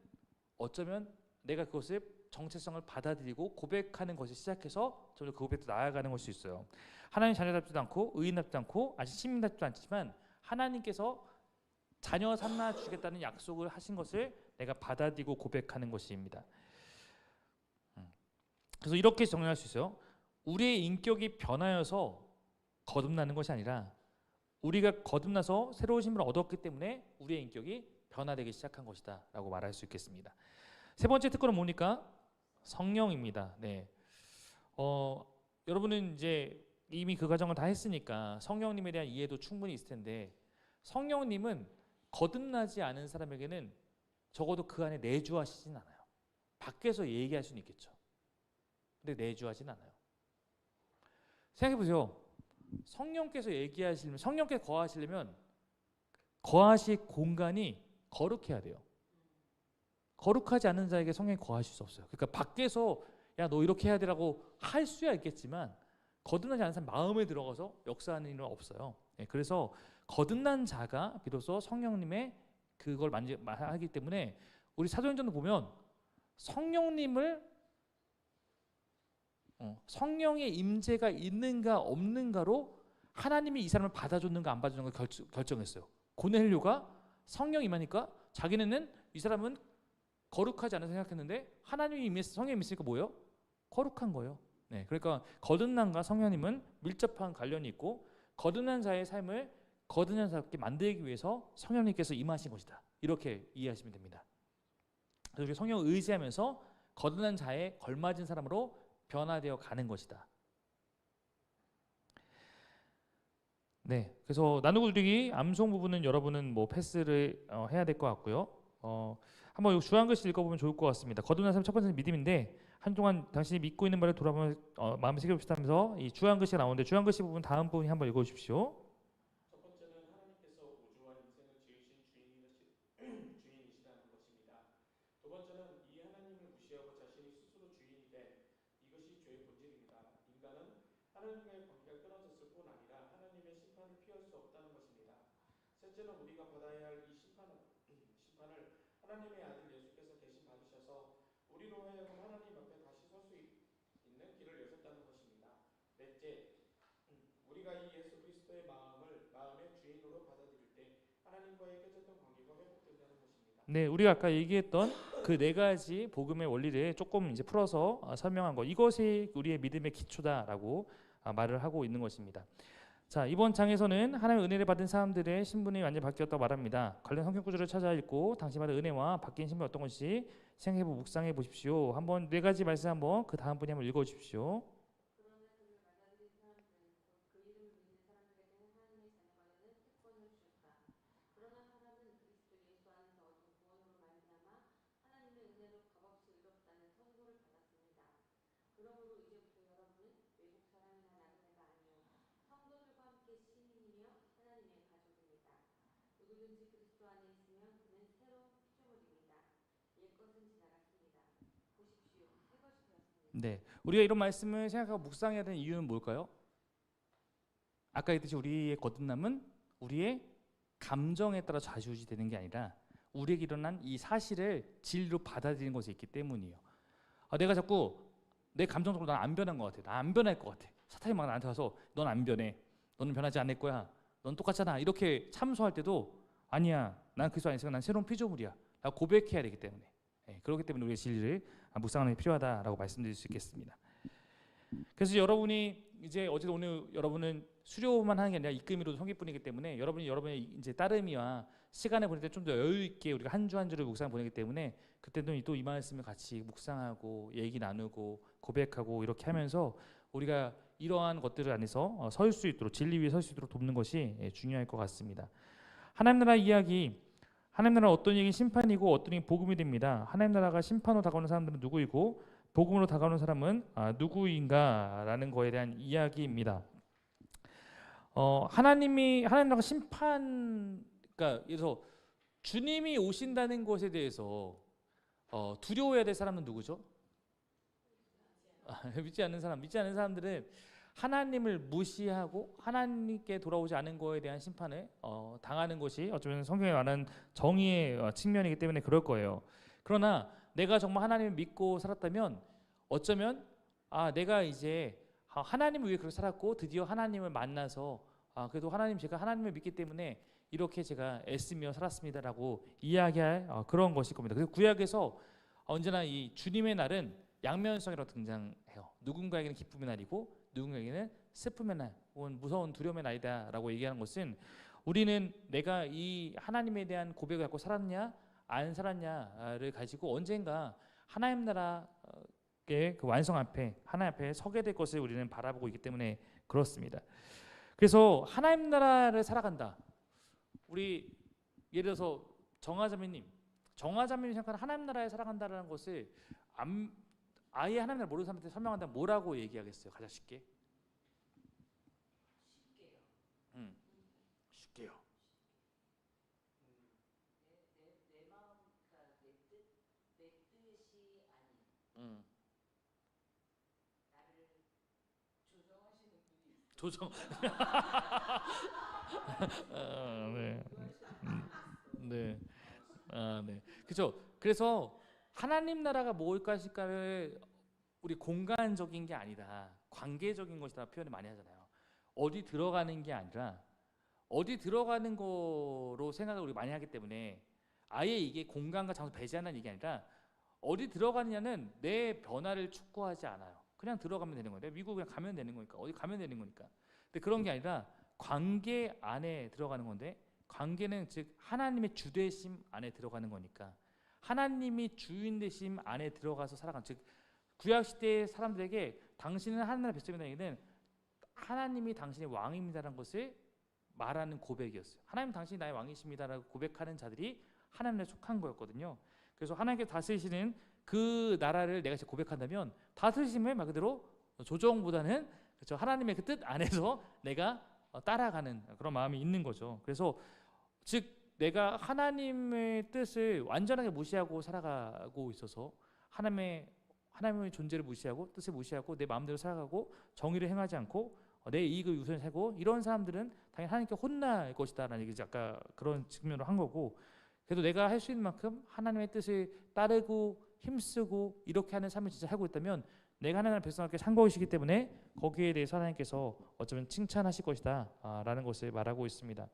어쩌면 내가 그것을 정체성을 받아들이고 고백하는 것이 시작해서 점점 그 고백도 나아가는 것일 수 있어요. 하나님 자녀답지도 않고 의인답지도 않고 아직 시민답지도 않지만 하나님께서 자녀 삼아 주겠다는 약속을 하신 것을 내가 받아들이고 고백하는 것입니다. 그래서 이렇게 정리할 수 있어요. 우리의 인격이 변하여서 거듭나는 것이 아니라 우리가 거듭나서 새로운 신분을 얻었기 때문에 우리의 인격이 변화되기 시작한 것이다 라고 말할 수 있겠습니다. 세 번째 특권은 뭡니까? 성령입니다. 네. 여러분은 이제 이미 그 과정을 다 했으니까 성령님에 대한 이해도 충분히 있을 텐데 성령님은 거듭나지 않은 사람에게는 적어도 그 안에 내주하시진 않아요. 밖에서 얘기할 수는 있겠죠. 근데 내주하진 않아요. 생각해 보세요. 성령께서 얘기하시려면 성령께서 거하시려면 거하실 공간이 거룩해야 돼요. 거룩하지 않은 자에게 성령이 거하실 수 없어요. 그러니까 밖에서 야 너 이렇게 해야 되라고 할 수야 있겠지만 거듭나지 않은 사람 마음에 들어가서 역사하는 일은 없어요. 그래서 거듭난 자가 비로소 성령님의 그걸 하기 때문에 우리 사도행전도 보면 성령님을 성령의 임재가 있는가 없는가로 하나님이 이 사람을 받아줬는가 안 받아줬는가 결정했어요. 고넬료가 성령 임하니까 자기네는 이 사람은 거룩하지 않은 생각했는데 하나님이 성령이 있으니까 뭐예요? 거룩한 거예요. 네, 그러니까 거듭남과 성령님은 밀접한 관련이 있고 거듭난 자의 삶을 거듭난 자답게 만들기 위해서 성령님께서 임하신 것이다. 이렇게 이해하시면 됩니다. 그래서 우리 성령을 의지하면서 거듭난 자에 걸맞은 사람으로 변화되어 가는 것이다. 네, 그래서 나누고 드리기 암송 부분은 여러분은 뭐 패스를 해야 될 것 같고요. 한번 주한 글씨 읽어보면 좋을 것 같습니다. 거듭난 삶 첫 번째는 믿음인데 한동안 당신이 믿고 있는 바를 돌아보면 마음에 새겨봅시다면서 이 주한 글씨가 나오는데 주한 글씨 부분 다음 부분 한번 읽어주십시오. 첫 번째는 하나님께서 우주와 인생을 지으신 주인이시라는 것입니다. 두 번째는 이 하나님을 무시하고 자신이 스스로 주인이 돼 이것이 죄의 본질입니다. 인간은 하나님과의 관계가 끊어졌을 뿐 아니라 하나님의 심판을 피할 수 없다는 것입니다. 셋째는 우리가 받아야 할 이 심판을 하나님의 아들 예수께서 대신 받으셔서 우리로 하여금 하나님 앞에 다시 설 수 있는 길을 여셨다는 것입니다. 넷째, 우리가 이 예수 그리스도의 마음의 주인으로 받아들일 때 하나님과의 깨졌던 관계가 회복된다는 것입니다. 네, 우리가 아까 얘기했던 그 네 가지 복음의 원리를 조금 이제 풀어서 설명한 거, 이것이 우리의 믿음의 기초다라고 말을 하고 있는 것입니다. 자, 이번 장에서는 하나님의 은혜를 받은 사람들의 신분이 완전히 바뀌었다고 말합니다. 관련 성경 구절을 찾아 읽고 당신 받은 은혜와 바뀐 신분이 어떤 것인지 생각해보고 묵상해 보십시오. 한번 네 가지 말씀 한번 그 다음 분이 한번 읽어 주십시오. 그러나 그를 받아들인 사람들은 곧 그 이름을 믿는 사람들에게는 하나님의 자녀가 되는 특권을 주셨다. 그러나 사람은 그리스도 예수 안에서 얻은 구원으로 말미암아 하나님의 은혜로 값없이 의롭다는 선고를 받았습니다. 그러므로 이제부터 여러분은 외국 사람이나 나그네가 아니요 성도들과 함께 시민이며 하나님의 가족입니다. 누구든지 그리스도 안에 있으면 그는 새로운 피조물입니다. 옛것은 지나갔습니다. 보십시오, 새 것이 되었습니다. 네, 우리가 이런 말씀을 생각하고 묵상해야 되는 이유는 뭘까요? 아까 했듯이 우리의 거듭남은 우리의 감정에 따라 좌지우지되는 게 아니라 우리에게 일어난 이 사실을 진리로 받아들이는 것이 있기 때문이에요. 내가 자꾸 내 감정적으로 난 안 변한 것 같아. 나 안 변할 것 같아. 사탄이 막 나한테 와서 넌 안 변해. 너는 변하지 않을 거야. 넌 똑같잖아. 이렇게 참소할 때도 아니야. 난 그리스도 안에 있으니까 난 새로운 피조물이야. 라고 고백해야 되기 때문에. 그렇기 때문에 우리의 진리를 묵상하는 게 필요하다라고 말씀드릴 수 있겠습니다. 그래서 여러분이 이제 어쨌든 오늘 여러분은 수료만 하는 게 아니라 입금이로도 성기뿐이기 때문에 여러분의 이제 따름이와 시간을 보낼 때 좀 더 여유 있게 우리가 한 주 한 주를 묵상 보내기 때문에 그때도 또 이 말씀을 같이 묵상하고 얘기 나누고 고백하고 이렇게 하면서 우리가 이러한 것들 안에서 설 수 있도록 진리 위에 설 수 있도록 돕는 것이 중요할 것 같습니다. 하나님 나라 이야기, 하나님 나라 어떤 얘기는 심판이고 어떤 얘기는 복음이 됩니다. 하나님 나라가 심판으로 다가오는 사람들은 누구이고 복음으로 다가오는 사람은 누구인가라는 거에 대한 이야기입니다. 하나님 나라가 심판, 그러니까 그래서 주님이 오신다는 것에 대해서 두려워해야 될 사람은 누구죠? 믿지 않는 사람. 믿지 않는 사람들은 하나님을 무시하고 하나님께 돌아오지 않은 거에 대한 심판을 당하는 것이 어쩌면 성경에 말하는 정의의 측면이기 때문에 그럴 거예요. 그러나 내가 정말 하나님을 믿고 살았다면 어쩌면 내가 이제 하나님을 위해 그렇게 살았고 드디어 하나님을 만나서 그래도 제가 하나님을 믿기 때문에 이렇게 제가 애쓰며 살았습니다라고 이야기할 그런 것일 겁니다. 그래서 구약에서 언제나 이 주님의 날은 양면성이라고 등장해요. 누군가에게는 기쁨의 날이고 누군가에게는 슬픔의 날 혹은 무서운 두려움의 날이다라고 얘기하는 것은 우리는 내가 이 하나님에 대한 고백을 갖고 살았냐 안 살았냐를 가지고 언젠가 하나님 나라의 그 완성 앞에 하나님 앞에 서게 될 것을 우리는 바라보고 있기 때문에 그렇습니다. 그래서 하나님 나라를 살아간다. 우리 예를 들어서 정화자매님 생각하는 하나님 나라에 살아간다라는 것을 아예 하나님 나라 모르는 사람한테 설명한다면 뭐라고 얘기하겠어요? 가장 쉽게. 쉽게요. 내 마음, 내 뜻이 아닌 나를 조정하시는 분이 있어요. 조정. 네. 네. 네. 그렇죠. 그래서 하나님 나라가 뭘까 싶까를 우리 공간적인 게 아니다. 관계적인 것이다 표현을 많이 하잖아요. 어디 들어가는 게 아니라 어디 들어가는 거로 생각을 우리 많이 하기 때문에 아예 이게 공간과 장소 배제한다는 얘기 아니라 어디 들어가느냐는 내 변화를 축구하지 않아요. 그냥 들어가면 되는 거예요. 미국 그냥 가면 되는 거니까 어디 가면 되는 거니까. 근데 그런 게 아니라 관계 안에 들어가는 건데 관계는 즉 하나님의 주되심 안에 들어가는 거니까 하나님이 주인 되심 안에 들어가서 살아가는 즉 구약 시대의 사람들에게 당신은 하나님의 백성이라는 하나님이 당신의 왕입니다라는 것을 말하는 고백이었어요. 하나님 당신이 나의 왕이십니다라고 고백하는 자들이 하나님에 속한 거였거든요. 그래서 하나님께서 다스리시는 그 나라를 내가 고백한다면 다스리심을 말 그대로 조정보다는 그렇죠. 하나님의 그 뜻 안에서 내가 따라가는 그런 마음이 있는 거죠. 그래서 즉 내가 하나님의 뜻을 완전하게 무시하고 살아가고 있어서 하나님의 존재를 무시하고 뜻을 무시하고 내 마음대로 살아가고 정의를 행하지 않고 내 이익을 우선히 살고 이런 사람들은 당연히 하나님께 혼날 것이다라는 얘기지 아까 그런 측면으로 한 거고 그래도 내가 할 수 있는 만큼 하나님의 뜻을 따르고 힘쓰고 이렇게 하는 삶을 진짜 살고 있다면 내가 하나님의 백성에게 산 것이기 때문에 거기에 대해서 하나님께서 어쩌면 칭찬하실 것이다 라는 것을 말하고 있습니다.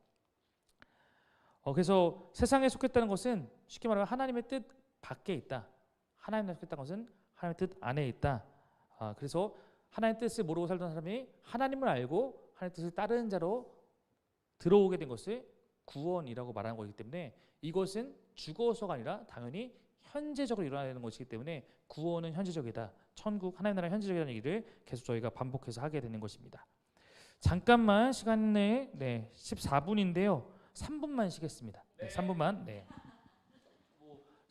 그래서 세상에 속했다는 것은 쉽게 말하면 하나님의 뜻 밖에 있다. 하나님에 속했다는 것은 하나님의 뜻 안에 있다. 그래서 하나님의 뜻을 모르고 살던 사람이 하나님을 알고 하나님의 뜻을 따르는 자로 들어오게 된 것을 구원이라고 말하는 것이기 때문에 이것은 죽어서가 아니라 당연히 현재적으로 일어나야 되는 것이기 때문에 구원은 현재적이다. 천국 하나님 나라 현재적이라는 얘기를 계속 저희가 반복해서 하게 되는 것입니다. 잠깐만 시간 내에 14분인데요. 3분만 쉬겠습니다. 3분만. 네.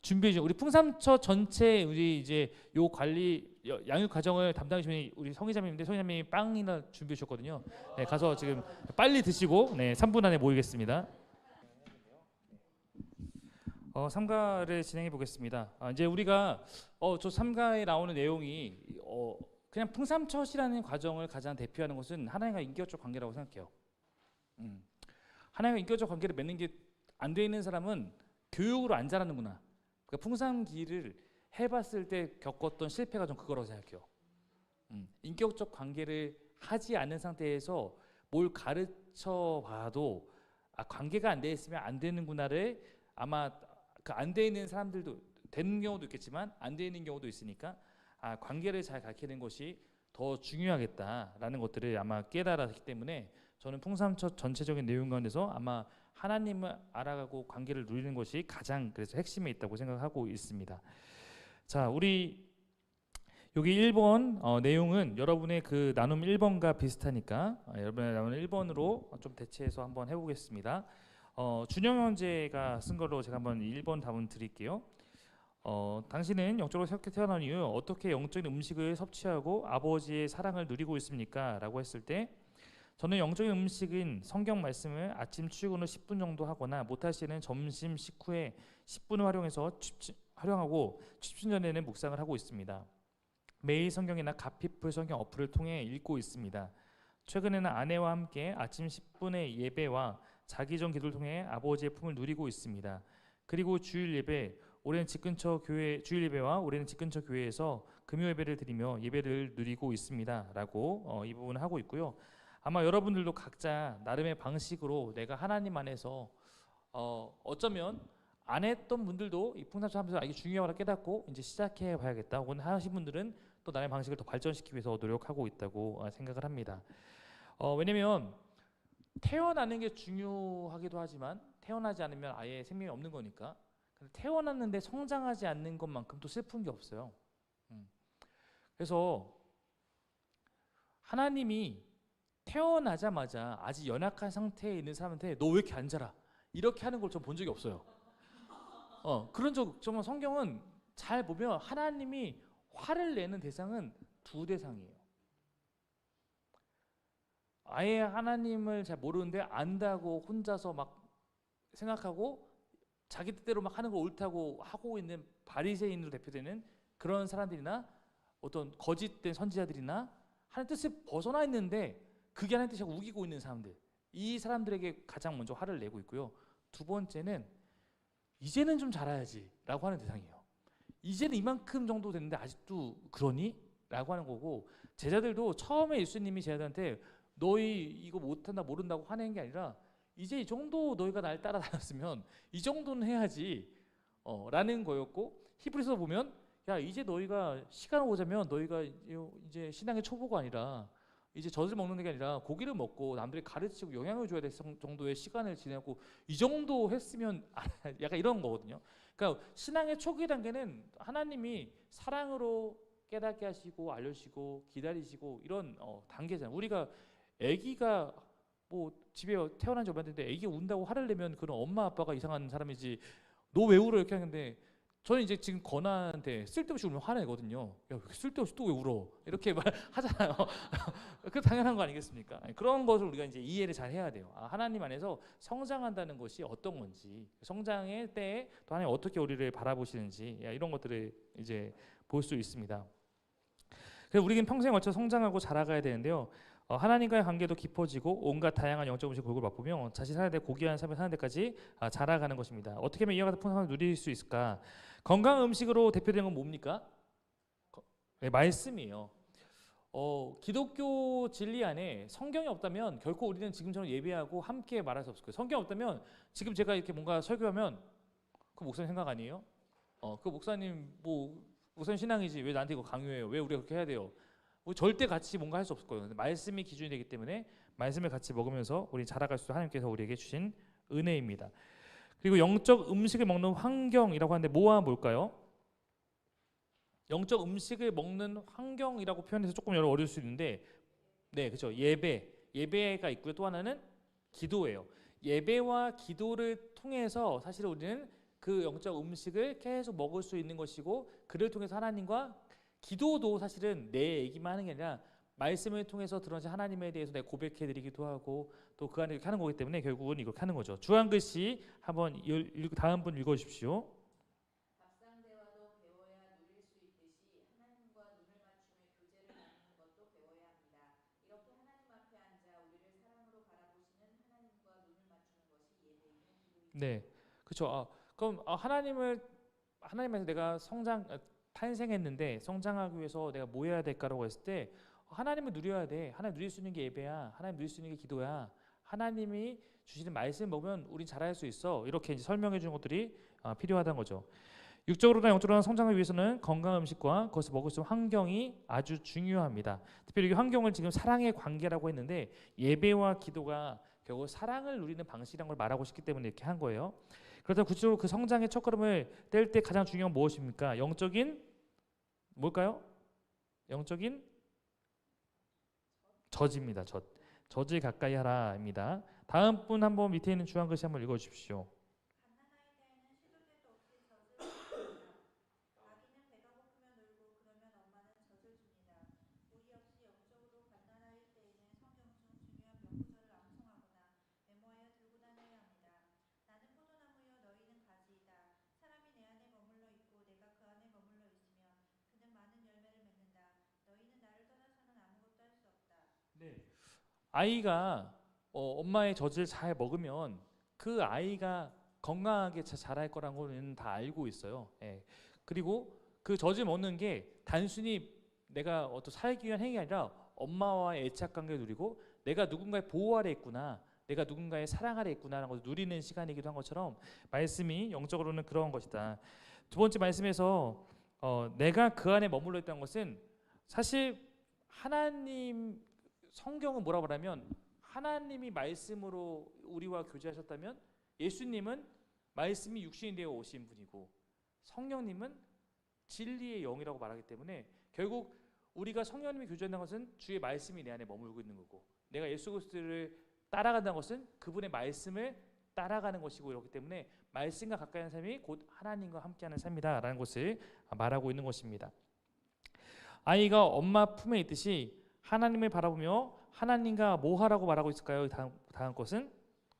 준비해 주세요. 우리 풍삼처 전체 우리 이제 요 관리 양육 과정을 담당하시는 우리 성희자매인데 성희자매이 빵이나 준비해 주셨거든요. 네, 가서 지금 빨리 드시고 3분 안에 모이겠습니다. 삼가를 진행해 보겠습니다. 이제 우리가 저 삼가에 나오는 내용이 그냥 풍삼처이라는 과정을 가장 대표하는 것은 하나님과 인격적 관계라고 생각해요. 하나님과 인격적 관계를 맺는 게 안 돼 있는 사람은 교육으로 안 자라는구나. 그러니까 풍삼기를 해봤을 때 겪었던 실패가 좀 그거라고 생각해요. 인격적 관계를 하지 않는 상태에서 뭘 가르쳐 봐도 관계가 안 돼 있으면 안 되는구나를 아마 그 안 돼 있는 사람들도 되는 경우도 있겠지만 안 돼 있는 경우도 있으니까 관계를 잘 가르치는 것이 더 중요하겠다라는 것들을 아마 깨달았기 때문에 저는 풍삼처 전체적인 내용 가운데서 아마 하나님을 알아가고 관계를 누리는 것이 가장 그래서 핵심에 있다고 생각하고 있습니다. 자, 우리 여기 1번 내용은 여러분의 그 나눔 1번과 비슷하니까 여러분의 나눔 1번으로 좀 대체해서 한번 해보겠습니다. 준영 형제가 쓴 걸로 제가 한번 1번 답은 드릴게요. 당신은 영적으로 새롭게 태어난 이후 어떻게 영적인 음식을 섭취하고 아버지의 사랑을 누리고 있습니까? 라고 했을 때 저는 영적인 음식인 성경 말씀을 아침 출근 후 10분 정도 하거나 못할 시에는 점심 식후에 10분을 활용하고 취침 전에는 묵상을 하고 있습니다. 매일 성경이나 가피풀 성경 어플을 통해 읽고 있습니다. 최근에는 아내와 함께 아침 10분의 예배와 자기 전 기도를 통해 아버지의 품을 누리고 있습니다. 그리고 주일 예배와 올해는 집 근처 교회에서 금요 예배를 드리며 예배를 누리고 있습니다라고 이 부분을 하고 있고요. 아마 여러분들도 각자 나름의 방식으로 내가 하나님 안에서 어쩌면 안 했던 분들도 이 풍성하면서 이게 중요하다고 깨닫고 이제 시작해 봐야겠다 혹은 하신 분들은 또 나의 방식을 더 발전시키기 위해서 노력하고 있다고 생각을 합니다. 왜냐면 태어나는 게 중요하기도 하지만 태어나지 않으면 아예 생명이 없는 거니까. 근데 태어났는데 성장하지 않는 것만큼 또 슬픈 게 없어요. 그래서 하나님이 태어나자마자 아직 연약한 상태에 있는 사람한테 너 왜 이렇게 안 자라? 이렇게 하는 걸 좀 본 적이 없어요. 그런 적 정말 성경은 잘 보면 하나님이 화를 내는 대상은 두 대상이에요. 아예 하나님을 잘 모르는데 안다고 혼자서 막 생각하고 자기 뜻대로 막 하는 거 옳다고 하고 있는 바리새인으로 대표되는 그런 사람들이나 어떤 거짓된 선지자들이나 하나님 뜻을 벗어나 있는데 그게 하나님 뜻이라고 우기고 있는 사람들, 이 사람들에게 가장 먼저 화를 내고 있고요. 두 번째는 이제는 좀 잘해야지 라고 하는 대상이에요. 이제는 이만큼 정도 됐는데 아직도 그러니? 라고 하는 거고, 제자들도 처음에 예수님이 제자들한테 너희 이거 못한다 모른다고 화내는 게 아니라 이제 이 정도 너희가 날 따라다녔으면 이 정도는 해야지 라는 거였고, 히브리서 보면 야 이제 너희가 시간을 오자면 너희가 이제 신앙의 초보가 아니라 이제 젖을 먹는 게 아니라 고기를 먹고 남들이 가르치고 영향을 줘야 될 정도의 시간을 지내고 이 정도 했으면 약간 이런 거거든요. 그러니까 신앙의 초기 단계는 하나님이 사랑으로 깨닫게 하시고 알려주시고 기다리시고 이런 단계잖아요. 우리가 아기가 뭐 집에 태어난 지 얼마 됐는데 아기 운다고 화를 내면 그런 엄마 아빠가 이상한 사람이지 너 왜 울어 이렇게 하는데, 저는 이제 지금 건아한테 쓸데없이 울면 화내거든요. 야 쓸데없이 또 왜 울어 이렇게 말하잖아요. 그 당연한 거 아니겠습니까? 그런 것을 우리가 이제 이해를 잘 해야 돼요. 하나님 안에서 성장한다는 것이 어떤 건지, 성장의 때에 또 하나님 어떻게 우리를 바라보시는지 이런 것들을 이제 볼 수 있습니다. 그래서 우리는 평생 걸쳐 성장하고 자라가야 되는데요. 하나님과의 관계도 깊어지고 온갖 다양한 영적 음식 골고루 맛보며 자신 살아야 될 고귀한 삶을 사는 데까지 자라가는 것입니다. 어떻게 하면 이와 같은 풍성함을 누릴 수 있을까? 건강한 음식으로 대표되는 건 뭡니까? 네, 말씀이에요. 기독교 진리 안에 성경이 없다면 결코 우리는 지금처럼 예배하고 함께 말할 수 없을 거예요. 성경이 없다면 지금 제가 이렇게 뭔가 설교하면 그 목사님 생각 아니에요? 그 목사님 목사님 신앙이지 왜 나한테 이거 강요해요? 왜 우리가 그렇게 해야 돼요? 절대 같이 뭔가 할 수 없을 거예요. 말씀이 기준이 되기 때문에 말씀을 같이 먹으면서 우리 자라갈 수 있도록 하나님께서 우리에게 주신 은혜입니다. 그리고 영적 음식을 먹는 환경이라고 하는데 뭐와 뭘까요? 영적 음식을 먹는 환경이라고 표현해서 조금 어려울 수 있는데, 네, 그렇죠. 예배가 있고요. 또 하나는 기도예요. 예배와 기도를 통해서 사실 우리는 그 영적 음식을 계속 먹을 수 있는 것이고, 그를 통해서 하나님과 기도도 사실은 내 얘기만 하는 게 아니라 말씀을 통해서 드러나신 하나님에 대해서 내가 고백해드리기도 하고 또 그 안에 이렇게 하는 거기 때문에 결국은 이렇게 하는 거죠. 주한 글씨 한번 다음 분 읽어주십시오. 밥상대화도 배워야 누릴 수 있듯이 하나님과 눈을 맞추며 교제를 나누는 것도 배워야 합니다. 이렇게 하나님 앞에 앉아 우리를 사랑으로 바라보시는 하나님과 눈을 맞추는 것이 예배이며 기도이죠. 네, 그렇죠. 그럼 하나님에서 내가 탄생했는데 성장하기 위해서 내가 뭐 해야 될까라고 했을 때 하나님을 누려야 돼. 하나님 누릴 수 있는 게 예배야. 하나님 누릴 수 있는 게 기도야. 하나님이 주시는 말씀 먹으면 우린 잘할 수 있어. 이렇게 이제 설명해 주는 것들이 필요하다는 거죠. 육적으로나 영적으로나 성장을 위해서는 건강한 음식과 그것을 먹을 수 있는 환경이 아주 중요합니다. 특별히 이 환경을 지금 사랑의 관계라고 했는데 예배와 기도가 결국 사랑을 누리는 방식이라는 걸 말하고 싶기 때문에 이렇게 한 거예요. 그렇다면 구체적으로 그 성장의 첫걸음을 뗄 때 가장 중요한 건 무엇입니까? 영적인 뭘까요? 영적인 젖입니다. 젖을 가까이 하라입니다. 다음 분 한번 밑에 있는 주한 글씨 한번 읽어주십시오. 갓난아이 때에는 시도 때도 없이 젖을 줍니다. 아기는 배가 고프면 울고 그러면 엄마는 젖을 줍니다. 우리 역시 영적으로 갓난아이 때에는 성경 중 중요한 아이가 엄마의 젖을 잘 먹으면 그 아이가 건강하게 자랄 거라는 거는 다 알고 있어요. 예. 그리고 그 젖을 먹는 게 단순히 내가 어떤 살기 위한 행위가 아니라 엄마와의 애착 관계를 누리고 내가 누군가의 보호 아래 있구나, 내가 누군가의 사랑 아래 있구나라는 것을 누리는 시간이기도 한 것처럼 말씀이 영적으로는 그런 것이다. 두 번째 말씀에서 내가 그 안에 머물러 있다는 것은 사실 하나님, 성경은 뭐라고 말하면 하나님이 말씀으로 우리와 교제하셨다면 예수님은 말씀이 육신이 되어 오신 분이고 성령님은 진리의 영이라고 말하기 때문에 결국 우리가 성령님이 교제한다는 것은 주의 말씀이 내 안에 머물고 있는 거고 내가 예수 그리스도를 따라간다는 것은 그분의 말씀을 따라가는 것이고 이렇기 때문에 말씀과 가까이 하는 삶이 곧 하나님과 함께하는 삶이다라는 것을 말하고 있는 것입니다. 아이가 엄마 품에 있듯이 하나님을 바라보며 하나님과 뭐 하라고 말하고 있을까요? 다음 것은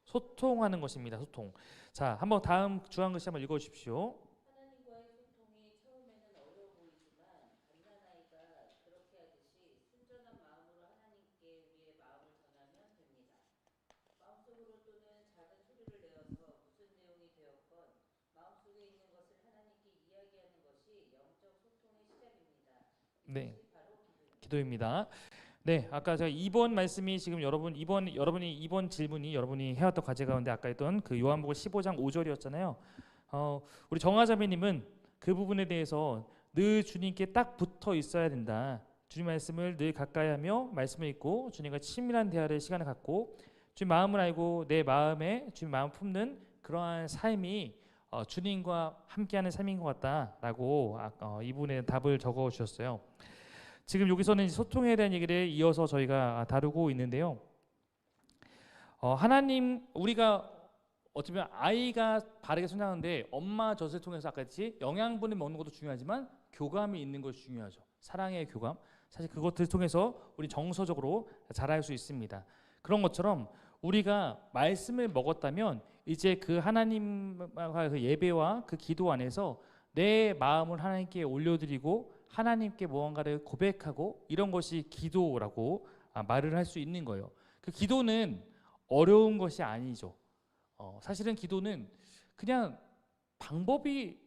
소통하는 것입니다. 소통. 자, 한번 다음 주한 글씨 한번 읽어주십시오. 하나님과의 소통이 처음에는 어려워 보이지만 갓난아이가 그렇게 하듯이 순전한 마음으로 하나님께 우리의 마음을 전하면 됩니다. 마음속으로 또는 작은 소리를 내어서 무슨 내용이 되었건 마음속에 있는 것을 하나님께 이야기하는 것이 영적 소통의 시작입니다. 네. 이것이 바로 기도입니다. 네, 아까 제가 2번 말씀이 지금 여러분이 2번 질문이 여러분이 해왔던 과제 가운데 아까 했던 그 요한복음 15장 5절이었잖아요. 우리 정하자매님은 그 부분에 대해서 늘 주님께 딱 붙어 있어야 된다. 주님 말씀을 늘 가까이하며 말씀을 읽고 주님과 친밀한 대화를 시간을 갖고 주님 마음을 알고 내 마음에 주님 마음 품는 그러한 삶이 주님과 함께하는 삶인 것 같다라고 이 부분에 답을 적어 주셨어요. 지금 여기서는 소통에 대한 얘기를 이어서 저희가 다루고 있는데요. 하나님, 우리가 어쩌면 아이가 바르게 성장하는데 엄마 젖을 통해서 아까 했지 영양분을 먹는 것도 중요하지만 교감이 있는 것이 중요하죠. 사랑의 교감. 사실 그것들을 통해서 우리 정서적으로 자랄 수 있습니다. 그런 것처럼 우리가 말씀을 먹었다면 이제 그 하나님과 그 예배와 그 기도 안에서 내 마음을 하나님께 올려드리고 하나님께 무언가를 고백하고 이런 것이 기도라고 말을 할 수 있는 거예요. 그 기도는 어려운 것이 아니죠. 사실은 기도는 그냥 방법이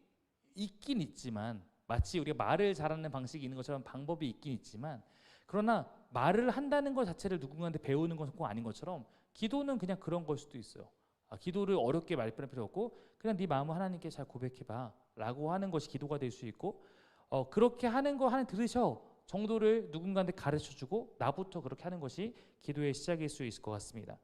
있긴 있지만 마치 우리가 말을 잘하는 방식이 있는 것처럼 방법이 있긴 있지만 그러나 말을 한다는 것 자체를 누군가한테 배우는 것은 꼭 아닌 것처럼 기도는 그냥 그런 걸 수도 있어요. 기도를 어렵게 말할 필요 없고 그냥 네 마음을 하나님께 잘 고백해봐 라고 하는 것이 기도가 될 수 있고 그렇게 하는 거 하나 들으셔 정도를 누군가한테 가르쳐주고 나부터 그렇게 하는 것이 기도의 시작일 수 있을 것 같습니다.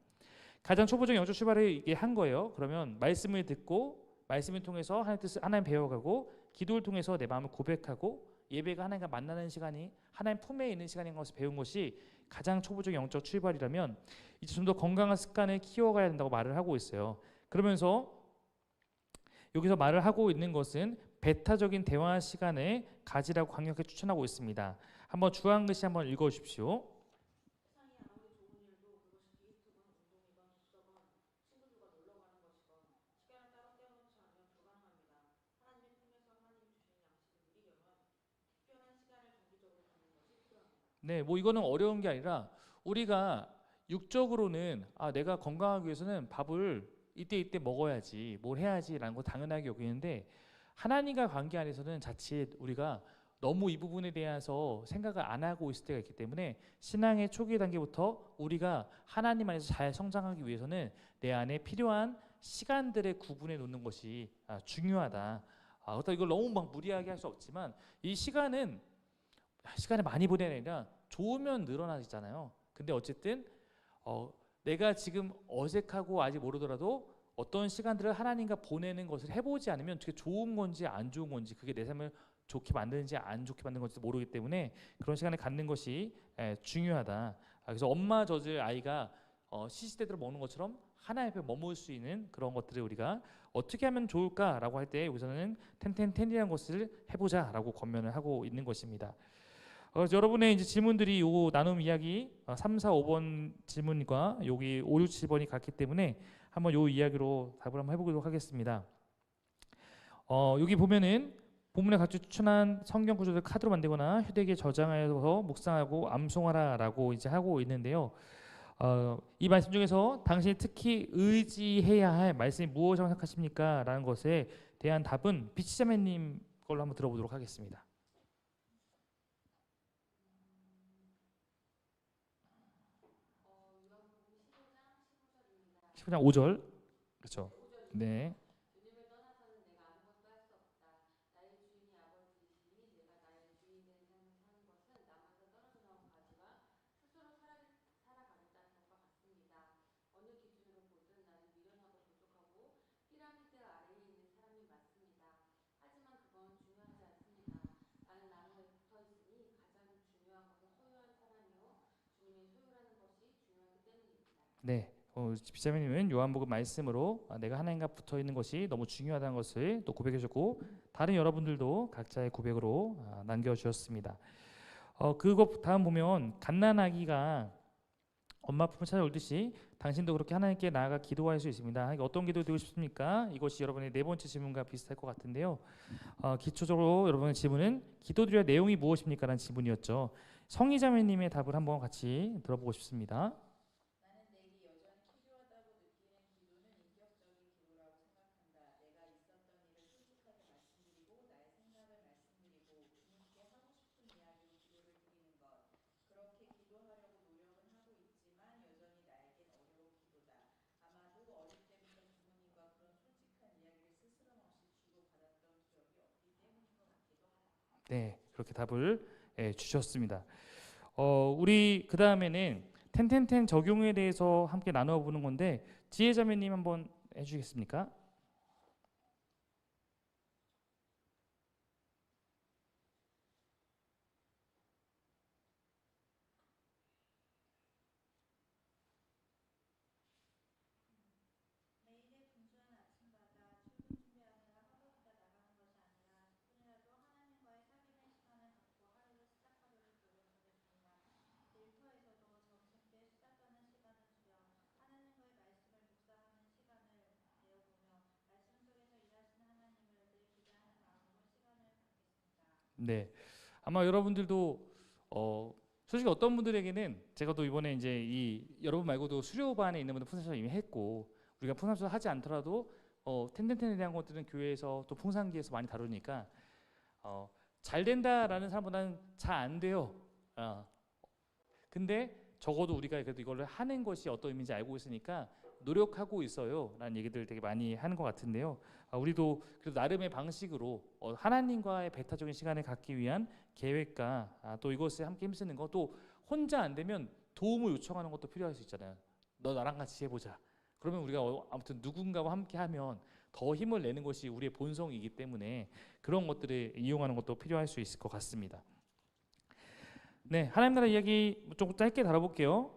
가장 초보적인 영적 출발을 이게 한 거예요. 그러면 말씀을 듣고 말씀을 통해서 하나님 뜻을 하나님 배워가고 기도를 통해서 내 마음을 고백하고 예배가 하나님과 만나는 시간이 하나님 품에 있는 시간인 것을 배운 것이 가장 초보적인 영적 출발이라면 이제 좀 더 건강한 습관을 키워가야 된다고 말을 하고 있어요. 그러면서 여기서 말을 하고 있는 것은 배타적인 대화 시간을 가지라고 강력하게 추천하고 있습니다. 한번 주한 글씨 한번 읽어주십시오. 세상에 아무리 좋은 일도 그것이 기프트건 운동이건 독서건 친구들과 놀러 가는 것이건 시간을 따로 떼어놓지 않으면 불가능합니다. 하나님의 품에서 하나님이 주시는 양식을 누리려면 특별한 시간을 정기적으로 갖는 것이 필요합니다. 네, 뭐 이거는 어려운 게 아니라 우리가 육적으로는 내가 건강하기 위해서는 밥을 이때 먹어야지 뭘 해야지라는 거 당연하게 여기는데 하나님과 관계 안에서는 자칫 우리가 너무 이 부분에 대해서 생각을 안 하고 있을 때가 있기 때문에 신앙의 초기 단계부터 우리가 하나님 안에서 잘 성장하기 위해서는 내 안에 필요한 시간들을 구분해 놓는 것이 중요하다. 그렇다고 이걸 너무 막 무리하게 할 수 없지만 이 시간을 많이 보내는 게 아니라 좋으면 늘어나잖아요. 근데 어쨌든 내가 지금 어색하고 아직 모르더라도 어떤 시간들을 하나님과 보내는 것을 해보지 않으면 그게 좋은 건지 안 좋은 건지 그게 내 삶을 좋게 만드는지 안 좋게 만드는 건지 모르기 때문에 그런 시간을 갖는 것이 중요하다. 그래서 엄마 젖을 아이가 시시때대로 먹는 것처럼 하나님 앞에 머물 수 있는 그런 것들을 우리가 어떻게 하면 좋을까라고 할 때 여기서는 텐텐텐이라는 것을 해보자라고 권면을 하고 있는 것입니다. 여러분의 이제 질문들이 요 나눔 이야기 3, 4, 5번 질문과 여기 5, 6, 7번이 같기 때문에 한번 요 이야기로 답을 한번 해보도록 하겠습니다. 여기 보면은 본문에 각주 추천한 성경 구절을 카드로 만들거나 휴대기에 저장하여서 묵상하고 암송하라라고 이제 하고 있는데요. 이 말씀 중에서 당신이 특히 의지해야 할 말씀이 무엇이라고 생각하십니까? 라는 것에 대한 답은 비치자매님 걸로 한번 들어보도록 하겠습니다. 15장 5절. 그렇죠. 네. 주님을 떠나서는 내가 아무것도 할 수 없다. 나의 주인이 아버지이시니 내가 나의 주인의 삶을 사는 것은 남한테 떨어져 나온 가지가 스스로 살아가겠다는 것과 같습니다. 어느 기준으로 보든 나는 미련하고 부족하고 피라미드 아래에 있는 사람이 맞습니다. 하지만 그건 중요하지 않습니다. 나는 나무에 붙어 있으니 가장 중요한 것은 소유한 사람이요 주님의 소유라는 것이 중요하기 때문입니다. 네. 비자매님은 요한복음 말씀으로 내가 하나님과 붙어 있는 것이 너무 중요하다는 것을 또 고백해 주셨고 다른 여러분들도 각자의 고백으로 남겨 주셨습니다. 그것 다음 보면 갓난아기가 엄마 품을 찾아올듯이 당신도 그렇게 하나님께 나아가 기도할 수 있습니다. 어떤 기도 드리고 싶습니까? 이것이 여러분의 네 번째 질문과 비슷할 것 같은데요. 기초적으로 여러분의 질문은 기도드려야 내용이 무엇입니까? 라는 질문이었죠. 성희자매님의 답을 한번 같이 들어보고 싶습니다. 나는 내게 여전히 필요하다고 느끼는 기도는 인격적인 기도라고 생각한다. 내가 있었던 일을 솔직하게 말씀드리고 나의 생각을 말씀드리고 주님께 하고 싶은 이야기로 기도를 드리는 것. 그렇게 기도하려고 노력은 하고 있지만 여전히 나에겐 어려운 기도다. 아마도 어릴 때부터 부모님과 그런 솔직한 이야기를 스스럼 없이 주고받았던 기억이 없기 때문인 것 같기도 하다. 네, 그렇게 답을 주셨습니다. 우리 그 다음에는 텐텐텐 적용에 대해서 함께 나누어 보는 건데 지혜자매님 한번 해주시겠습니까? 매일의 분주한 아침마다 출근 준비하느라 허덕이다 나가는 것이 아니라 10분이라도 하나님과의 사귐의 시간을 갖고 하루를 시작하려고 노력하겠습니다. 일터에서도 점심 때 시작하는 시간을 줄여 하나님과의 말씀을 묵상하는 시간을 내어보며 말씀 속에서 일하시는 하나님을 늘 기대하는 마음으로 시간을 갖겠습니다. 네, 아마 여러분들도 솔직히 어떤 분들에게는 제가 또 이번에 이제 이 여러분 말고도 수료반에 있는 분들 풍산수사 이미 했고 우리가 풍산수사 하지 않더라도 텐텐텐에 대한 것들은 교회에서 또 풍산기에서 많이 다루니까 잘 된다라는 사람보다는 잘 안 돼요. 근데 적어도 우리가 그래도 이걸 하는 것이 어떤 의미인지 알고 있으니까 노력하고 있어요 라는 얘기들 되게 많이 하는 것 같은데요. 우리도 그래도 나름의 방식으로 하나님과의 배타적인 시간을 갖기 위한 계획과 또 이것을 함께 힘쓰는 것, 또 혼자 안 되면 도움을 요청하는 것도 필요할 수 있잖아요. 너 나랑 같이 해보자. 그러면 우리가 아무튼 누군가와 함께 하면 더 힘을 내는 것이 우리의 본성이기 때문에 그런 것들을 이용하는 것도 필요할 수 있을 것 같습니다. 네, 하나님 나라 이야기 좀 짧게 다뤄볼게요.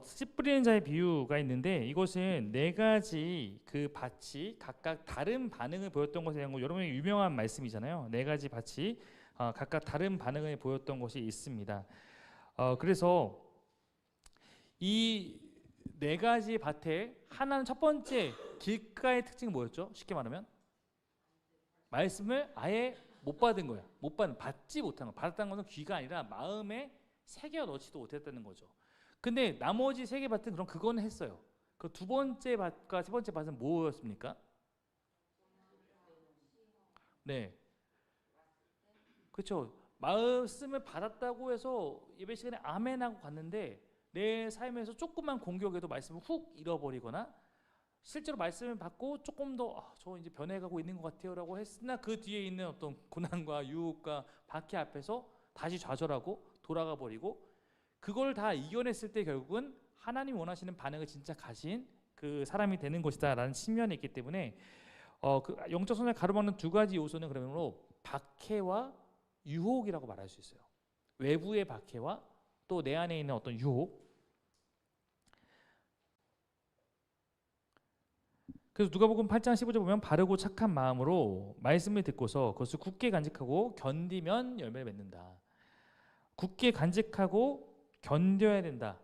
씨 뿌리는 자의 비유가 있는데 이것은 네 가지 그 밭이 각각 다른 반응을 보였던 것에 대한 거 여러분이 유명한 말씀이잖아요. 네 가지 밭이 각각 다른 반응을 보였던 것이 있습니다. 그래서 이 네 가지 밭에 하나는 첫 번째 길가의 특징이 뭐였죠? 쉽게 말하면 말씀을 아예 못 받은 거야. 받지 못한 거. 받았다는 것은 귀가 아니라 마음에 새겨 넣지도 못했다는 거죠. 근데 나머지 세 개 밭은 그럼 그거는 했어요. 그 두 번째 밭과 세 번째 밭은 뭐였습니까? 네, 그렇죠. 말씀을 받았다고 해서 예배 시간에 아멘 하고 갔는데 내 삶에서 조금만 공격해도 말씀을 훅 잃어버리거나 실제로 말씀을 받고 조금 더 저 이제 변해가고 있는 것 같아요라고 했으나 그 뒤에 있는 어떤 고난과 유혹과 박해 앞에서 다시 좌절하고 돌아가 버리고 그걸 다 이겨냈을 때 결국은 하나님 원하시는 반응을 진짜 가진 그 사람이 되는 것이다라는 측면이 있기 때문에 그 영적 성장을 가로막는 두 가지 요소는 그러므로 박해와 유혹이라고 말할 수 있어요. 외부의 박해와 또 내 안에 있는 어떤 유혹. 그래서 누가복음 8장 15절 보면 바르고 착한 마음으로 말씀을 듣고서 그것을 굳게 간직하고 견디면 열매를 맺는다. 굳게 간직하고 견뎌야 된다.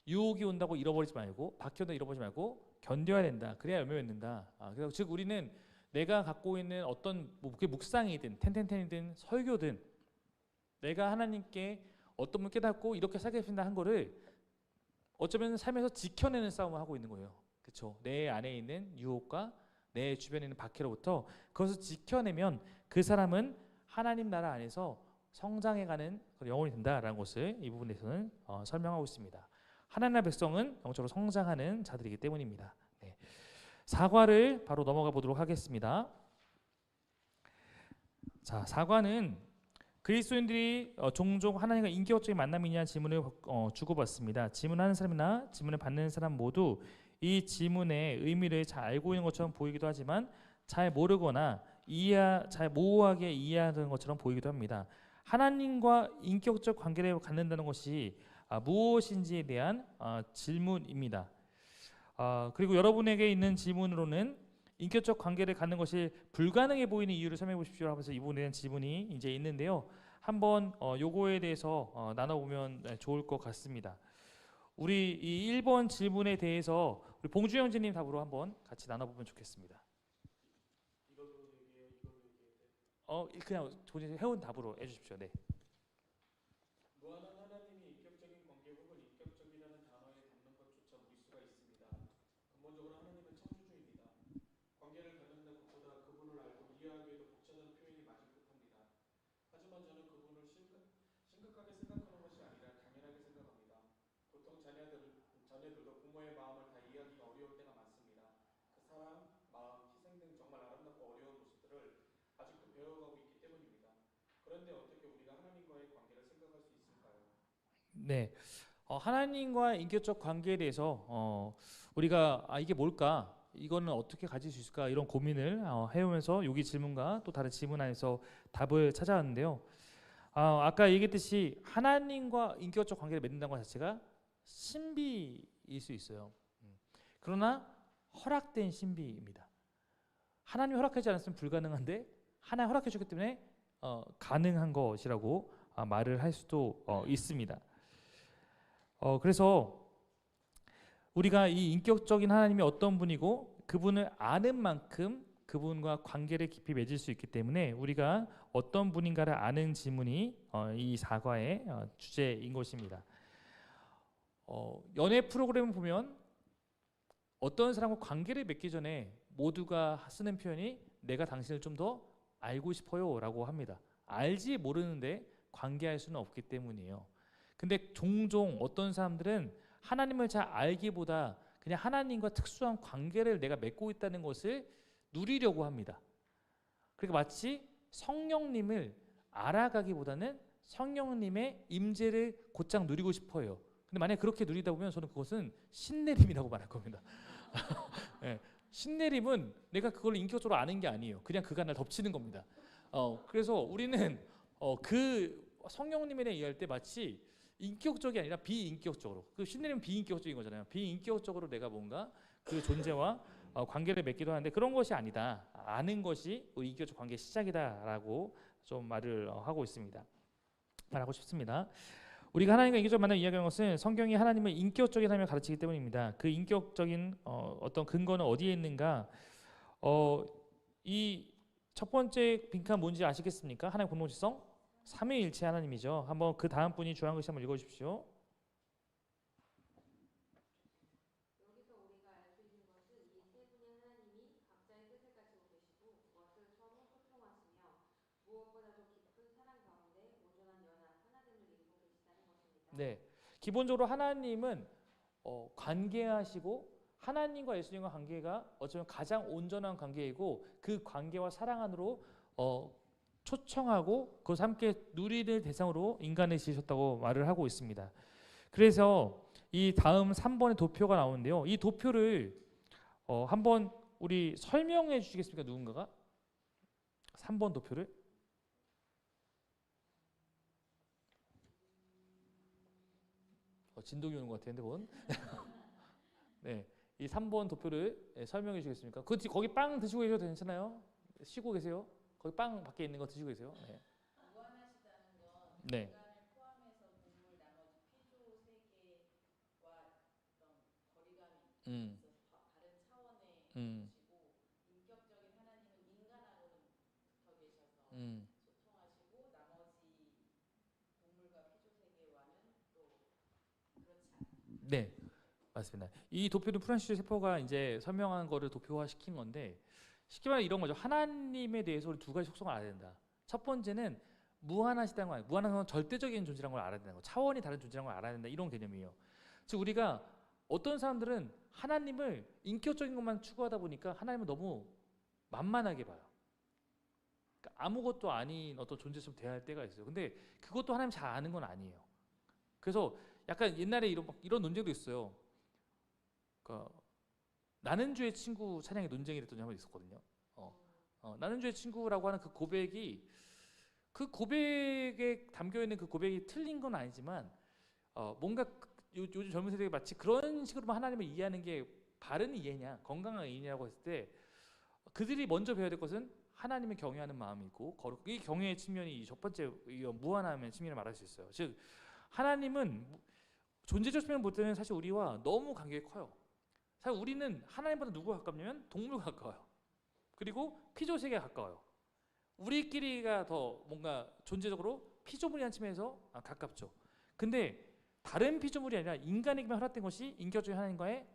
유혹이 온다고 잃어버리지 말고 박해온다고 잃어버리지 말고 견뎌야 된다. 그래야 열매 맺는다. 그래서 즉 우리는 내가 갖고 있는 어떤 뭐 그게 묵상이든 텐텐텐이든 설교든 내가 하나님께 어떤 분 깨닫고 이렇게 살겠습니다 한 거를 어쩌면 삶에서 지켜내는 싸움을 하고 있는 거예요. 그렇죠? 내 안에 있는 유혹과 내 주변에 있는 박해로부터 그것을 지켜내면 그 사람은 하나님 나라 안에서 성장해가는 영혼이 된다라는 것을 이 부분에서는 설명하고 있습니다. 하나님의 백성은 영적으로 성장하는 자들이기 때문입니다. 네. 사과를 바로 넘어가 보도록 하겠습니다. 자, 사과는 그리스도인들이 종종 하나님과 인격적인 만남이 있냐는 질문을 주고받습니다. 질문하는 사람이나 질문을 받는 사람 모두 이 질문의 의미를 잘 알고 있는 것처럼 보이기도 하지만 잘 모르거나 잘 모호하게 이해하는 것처럼 보이기도 합니다. 하나님과 인격적 관계를 갖는다는 것이 무엇인지에 대한 질문입니다. 그리고 여러분에게 있는 질문으로는 인격적 관계를 갖는 것이 불가능해 보이는 이유를 설명해 보십시오 하면서 이 부분에 대한 질문이 이제 있는데요. 한번 요거에 대해서 나눠보면 좋을 것 같습니다. 우리 이 1번 질문에 대해서 우리 봉주 형제님 답으로 한번 같이 나눠보면 좋겠습니다. 이걸로 얘기해요. 이걸로 얘기해요. 그냥 본인이 해온 답으로 해주십시오. 네. 무한한 하나님이 인격적인 관계 혹은 인격적이라는 단어에 담는 것조차 무리수가 있습니다. 근본적으로 하나님은 창조주입니다. 관계를 갖는다 것보다 그분을 알고 이해하기에도 복잡한 표현이 맞을 듯합니다. 하지만 저는 그분을 심각하게 생각하는 것이 아니라 당연하게 생각합니다. 보통 자녀들도 부모의 마음을 다 이해하기가 어려울 때가 많습니다. 그 사랑, 마음, 희생 등 정말 아름답고 어려운 모습들을 아직도 배워가고 있기 때문입니다. 그런데 어떻게 우리가 하나님과의 관계를 생각할 수 있을까요? 네. 하나님과 인격적 관계에 대해서 우리가 이게 뭘까? 이거는 어떻게 가질 수 있을까? 이런 고민을 해오면서 여기 질문과 또 다른 질문 안에서 답을 찾아왔는데요. 아까 얘기했듯이 하나님과 인격적 관계를 맺는다는 것 자체가 신비일 수 있어요. 그러나 허락된 신비입니다. 하나님이 허락하지 않았으면 불가능한데 하나님 허락해 주기 때문에 가능한 것이라고 말을 할 수도 있습니다. 그래서 우리가 이 인격적인 하나님이 어떤 분이고 그분을 아는 만큼 그분과 관계를 깊이 맺을 수 있기 때문에 우리가 어떤 분인가를 아는 질문이 이 사과의 주제인 것입니다. 연애 프로그램을 보면 어떤 사람과 관계를 맺기 전에 모두가 쓰는 표현이 내가 당신을 좀 더 알고 싶어요 라고 합니다. 알지 모르는데 관계할 수는 없기 때문이에요. 근데 종종 어떤 사람들은 하나님을 잘 알기보다 그냥 하나님과 특수한 관계를 내가 맺고 있다는 것을 누리려고 합니다. 그러니까 마치 성령님을 알아가기보다는 성령님의 임재를 곧장 누리고 싶어요. 근데 만약에 그렇게 누리다 보면 저는 그것은 신내림이라고 말할 겁니다. 네, 신내림은 내가 그걸 인격적으로 아는 게 아니에요. 그냥 그가 날 덮치는 겁니다. 그래서 우리는 그 성령님에 대해 이해할 때 마치 인격적이 아니라 비인격적으로, 그 신내림은 비인격적인 거잖아요. 비인격적으로 내가 뭔가 그 존재와 관계를 맺기도 하는데 그런 것이 아니다. 아는 것이 우리 인격적 관계의 시작이다라고 좀 말을 하고 있습니다. 말하고 싶습니다. 우리가 하나님과 인격적으로 만나는 이야기하는 것은 성경이 하나님을 인격적인 하나님을 가르치기 때문입니다. 그 인격적인 어떤 근거는 어디에 있는가? 이 첫 번째 빈칸 뭔지 아시겠습니까? 하나님의 공동체성, 삼위일체 하나님이죠. 한번 그 다음 분이 주한 글씨 한번 읽어주십시오. 여기서 우리가 알 수 있는 것은 이 세 분의 하나님이 각자의 뜻을 가지고 계시고 그것을 서로 소통하시며 무엇보다도 깊은 사랑 가운데 온전한 연합 하나됨을 이루고 계시다는 것입니다. 네, 기본적으로 하나님은 관계하시고 하나님과 예수님과 관계가 어쩌면 가장 온전한 관계이고 그 관계와 사랑 안으로 초청하고 그것을 함께 누리는 대상으로 인간을 지으셨다고 말을 하고 있습니다. 그래서 이 다음 3번의 도표가 나오는데요. 이 도표를 한번 우리 설명해 주시겠습니까? 누군가가? 3번 도표를? 진동이 오는 것 같은데 본. 네, 이 3번 도표를 설명해 주시겠습니까? 거기 빵 드시고 계셔도 괜찮아요? 쉬고 계세요? 거기 빵 밖에 있는 거 드시고 계세요? 네. 무한하시다는 건 네. 인간을 포함해서 동물, 나머지 피조 세계와 어떤 거리감이 음. 있어서 다른 차원의 음. 것이고 인격적인 하나님은 소통하시고 나머지 동물과 피조 세계와는 또 그렇지 않아요. 네, 맞습니다. 이 도표는 프란시스 세포가 이제 설명한 거를 도표화시킨 건데 쉽게 말해 이런 거죠. 하나님에 대해서 우리 두 가지 속성을 알아야 된다. 첫 번째는 무한하시다는 거, 무한한 건 절대적인 존재라는 걸 알아야 된다는 거, 차원이 다른 존재라는 걸 알아야 된다 이런 개념이에요. 즉 우리가 어떤 사람들은 하나님을 인격적인 것만 추구하다 보니까 하나님을 너무 만만하게 봐요. 그러니까 아무것도 아닌 어떤 존재처럼 대할 때가 있어요. 근데 그것도 하나님 잘 아는 건 아니에요. 그래서 약간 옛날에 이런 논쟁도 있어요. 그러니까 나는 주의 친구 찬양의 논쟁이 됐던 적이 한번 있었거든요. 나는 주의 친구라고 하는 그 고백이 그 고백에 담겨 있는 그 고백이 틀린 건 아니지만 뭔가 요즘 젊은 세대가 마치 그런 식으로만 하나님을 이해하는 게 바른 이해냐, 건강한 이해냐라고 했을 때 그들이 먼저 배워야 될 것은 하나님을 경외하는 마음이고 이 경외의 측면이 첫 번째 무한함의 측면을 말할 수 있어요. 즉 하나님은 존재적 측면을 볼 때는 사실 우리와 너무 관계가 커요. 사실 우리는 하나님보다 누구가 가깝냐면 동물과 가까워요. 그리고 피조세계가 가까워요. 우리끼리가 더 뭔가 존재적으로 피조물이라는 측면에서 가깝죠. 근데 다른 피조물이 아니라 인간에게만 허락된 것이 인격적인 하나님과의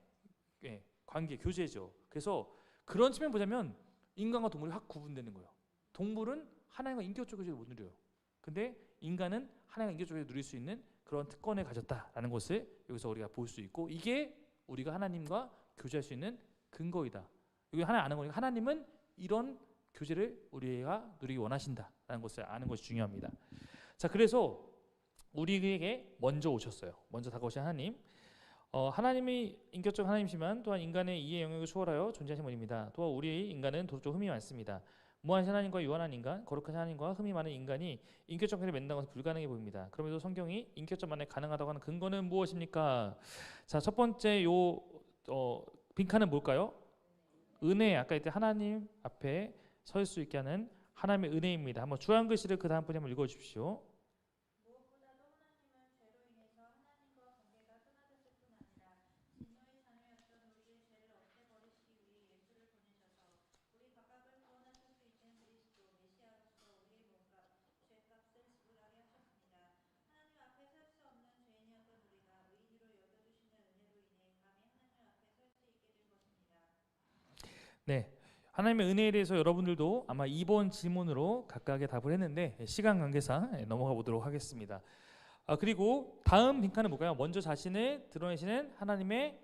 관계, 교제죠. 그래서 그런 측면 보자면 인간과 동물이 확 구분되는 거예요. 동물은 하나님과 인격적 교제를 못 누려요. 근데 인간은 하나님과 인격적 교제를 누릴 수 있는 그런 특권을 가졌다라는 것을 여기서 우리가 볼 수 있고 이게 우리가 하나님과 교제할 수 있는 근거이다. 여기 하나 아는 거니까 하나님은 이런 교제를 우리가 누리기 원하신다라는 것을 아는 것이 중요합니다. 자, 그래서 우리에게 먼저 오셨어요. 먼저 다가오신 하나님. 하나님이 인격적 하나님이지만 또한 인간의 이해 영역을 초월하여 존재하신 분입니다. 또한 우리 인간은 도덕적 흠이 많습니다. 무한하신 하나님과 유한한 인간, 거룩한 하나님과 흠이 많은 인간이 인격적 관계를 맺는 것은 불가능해 보입니다. 그럼에도 성경이 인격적 만남이 가능하다고 하는 근거는 무엇입니까? 자, 첫 번째 빈칸은 뭘까요? 은혜. 아까 이때 하나님 앞에 설 수 있게 하는 하나님의 은혜입니다. 한번 주한 글씨를 그 다음 분이 한번 읽어주십시오. 무엇보다도 하나님은 죄로 인해서 하나님과 관계가 끊어졌을 뿐 아니라 진노의 자녀였던 우리의 죄를 없애버리시기 위해 예수를 보내셔서 우리 각각을 구원하실 수 있는 그리스도 메시아로서 우리의 몸값, 죄값을 지불하게 하셨습니다. 하나님 앞에 설 수 없는 죄인이었던 우리가 의인으로 여겨주시는 은혜로 인해 감히 하나님 앞에 설 수 있게 된 것입니다. 네, 하나님의 은혜에 대해서 여러분들도 아마 이번 질문으로 각각의 답을 했는데 시간 관계상 넘어가 보도록 하겠습니다. 그리고 다음 빈칸은 뭘까요? 먼저 자신을 드러내시는 하나님의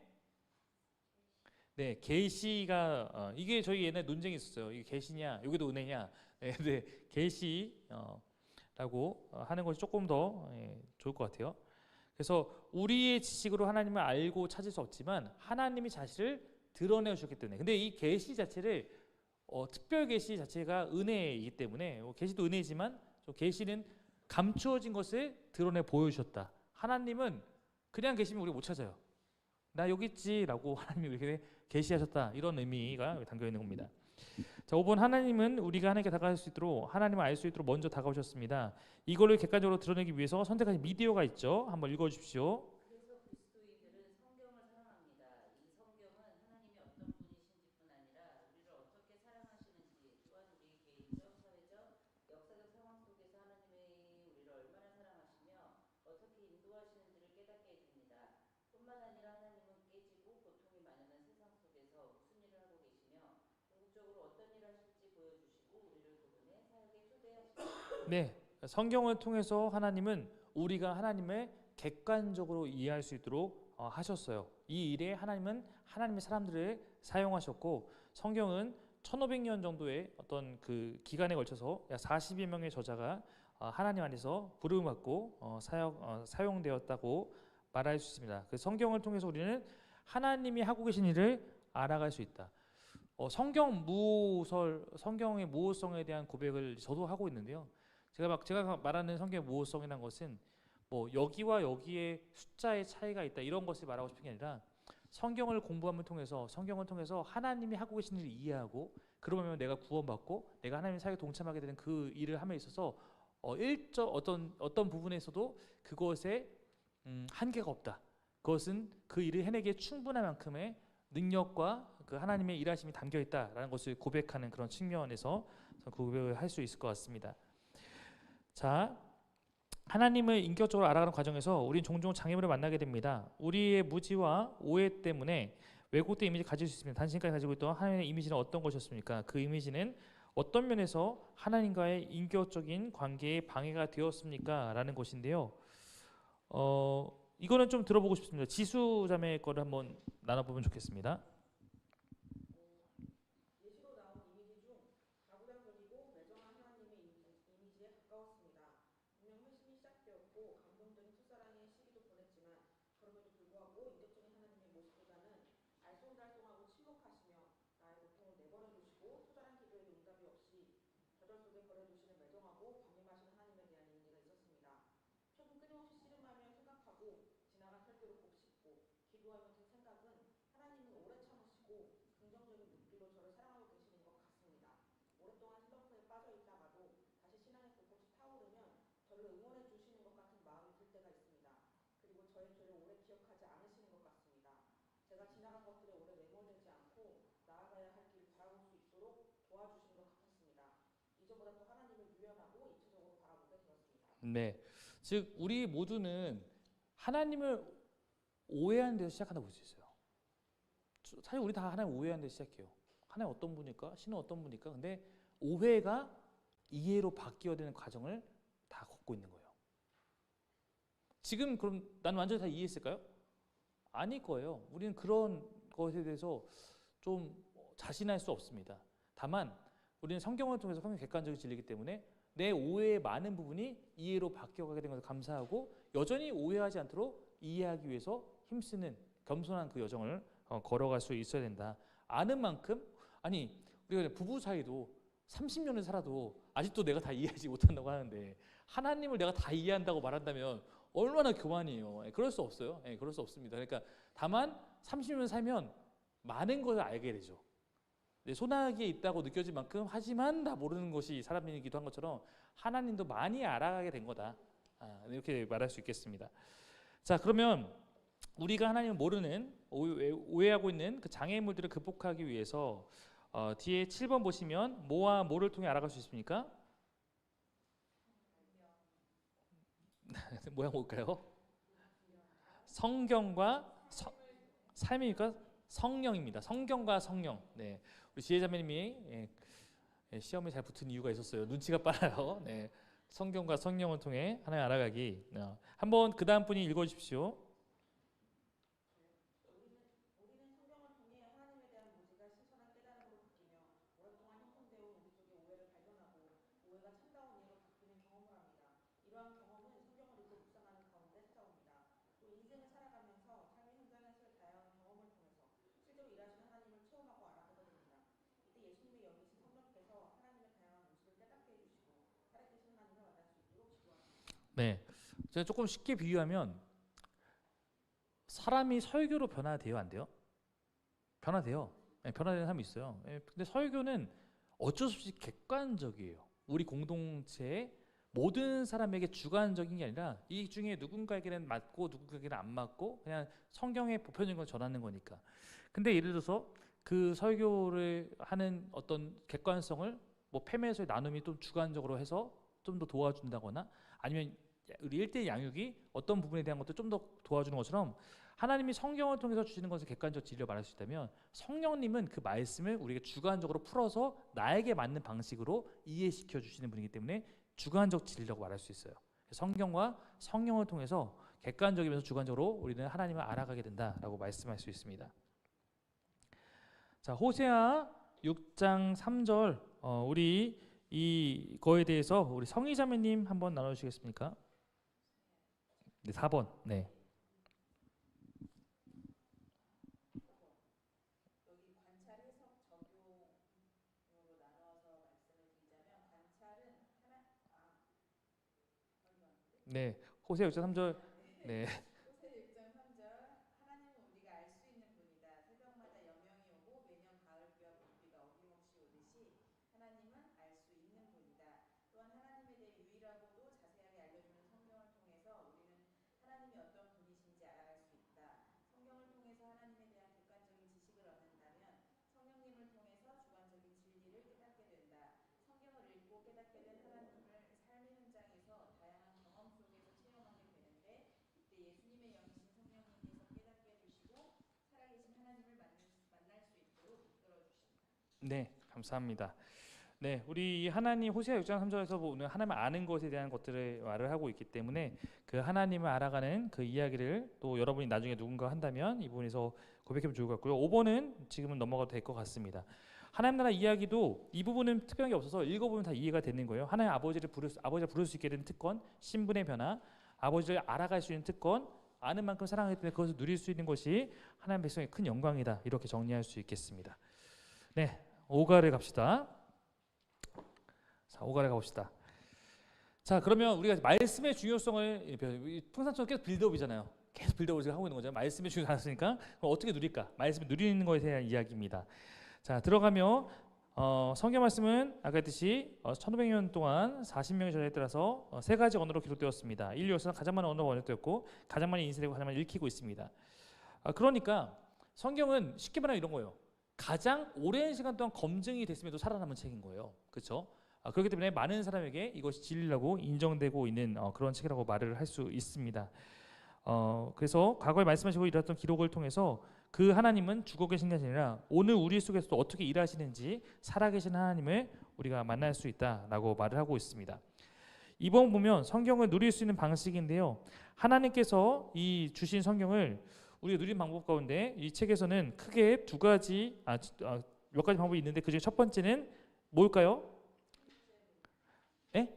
계시가 이게 저희 옛날에 논쟁이 있었어요. 이게 계시냐, 여기도 은혜냐. 근데 계시라고 하는 것이 조금 더 좋을 것 같아요. 그래서 우리의 지식으로 하나님을 알고 찾을 수 없지만 하나님이 자신을 드러내 주셨기 때문에. 근데 이 계시 자체를 특별 계시 자체가 은혜이기 때문에 계시도 은혜지만 계시는 감추어진 것을 드러내 보여주셨다. 하나님은 그냥 계시면 우리가 못 찾아요. 나 여기 있지라고 하나님이 이렇게 계시하셨다. 이런 의미가 담겨 있는 겁니다. 자, 5번 하나님은 우리가 하나님께 다가갈 수 있도록 하나님을 알 수 있도록 먼저 다가오셨습니다. 이거를 객관적으로 드러내기 위해서 선택하신 미디어가 있죠. 한번 읽어주십시오. 그래서 그리스도인들은 성경을 사랑합니다. 이 성경은 하나님이 어떤 분이신지뿐 아니라 우리를 어떻게 사랑하시는지 또한 우리 개인적, 사회적, 역사적 상황 속에서 하나님이 우리를 얼마나 사랑하시며 어떻게 인도하시는지를 깨닫게 해줍니다. 뿐만 아니라 하나님은 깨지고 고통이 만연한 세상 속에서 무슨 일을 하고 계시며 궁극적으로 어떤 일을 하실지 보여주시고 우리를 그분의 사역에 초대하십니다. 네, 성경을 통해서 하나님은 우리가 하나님을 객관적으로 이해할 수 있도록 하셨어요. 이 일에 하나님은 하나님의 사람들을 사용하셨고 성경은 1500년 정도의 어떤 그 기간에 걸쳐서 약 40여 명의 저자가 하나님 안에서 부름을 받고 사용되었다고 말할 수 있습니다. 그 성경을 통해서 우리는 하나님이 하고 계신 일을 알아갈 수 있다. 성경의 무호성에 대한 고백을 저도 하고 있는데요. 제가 말하는 성경의 무호성이라는 것은 뭐 여기와 여기에 숫자의 차이가 있다 이런 것을 말하고 싶은 게 아니라 성경을 공부함을 통해서 성경을 통해서 하나님이 하고 계신 일을 이해하고 그러면 내가 구원받고 내가 하나님의 사역에 동참하게 되는 그 일을 함에 있어서 어떤 부분에서도 그것에 한계가 없다. 그것은 그 일을 해내기에 충분한 만큼의 능력과 그 하나님의 일하심이 담겨 있다라는 것을 고백하는 그런 측면에서 고백을 할 수 있을 것 같습니다. 자, 하나님을 인격적으로 알아가는 과정에서 우린 종종 장애물을 만나게 됩니다. 우리의 무지와 오해 때문에 왜곡된 이미지를 가질 수 있습니다. 당신까지 가지고 있던 하나님의 이미지는 어떤 것이었습니까? 그 이미지는 어떤 면에서 하나님과의 인격적인 관계에 방해가 되었습니까? 라는 것인데요. 이거는 좀 들어보고 싶습니다. 지수 자매 거를 한번 나눠보면 좋겠습니다. 예시로 나온 이미지 중 가부장적이고 매정한 하나님의 이미지에 가까웠습니다. 분명 회심이 시작되었고 감동적인 첫사랑의 시기도 보냈지만 그럼에도 불구하고 인격적인 하나님의 모습보다는 알쏭달쏭하고 침묵하시며 나의 고통을 내버려 두시고 처절한 기도에도 응답이 없이 저절 속에 버려두시는 매정하고 방임하시는 하나님에 대한 이미지가 있었습니다. 최근 끊임없이 씨름하며 생각하고 지나간 설교를 곱씹고 기도하며 든 생각은 하나님은 오래 참으시고 긍정적인 눈길로 저를 사랑하고 계시는 것 같습니다. 오랫동안 슬럼프에 빠져 있다가도 다시 신앙의 불꽃이 타오르면 저를 응원해 주시는 것 같은 마음이 들 때가 있습니다. 그리고 저의 죄를 오래 기억하지 않으시는 것 같습니다. 제가 지나간 것들에 오래 매몰되지 않고 나아가야 할 길 바라볼 수 있도록 도와주시는 것 같았습니다. 이전보다 더 하나님을 유연하고 입체적으로 바라보게 되었습니다. 네, 즉 우리 모두는 하나님을 오해하는 데서 시작한다고 볼 수 있어요. 사실 우리 다 하나님 오해하는 데서 시작해요. 하나님 어떤 분일까? 신은 어떤 분일까? 근데 오해가 이해로 바뀌어야 되는 과정을 다 걷고 있는 거예요. 지금 그럼 나는 완전히 다 이해했을까요? 아닐 거예요. 우리는 그런 것에 대해서 좀 자신할 수 없습니다. 다만 우리는 성경을 통해서 성경 객관적인 진리이기 때문에 내 오해의 많은 부분이 이해로 바뀌어가게 된 것을 감사하고 여전히 오해하지 않도록 이해하기 위해서 힘쓰는 겸손한 그 여정을 걸어갈 수 있어야 된다. 아는 만큼, 아니 우리가 부부 사이도 30년을 살아도 아직도 내가 다 이해하지 못한다고 하는데 하나님을 내가 다 이해한다고 말한다면 얼마나 교만이에요. 그럴 수 없어요. 그럴 수 없습니다. 그러니까 다만 30년 살면 많은 것을 알게 되죠. 소나기에 있다고 느껴질 만큼 하지만 다 모르는 것이 사람이기도 한 것처럼 하나님도 많이 알아가게 된 거다. 이렇게 말할 수 있겠습니다. 자, 그러면 우리가 하나님을 모르는 오해하고 있는 그 장애물들을 극복하기 위해서 뒤에 7번 보시면 뭐와 뭐를 통해 알아갈 수 있습니까? 뭐야 뭘까요? 성경과 삶이니까 성령입니다. 성경과 성령. 네, 우리 지혜자매님이 시험에 잘 붙은 이유가 있었어요. 눈치가 빨라요. 네, 성경과 성령을 통해 하나님 알아가기. 한번 그 다음 분이 읽어주십시오. 우리는 성경을 통해 하나님에 대한 무지가 신선한 깨달음으로 바뀌며 오랫동안 형성되어 온 우리 속의 오해를 발견하고 오해가 참다운 이해로 바뀌는 경험을 합니다. 이러한 경험은 성경을 읽고 묵상하는 가운데 찾아옵니다. 또 인생을 살아가면서 삶의 현장에서의 다양한 경험을 통해서 실제로 일하시는 하나님을 체험하고 알아보게 됩니다. 이때 예수님의 영이신 성령께서 하나님의 다양한 모습을 깨닫게 해주시고 살아계신 하나님을 만날 수 있도록 지도하십니다. 네, 제가 조금 쉽게 비유하면 사람이 설교로 변화돼요, 안 돼요? 변화돼요. 변화되는 사람이 있어요. 근데 설교는 어쩔 수 없이 객관적이에요. 우리 공동체의 모든 사람에게 주관적인 게 아니라 이 중에 누군가에게는 맞고 누군가에게는 안 맞고 그냥 성경의 보편적인 걸 전하는 거니까. 근데 예를 들어서 그 설교를 하는 어떤 객관성을 뭐 패매에서의 나눔이 좀 주관적으로 해서 좀 더 도와준다거나 아니면 우리 1대1 양육이 어떤 부분에 대한 것도 좀 더 도와주는 것처럼 하나님이 성경을 통해서 주시는 것을 객관적 진리로 말할 수 있다면 성령님은 그 말씀을 우리가 주관적으로 풀어서 나에게 맞는 방식으로 이해시켜 주시는 분이기 때문에 주관적 진리라고 말할 수 있어요. 성경과 성령을 통해서 객관적이면서 주관적으로 우리는 하나님을 알아가게 된다라고 말씀할 수 있습니다. 자, 호세아 6장 3절 우리 이거에 대해서 우리 성희자매님 한번 나눠주시겠습니까? 네, 4번. 네. 여기 관찰, 해석, 적용으로 나눠서 말씀을 드리자면 관찰은 네. 호세아 6장 3절. 네. 호세 6장 3절 하나님은 우리가 알 수 있는 분이다. 새벽마다 여명이 오고 매년 가을비와 봄비가 어김없이 오듯이 하나님은 알 수 있는 분이다. 또한 하나님에 대해 유일하고도 자세하게 알려주는 성경을 통해서 우리는 하나님이 어떤 분이신지 알아갈 수 있다. 성경을 통해서 하나님에 대한 객관적인 지식을 얻는다면 네, 감사합니다. 네, 우리 하나님 호세아 6장 3절에서 보면 하나님을 아는 것에 대한 것들을 말을 하고 있기 때문에 그 하나님을 알아가는 그 이야기를 또 여러분이 나중에 누군가 한다면 이 부분에서 고백하면 좋을 것 같고요. 5번은 지금은 넘어가도 될 것 같습니다. 하나님 나라 이야기도 이 부분은 특별한 게 없어서 읽어보면 다 이해가 되는 거예요. 하나님 아버지를 부를 수 있게 되는 특권, 신분의 변화, 아버지를 알아갈 수 있는 특권, 아는 만큼 사랑하기 때문에 그것을 누릴 수 있는 것이 하나님 백성의 큰 영광이다. 이렇게 정리할 수 있겠습니다. 네, 5가를 갑시다. 자, 5가를 가봅시다. 자, 그러면 우리가 말씀의 중요성을 풍산처럼 계속 빌드업이잖아요. 계속 빌드업을 지금 하고 있는 거죠. 말씀의 중요성을 알았으니까 그럼 어떻게 누릴까? 말씀을 누리는 것에 대한 이야기입니다. 자, 들어가며 성경 말씀은 아까 했듯이 1500년 동안 40명의 전에 따라서 세 가지 언어로 기록되었습니다. 인류에서는 가장 많은 언어가 번역되었고 가장 많이 인쇄되고 가장 많이 읽히고 있습니다. 그러니까 성경은 쉽게 말하면 이런 거예요. 가장 오랜 시간 동안 검증이 됐음에도 살아남은 책인 거예요. 그렇죠? 그렇기 때문에 많은 사람에게 이것이 진리라고 인정되고 있는 그런 책이라고 말을 할 수 있습니다. 그래서 과거에 말씀하시고 일했던 기록을 통해서 그 하나님은 죽어 계신 게 아니라 오늘 우리 속에서도 어떻게 일하시는지 살아계신 하나님을 우리가 만날 수 있다라고 말을 하고 있습니다. 이번 보면 성경을 누릴 수 있는 방식인데요. 하나님께서 이 주신 성경을 우리가 누린 방법 가운데 이 책에서는 크게 몇 가지 방법이 있는데 그중에 첫 번째는 뭘까요? 예?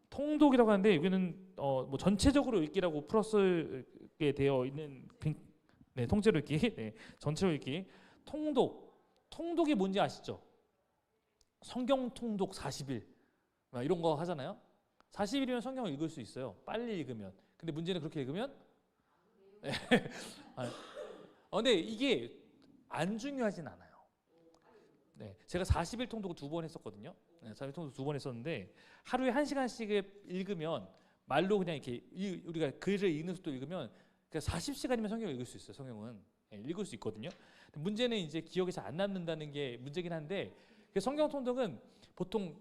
통독이라고 하는데 여기는 뭐 전체적으로 읽기라고 플러스게 되어 있는 네, 통째로 읽기, 네, 전체로 읽기. 통독이 뭔지 아시죠? 성경 통독 40일 이런 거 하잖아요. 40일이면 성경을 읽을 수 있어요. 빨리 읽으면. 근데 문제는 그렇게 읽으면 근데 이게 안 중요하진 않아요. 네, 제가 40일 통독을 2번 했었거든요. 네, 40일 통독 2번 했었는데 하루에 1시간씩 읽으면 말로 그냥 이렇게 우리가 글을 읽는 속도 읽으면 40시간이면 성경을 읽을 수 있어요. 성경은 읽을 수 있거든요. 문제는 이제 기억이 잘 안 남는다는 게 문제긴 한데 성경 통독은 보통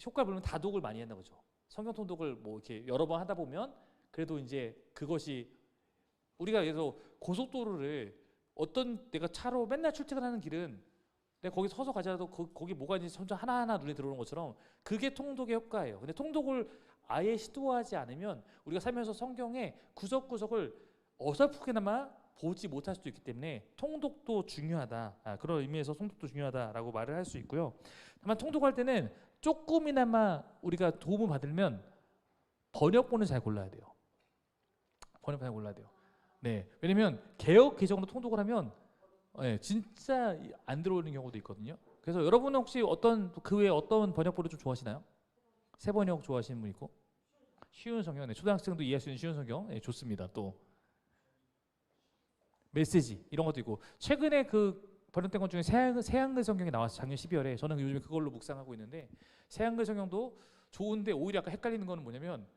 효과를 보면 다독을 많이 한다고 그러죠. 성경 통독을 뭐 이렇게 여러 번 하다 보면 그래도 이제 그것이 우리가 그래서 고속도로를 내가 차로 맨날 출퇴근하는 길은 내가 거기 서서 가자도 거기 뭐가 있는지 점점 하나하나 눈에 들어오는 것처럼 그게 통독의 효과예요. 근데 통독을 아예 시도하지 않으면 우리가 살면서 성경의 구석구석을 어설프게나마 보지 못할 수도 있기 때문에 통독도 중요하다. 그런 의미에서 통독도 중요하다라고 말을 할 수 있고요. 다만 통독할 때는 조금이나마 우리가 도움을 받으면 번역본을 잘 골라야 돼요. 번역본 잘 골라야 돼요. 네, 왜냐면 개역 개정으로 통독을 하면 진짜 안 들어오는 경우도 있거든요. 그래서 여러분은 혹시 그 외에 어떤 번역본을 좀 좋아하시나요? 새 번역 좋아하시는 분 있고 쉬운 성경, 네, 초등학생도 이해할 수 있는 쉬운 성경, 네, 좋습니다. 또 메시지 이런 것도 있고 최근에 그 번역된 것 중에 새한글 성경이 나왔어요. 작년 12월에 저는 요즘에 그걸로 묵상하고 있는데 새한글 성경도 좋은데 오히려 약간 헷갈리는 거는 뭐냐면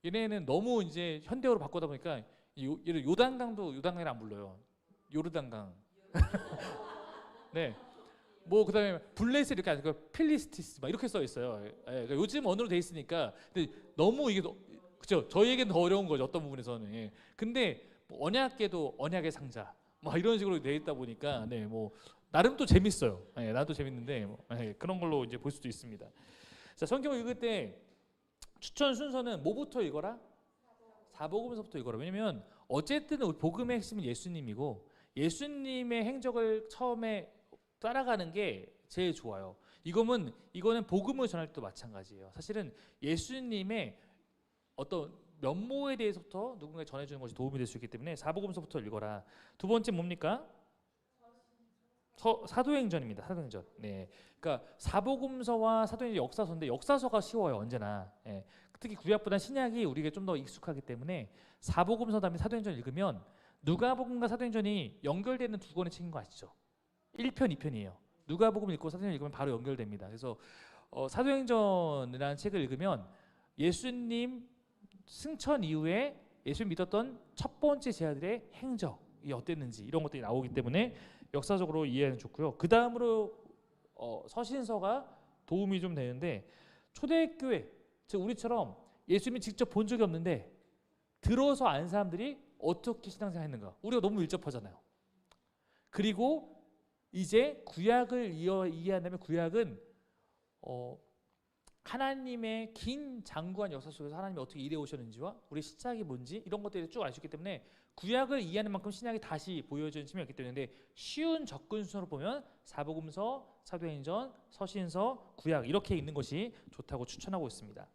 얘네는 너무 이제 현대어로 바꾸다 보니까 예를 요단강도 요단강이라 안 불러요. 요르단강. 네. 뭐 그다음에 블레스 이렇게 아니고 필리스티스 막 이렇게 써 있어요. 그러니까 요즘 언어로 돼 있으니까 근데 너무 이게 그죠? 저희에게는 더 어려운 거죠. 어떤 부분에서는. 예. 근데 뭐 언약계도 언약의 상자 막 이런 식으로 돼 있다 보니까 네, 뭐 나름 또 재밌어요. 예, 나도 재밌는데 그런 걸로 이제 볼 수도 있습니다. 자, 성경을 읽을 때 추천 순서는 뭐부터 읽어라? 사복음서부터 읽어라. 왜냐면 어쨌든 복음의 핵심은 예수님이고 예수님의 행적을 처음에 따라가는 게 제일 좋아요. 이거는 복음을 전할 때도 마찬가지예요. 사실은 예수님의 어떤 면모에 대해서부터 누군가에 전해주는 것이 도움이 될 수 있기 때문에 사복음서부터 읽어라. 두 번째 뭡니까? 사도행전입니다. 사도행전. 네, 그러니까 사복음서와 사도행전 역사서인데 역사서가 쉬워요 언제나. 예. 특히 구약보다 신약이 우리에게 좀 더 익숙하기 때문에 사복음서 다음에 사도행전 읽으면 누가복음과 사도행전이 연결되는 두 권의 책인 거 아시죠? 1편, 2편이에요. 누가복음 읽고 사도행전 읽으면 바로 연결됩니다. 그래서 사도행전이라는 책을 읽으면 예수님 승천 이후에 예수님 믿었던 첫 번째 제자들의 행적이 어땠는지 이런 것들이 나오기 때문에 역사적으로 이해하는 좋고요. 그 다음으로 서신서가 도움이 좀 되는데 초대교회, 즉 우리처럼 예수님이 직접 본 적이 없는데 들어서 안 사람들이 어떻게 신앙생활 했는가 우리가 너무 일접하잖아요. 그리고 이제 구약을 이해한다면 구약은 하나님의 긴 장구한 역사 속에서 하나님이 어떻게 일해 오셨는지와 우리 시작이 뭔지 이런 것들을 쭉 알 수 있기 때문에 구약을 이해하는 만큼 신약이 다시 보여주는 측면이 있기 때문에 쉬운 접근 순서로 보면 사복음서, 사도행전, 서신서, 구약 이렇게 읽는 것이 좋다고 추천하고 있습니다.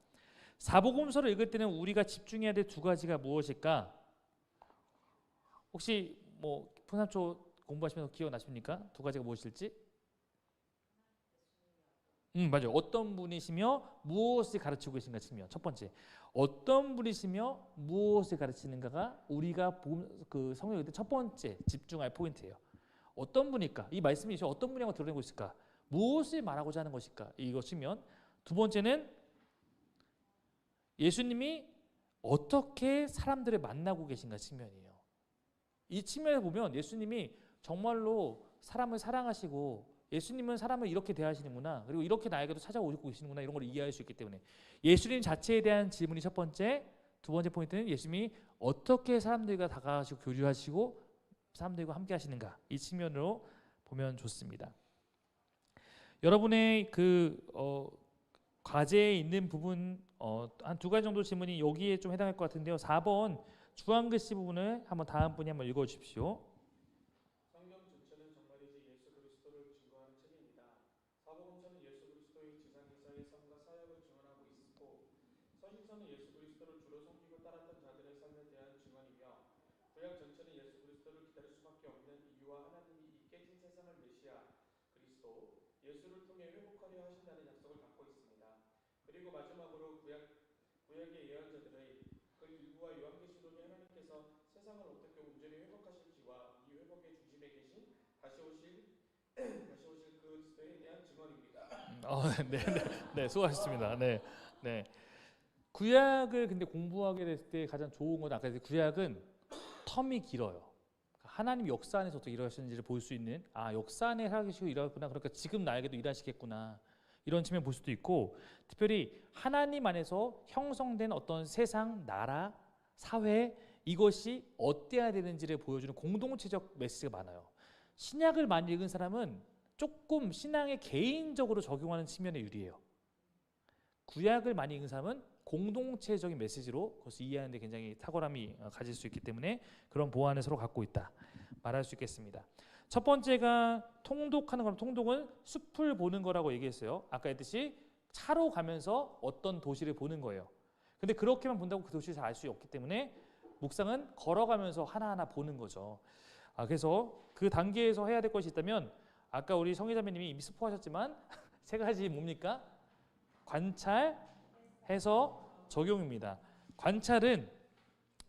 사복음서를 읽을 때는 우리가 집중해야 될 두 가지가 무엇일까? 혹시 뭐 풍삼초 공부하시면서 기억나십니까? 두 가지가 무엇일지? 맞아요. 어떤 분이시며 무엇을 가르치고 계신가 측면. 첫 번째, 어떤 분이시며 무엇을 가르치는가가 우리가 그 성경 읽을 때 첫 번째 집중할 포인트예요. 어떤 분일까? 이 말씀이 어떤 분이라고 드러내고 있을까? 무엇을 말하고자 하는 것일까? 이것이면 두 번째는 예수님이 어떻게 사람들을 만나고 계신가 측면이에요. 이 측면에 보면 예수님이 정말로 사람을 사랑하시고 예수님은 사람을 이렇게 대하시는구나. 그리고 이렇게 나에게도 찾아오고 계시는구나. 이런 걸 이해할 수 있기 때문에 예수님 자체에 대한 질문이 첫 번째, 두 번째 포인트는 예수님이 어떻게 사람들과 다가가시고 교류하시고 사람들과 함께 하시는가. 이 측면으로 보면 좋습니다. 여러분의 과제에 있는 부분 한 두 가지 정도 질문이 여기에 좀 해당할 것 같은데요. 4번 주황글씨 부분을 한번 다음 분이 한번 읽어 주십시오. 성경 전체는 정말이지 예수 그리스도를 증거하는 책입니다. 사복음서는 예수 그리스도의 지상에서의 삶과 사역을 증언하고 있고 서신서는 예수 그리스도를 주로 섬기고 따랐던 자들의 삶에 대한 증언이며 구약 전체는 예수 그리스도를 기다릴 수밖에 없는 이유와 하나님이 이 깨진 세상을 메시아 그리스도 예수를 통해 회복하려 하신다는 약속을 갖고 있습니다. 그리고 마지막으로 구약의 예언자들의 그 일부와 요한계시록에 하나님께서 세상을 어떻게 온전히 회복하실지와 이 회복의 중심에 계신 다시 오실 그리스도에 대한 증언입니다. 네, 수고하셨습니다. 네. 구약을 근데 공부하게 됐을 때 가장 좋은 건 아까 구약은 텀이 길어요. 하나님 역사 안에서 어떻게 일하셨는지를 볼 수 있는 역사 안에 살아계시고 일하셨구나. 그러니까 지금 나에게도 일하시겠구나. 이런 측면 볼 수도 있고 특별히 하나님 안에서 형성된 어떤 세상, 나라, 사회 이것이 어때야 되는지를 보여주는 공동체적 메시지가 많아요. 신약을 많이 읽은 사람은 조금 신앙에 개인적으로 적용하는 측면에 유리해요. 구약을 많이 읽은 사람은 공동체적인 메시지로 그것을 이해하는 데 굉장히 탁월함이 가질 수 있기 때문에 그런 보완을 서로 갖고 있다 말할 수 있겠습니다. 첫 번째가 통독하는 거라면 통독은 숲을 보는 거라고 얘기했어요. 아까 했듯이 차로 가면서 어떤 도시를 보는 거예요. 근데 그렇게만 본다고 그 도시를 잘 알 수 없기 때문에 묵상은 걸어가면서 하나하나 보는 거죠. 그래서 그 단계에서 해야 될 것이 있다면 아까 우리 성희자매님이 이미 스포하셨지만 세 가지 뭡니까? 관찰, 해석, 적용입니다. 관찰은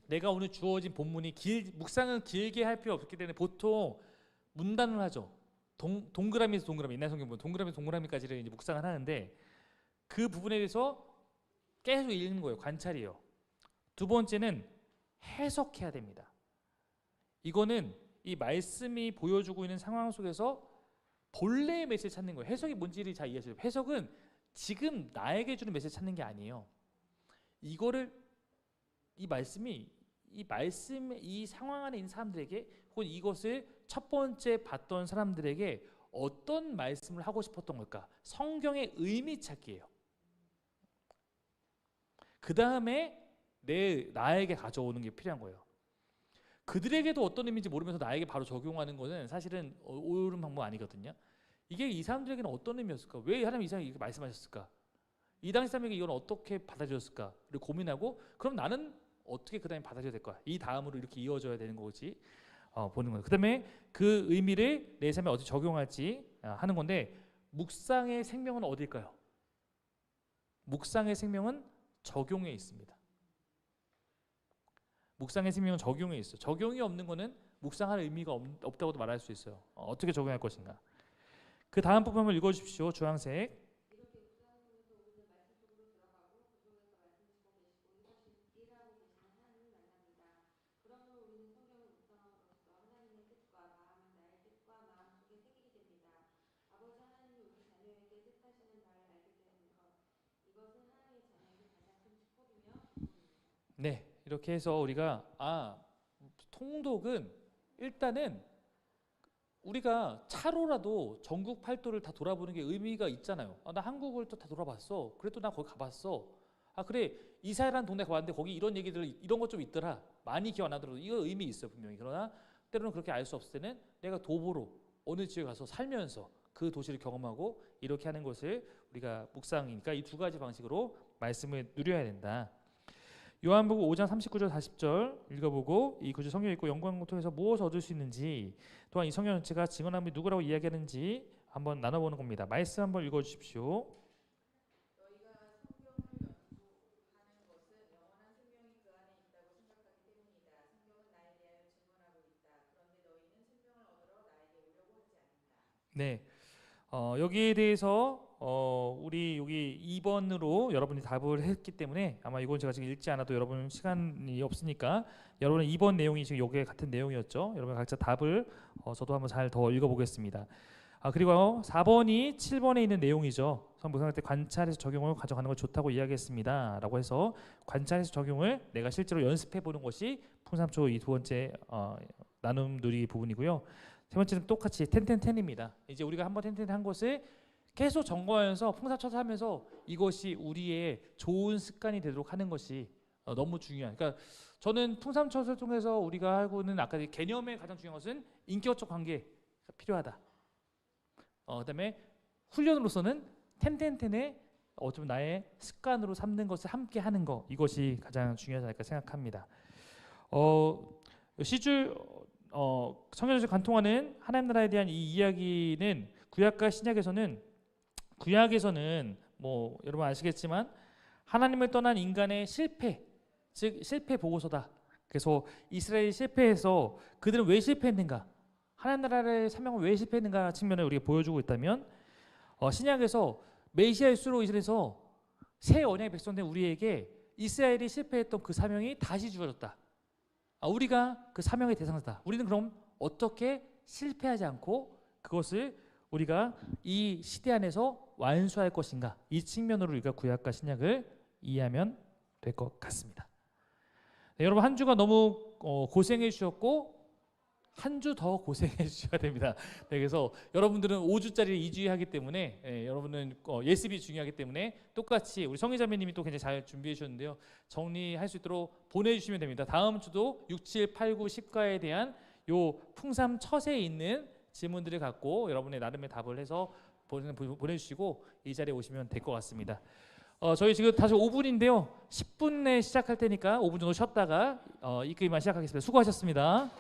내가 오늘 주어진 본문이 묵상은 길게 할 필요 없기 때문에 보통 문단을 하죠. 동그라미에서 동그라미, 옛날 성경 보면 동그라미에서 동그라미까지를 이제 묵상을 하는데 그 부분에 대해서 계속 읽는 거예요. 관찰이에요. 두 번째는 해석해야 됩니다. 이거는 이 말씀이 보여주고 있는 상황 속에서 본래의 메시지 찾는 거예요. 해석이 뭔지를 잘 이해하셔야 돼요. 해석은 지금 나에게 주는 메시지 찾는 게 아니에요. 이 말씀이 이 상황 안에 있는 사람들에게 혹은 이것을 첫 번째 봤던 사람들에게 어떤 말씀을 하고 싶었던 걸까? 성경의 의미 찾기예요. 그 다음에 나에게 가져오는 게 필요한 거예요. 그들에게도 어떤 의미인지 모르면서 나에게 바로 적용하는 것은 사실은 옳은 방법 아니거든요. 이게 이 사람들에게는 어떤 의미였을까? 왜 하나님 이 사람이 이렇게 말씀하셨을까? 이 당시 사람에게 이건 어떻게 받아들였을까? 를 고민하고 그럼 나는 어떻게 그 다음에 받아들여야 될 거야? 이 다음으로 이렇게 이어져야 되는 거지 보는 거예요. 그 다음에 그 의미를 내 삶에 어떻게 적용할지 하는 건데 묵상의 생명은 어딜까요? 묵상의 생명은 적용에 있습니다. 묵상의 생명은 적용에 있어요. 적용이 없는 거는 묵상할 의미가 없다고도 말할 수 있어요. 어떻게 적용할 것인가. 그 다음 부분 한번 읽어주십시오. 주황색. 이렇게 묵상하면서 우리는 말씀 속으로 들어가고 그 속에서 말씀을 듣고 계시고 이것이 일하고 계시는 하나님을 만납니다. 그러므로 우리는 성경을 묵상함으로써 하나님의 뜻과 마음은 나의 뜻과 마음 속에 새기게 됩니다. 아버지 하나님이 우리 자녀에게 뜻하시는 바를 알게 되는 것, 이것은 하나님의 자녀에게 가장 큰 축복이며 기쁨입니다. 네, 이렇게 해서 우리가 통독은 일단은 우리가 차로라도 전국 팔도를 다 돌아보는 게 의미가 있잖아요. 나 한국을 또 다 돌아봤어. 그래도 나 거기 가봤어. 그래, 이스라엘이라는 동네 가봤는데 거기 이런 얘기들, 이런 거 좀 있더라. 많이 기억 안 나더라도 이거 의미 있어요, 분명히. 그러나 때로는 그렇게 알 수 없을 때는 내가 도보로 어느 지역에 가서 살면서 그 도시를 경험하고 이렇게 하는 것을 우리가 묵상이니까 이 두 가지 방식으로 말씀을 누려야 된다. 요한복음 5장 39절 40절 읽어보고 이 구절 성경 읽고 연구하는 통해서 무엇을 얻을 수 있는지, 또한 이 성경 전체가 증언한 분이 누구라고 이야기하는지 한번 나눠보는 겁니다. 말씀 한번 읽어주십시오. 너희가 성경을 연구하는 것은 영원한 생명이 그 안에 있다고 생각하기 때문이다. 성경은 나에 대하여 증언하고 있다. 그런데 너희는 생명을 얻으러 나에게 오려고 하지 않는다. 네, 여기에 대해서 우리 여기 2번으로 여러분이 답을 했기 때문에 아마 이건 제가 지금 읽지 않아도 여러분 시간이 없으니까 여러분은 2번 내용이 지금 여기에 같은 내용이었죠. 여러분 각자 답을 저도 한번 잘 더 읽어보겠습니다. 그리고 4번이 7번에 있는 내용이죠. 성경할 때 관찰해서 적용을 가져가는 걸 좋다고 이야기했습니다. 라고 해서 관찰해서 적용을 내가 실제로 연습해 보는 것이 풍삼초 이 두 번째 나눔 누리기 부분이고요. 세 번째는 똑같이 10-10-10입니다. 이제 우리가 한번 10-10 한 것을 계속 점검하면서 풍사쳐서 하면서 이것이 우리의 좋은 습관이 되도록 하는 것이 너무 중요한. 그러니까 저는 풍삼쳐서를 통해서 우리가 하고는 아까 개념의 가장 중요한 것은 인격적 관계가 필요하다. 그다음에 훈련으로서는 10-10-10의 좀 나의 습관으로 삼는 것을 함께 하는 것, 이것이 가장 중요하지 않을까 생각합니다. 시줄 성경에서 관통하는 하나님 나라에 대한 이 이야기는 구약과 구약에서는 뭐 여러분 아시겠지만 하나님을 떠난 인간의 실패, 즉 실패 보고서다. 그래서 이스라엘이 실패해서 그들은 왜 실패했는가, 하나님 나라의 사명을 왜 실패했는가 측면을 우리가 보여주고 있다면, 신약에서 메시아의 수로 이스라엘에서 새 언약의 백성된 우리에게 이스라엘이 실패했던 그 사명이 다시 주어졌다. 우리가 그 사명의 대상자다. 우리는 그럼 어떻게 실패하지 않고 그것을 우리가 이 시대 안에서 완수할 것인가, 이 측면으로 우리가 구약과 신약을 이해하면 될 것 같습니다. 네, 여러분 한 주가 너무 고생해 주셨고 한 주 더 고생해 주셔야 됩니다. 네, 그래서 여러분들은 5주짜리 2주에 하기 때문에 여러분은 예습이 중요하기 때문에 똑같이 우리 성희자매님이 또 굉장히 잘 준비해 주셨는데요. 정리할 수 있도록 보내주시면 됩니다. 다음 주도 6, 7, 8, 9, 10과에 대한 요 풍삼 첫에 있는 질문들을 갖고 여러분의 나름의 답을 해서 보내주시고 이 자리에 오시면 될 것 같습니다. 저희 지금 다시 5분인데요. 10분 내에 시작할 테니까 5분 정도 쉬었다가 이끌기만 시작하겠습니다. 수고하셨습니다.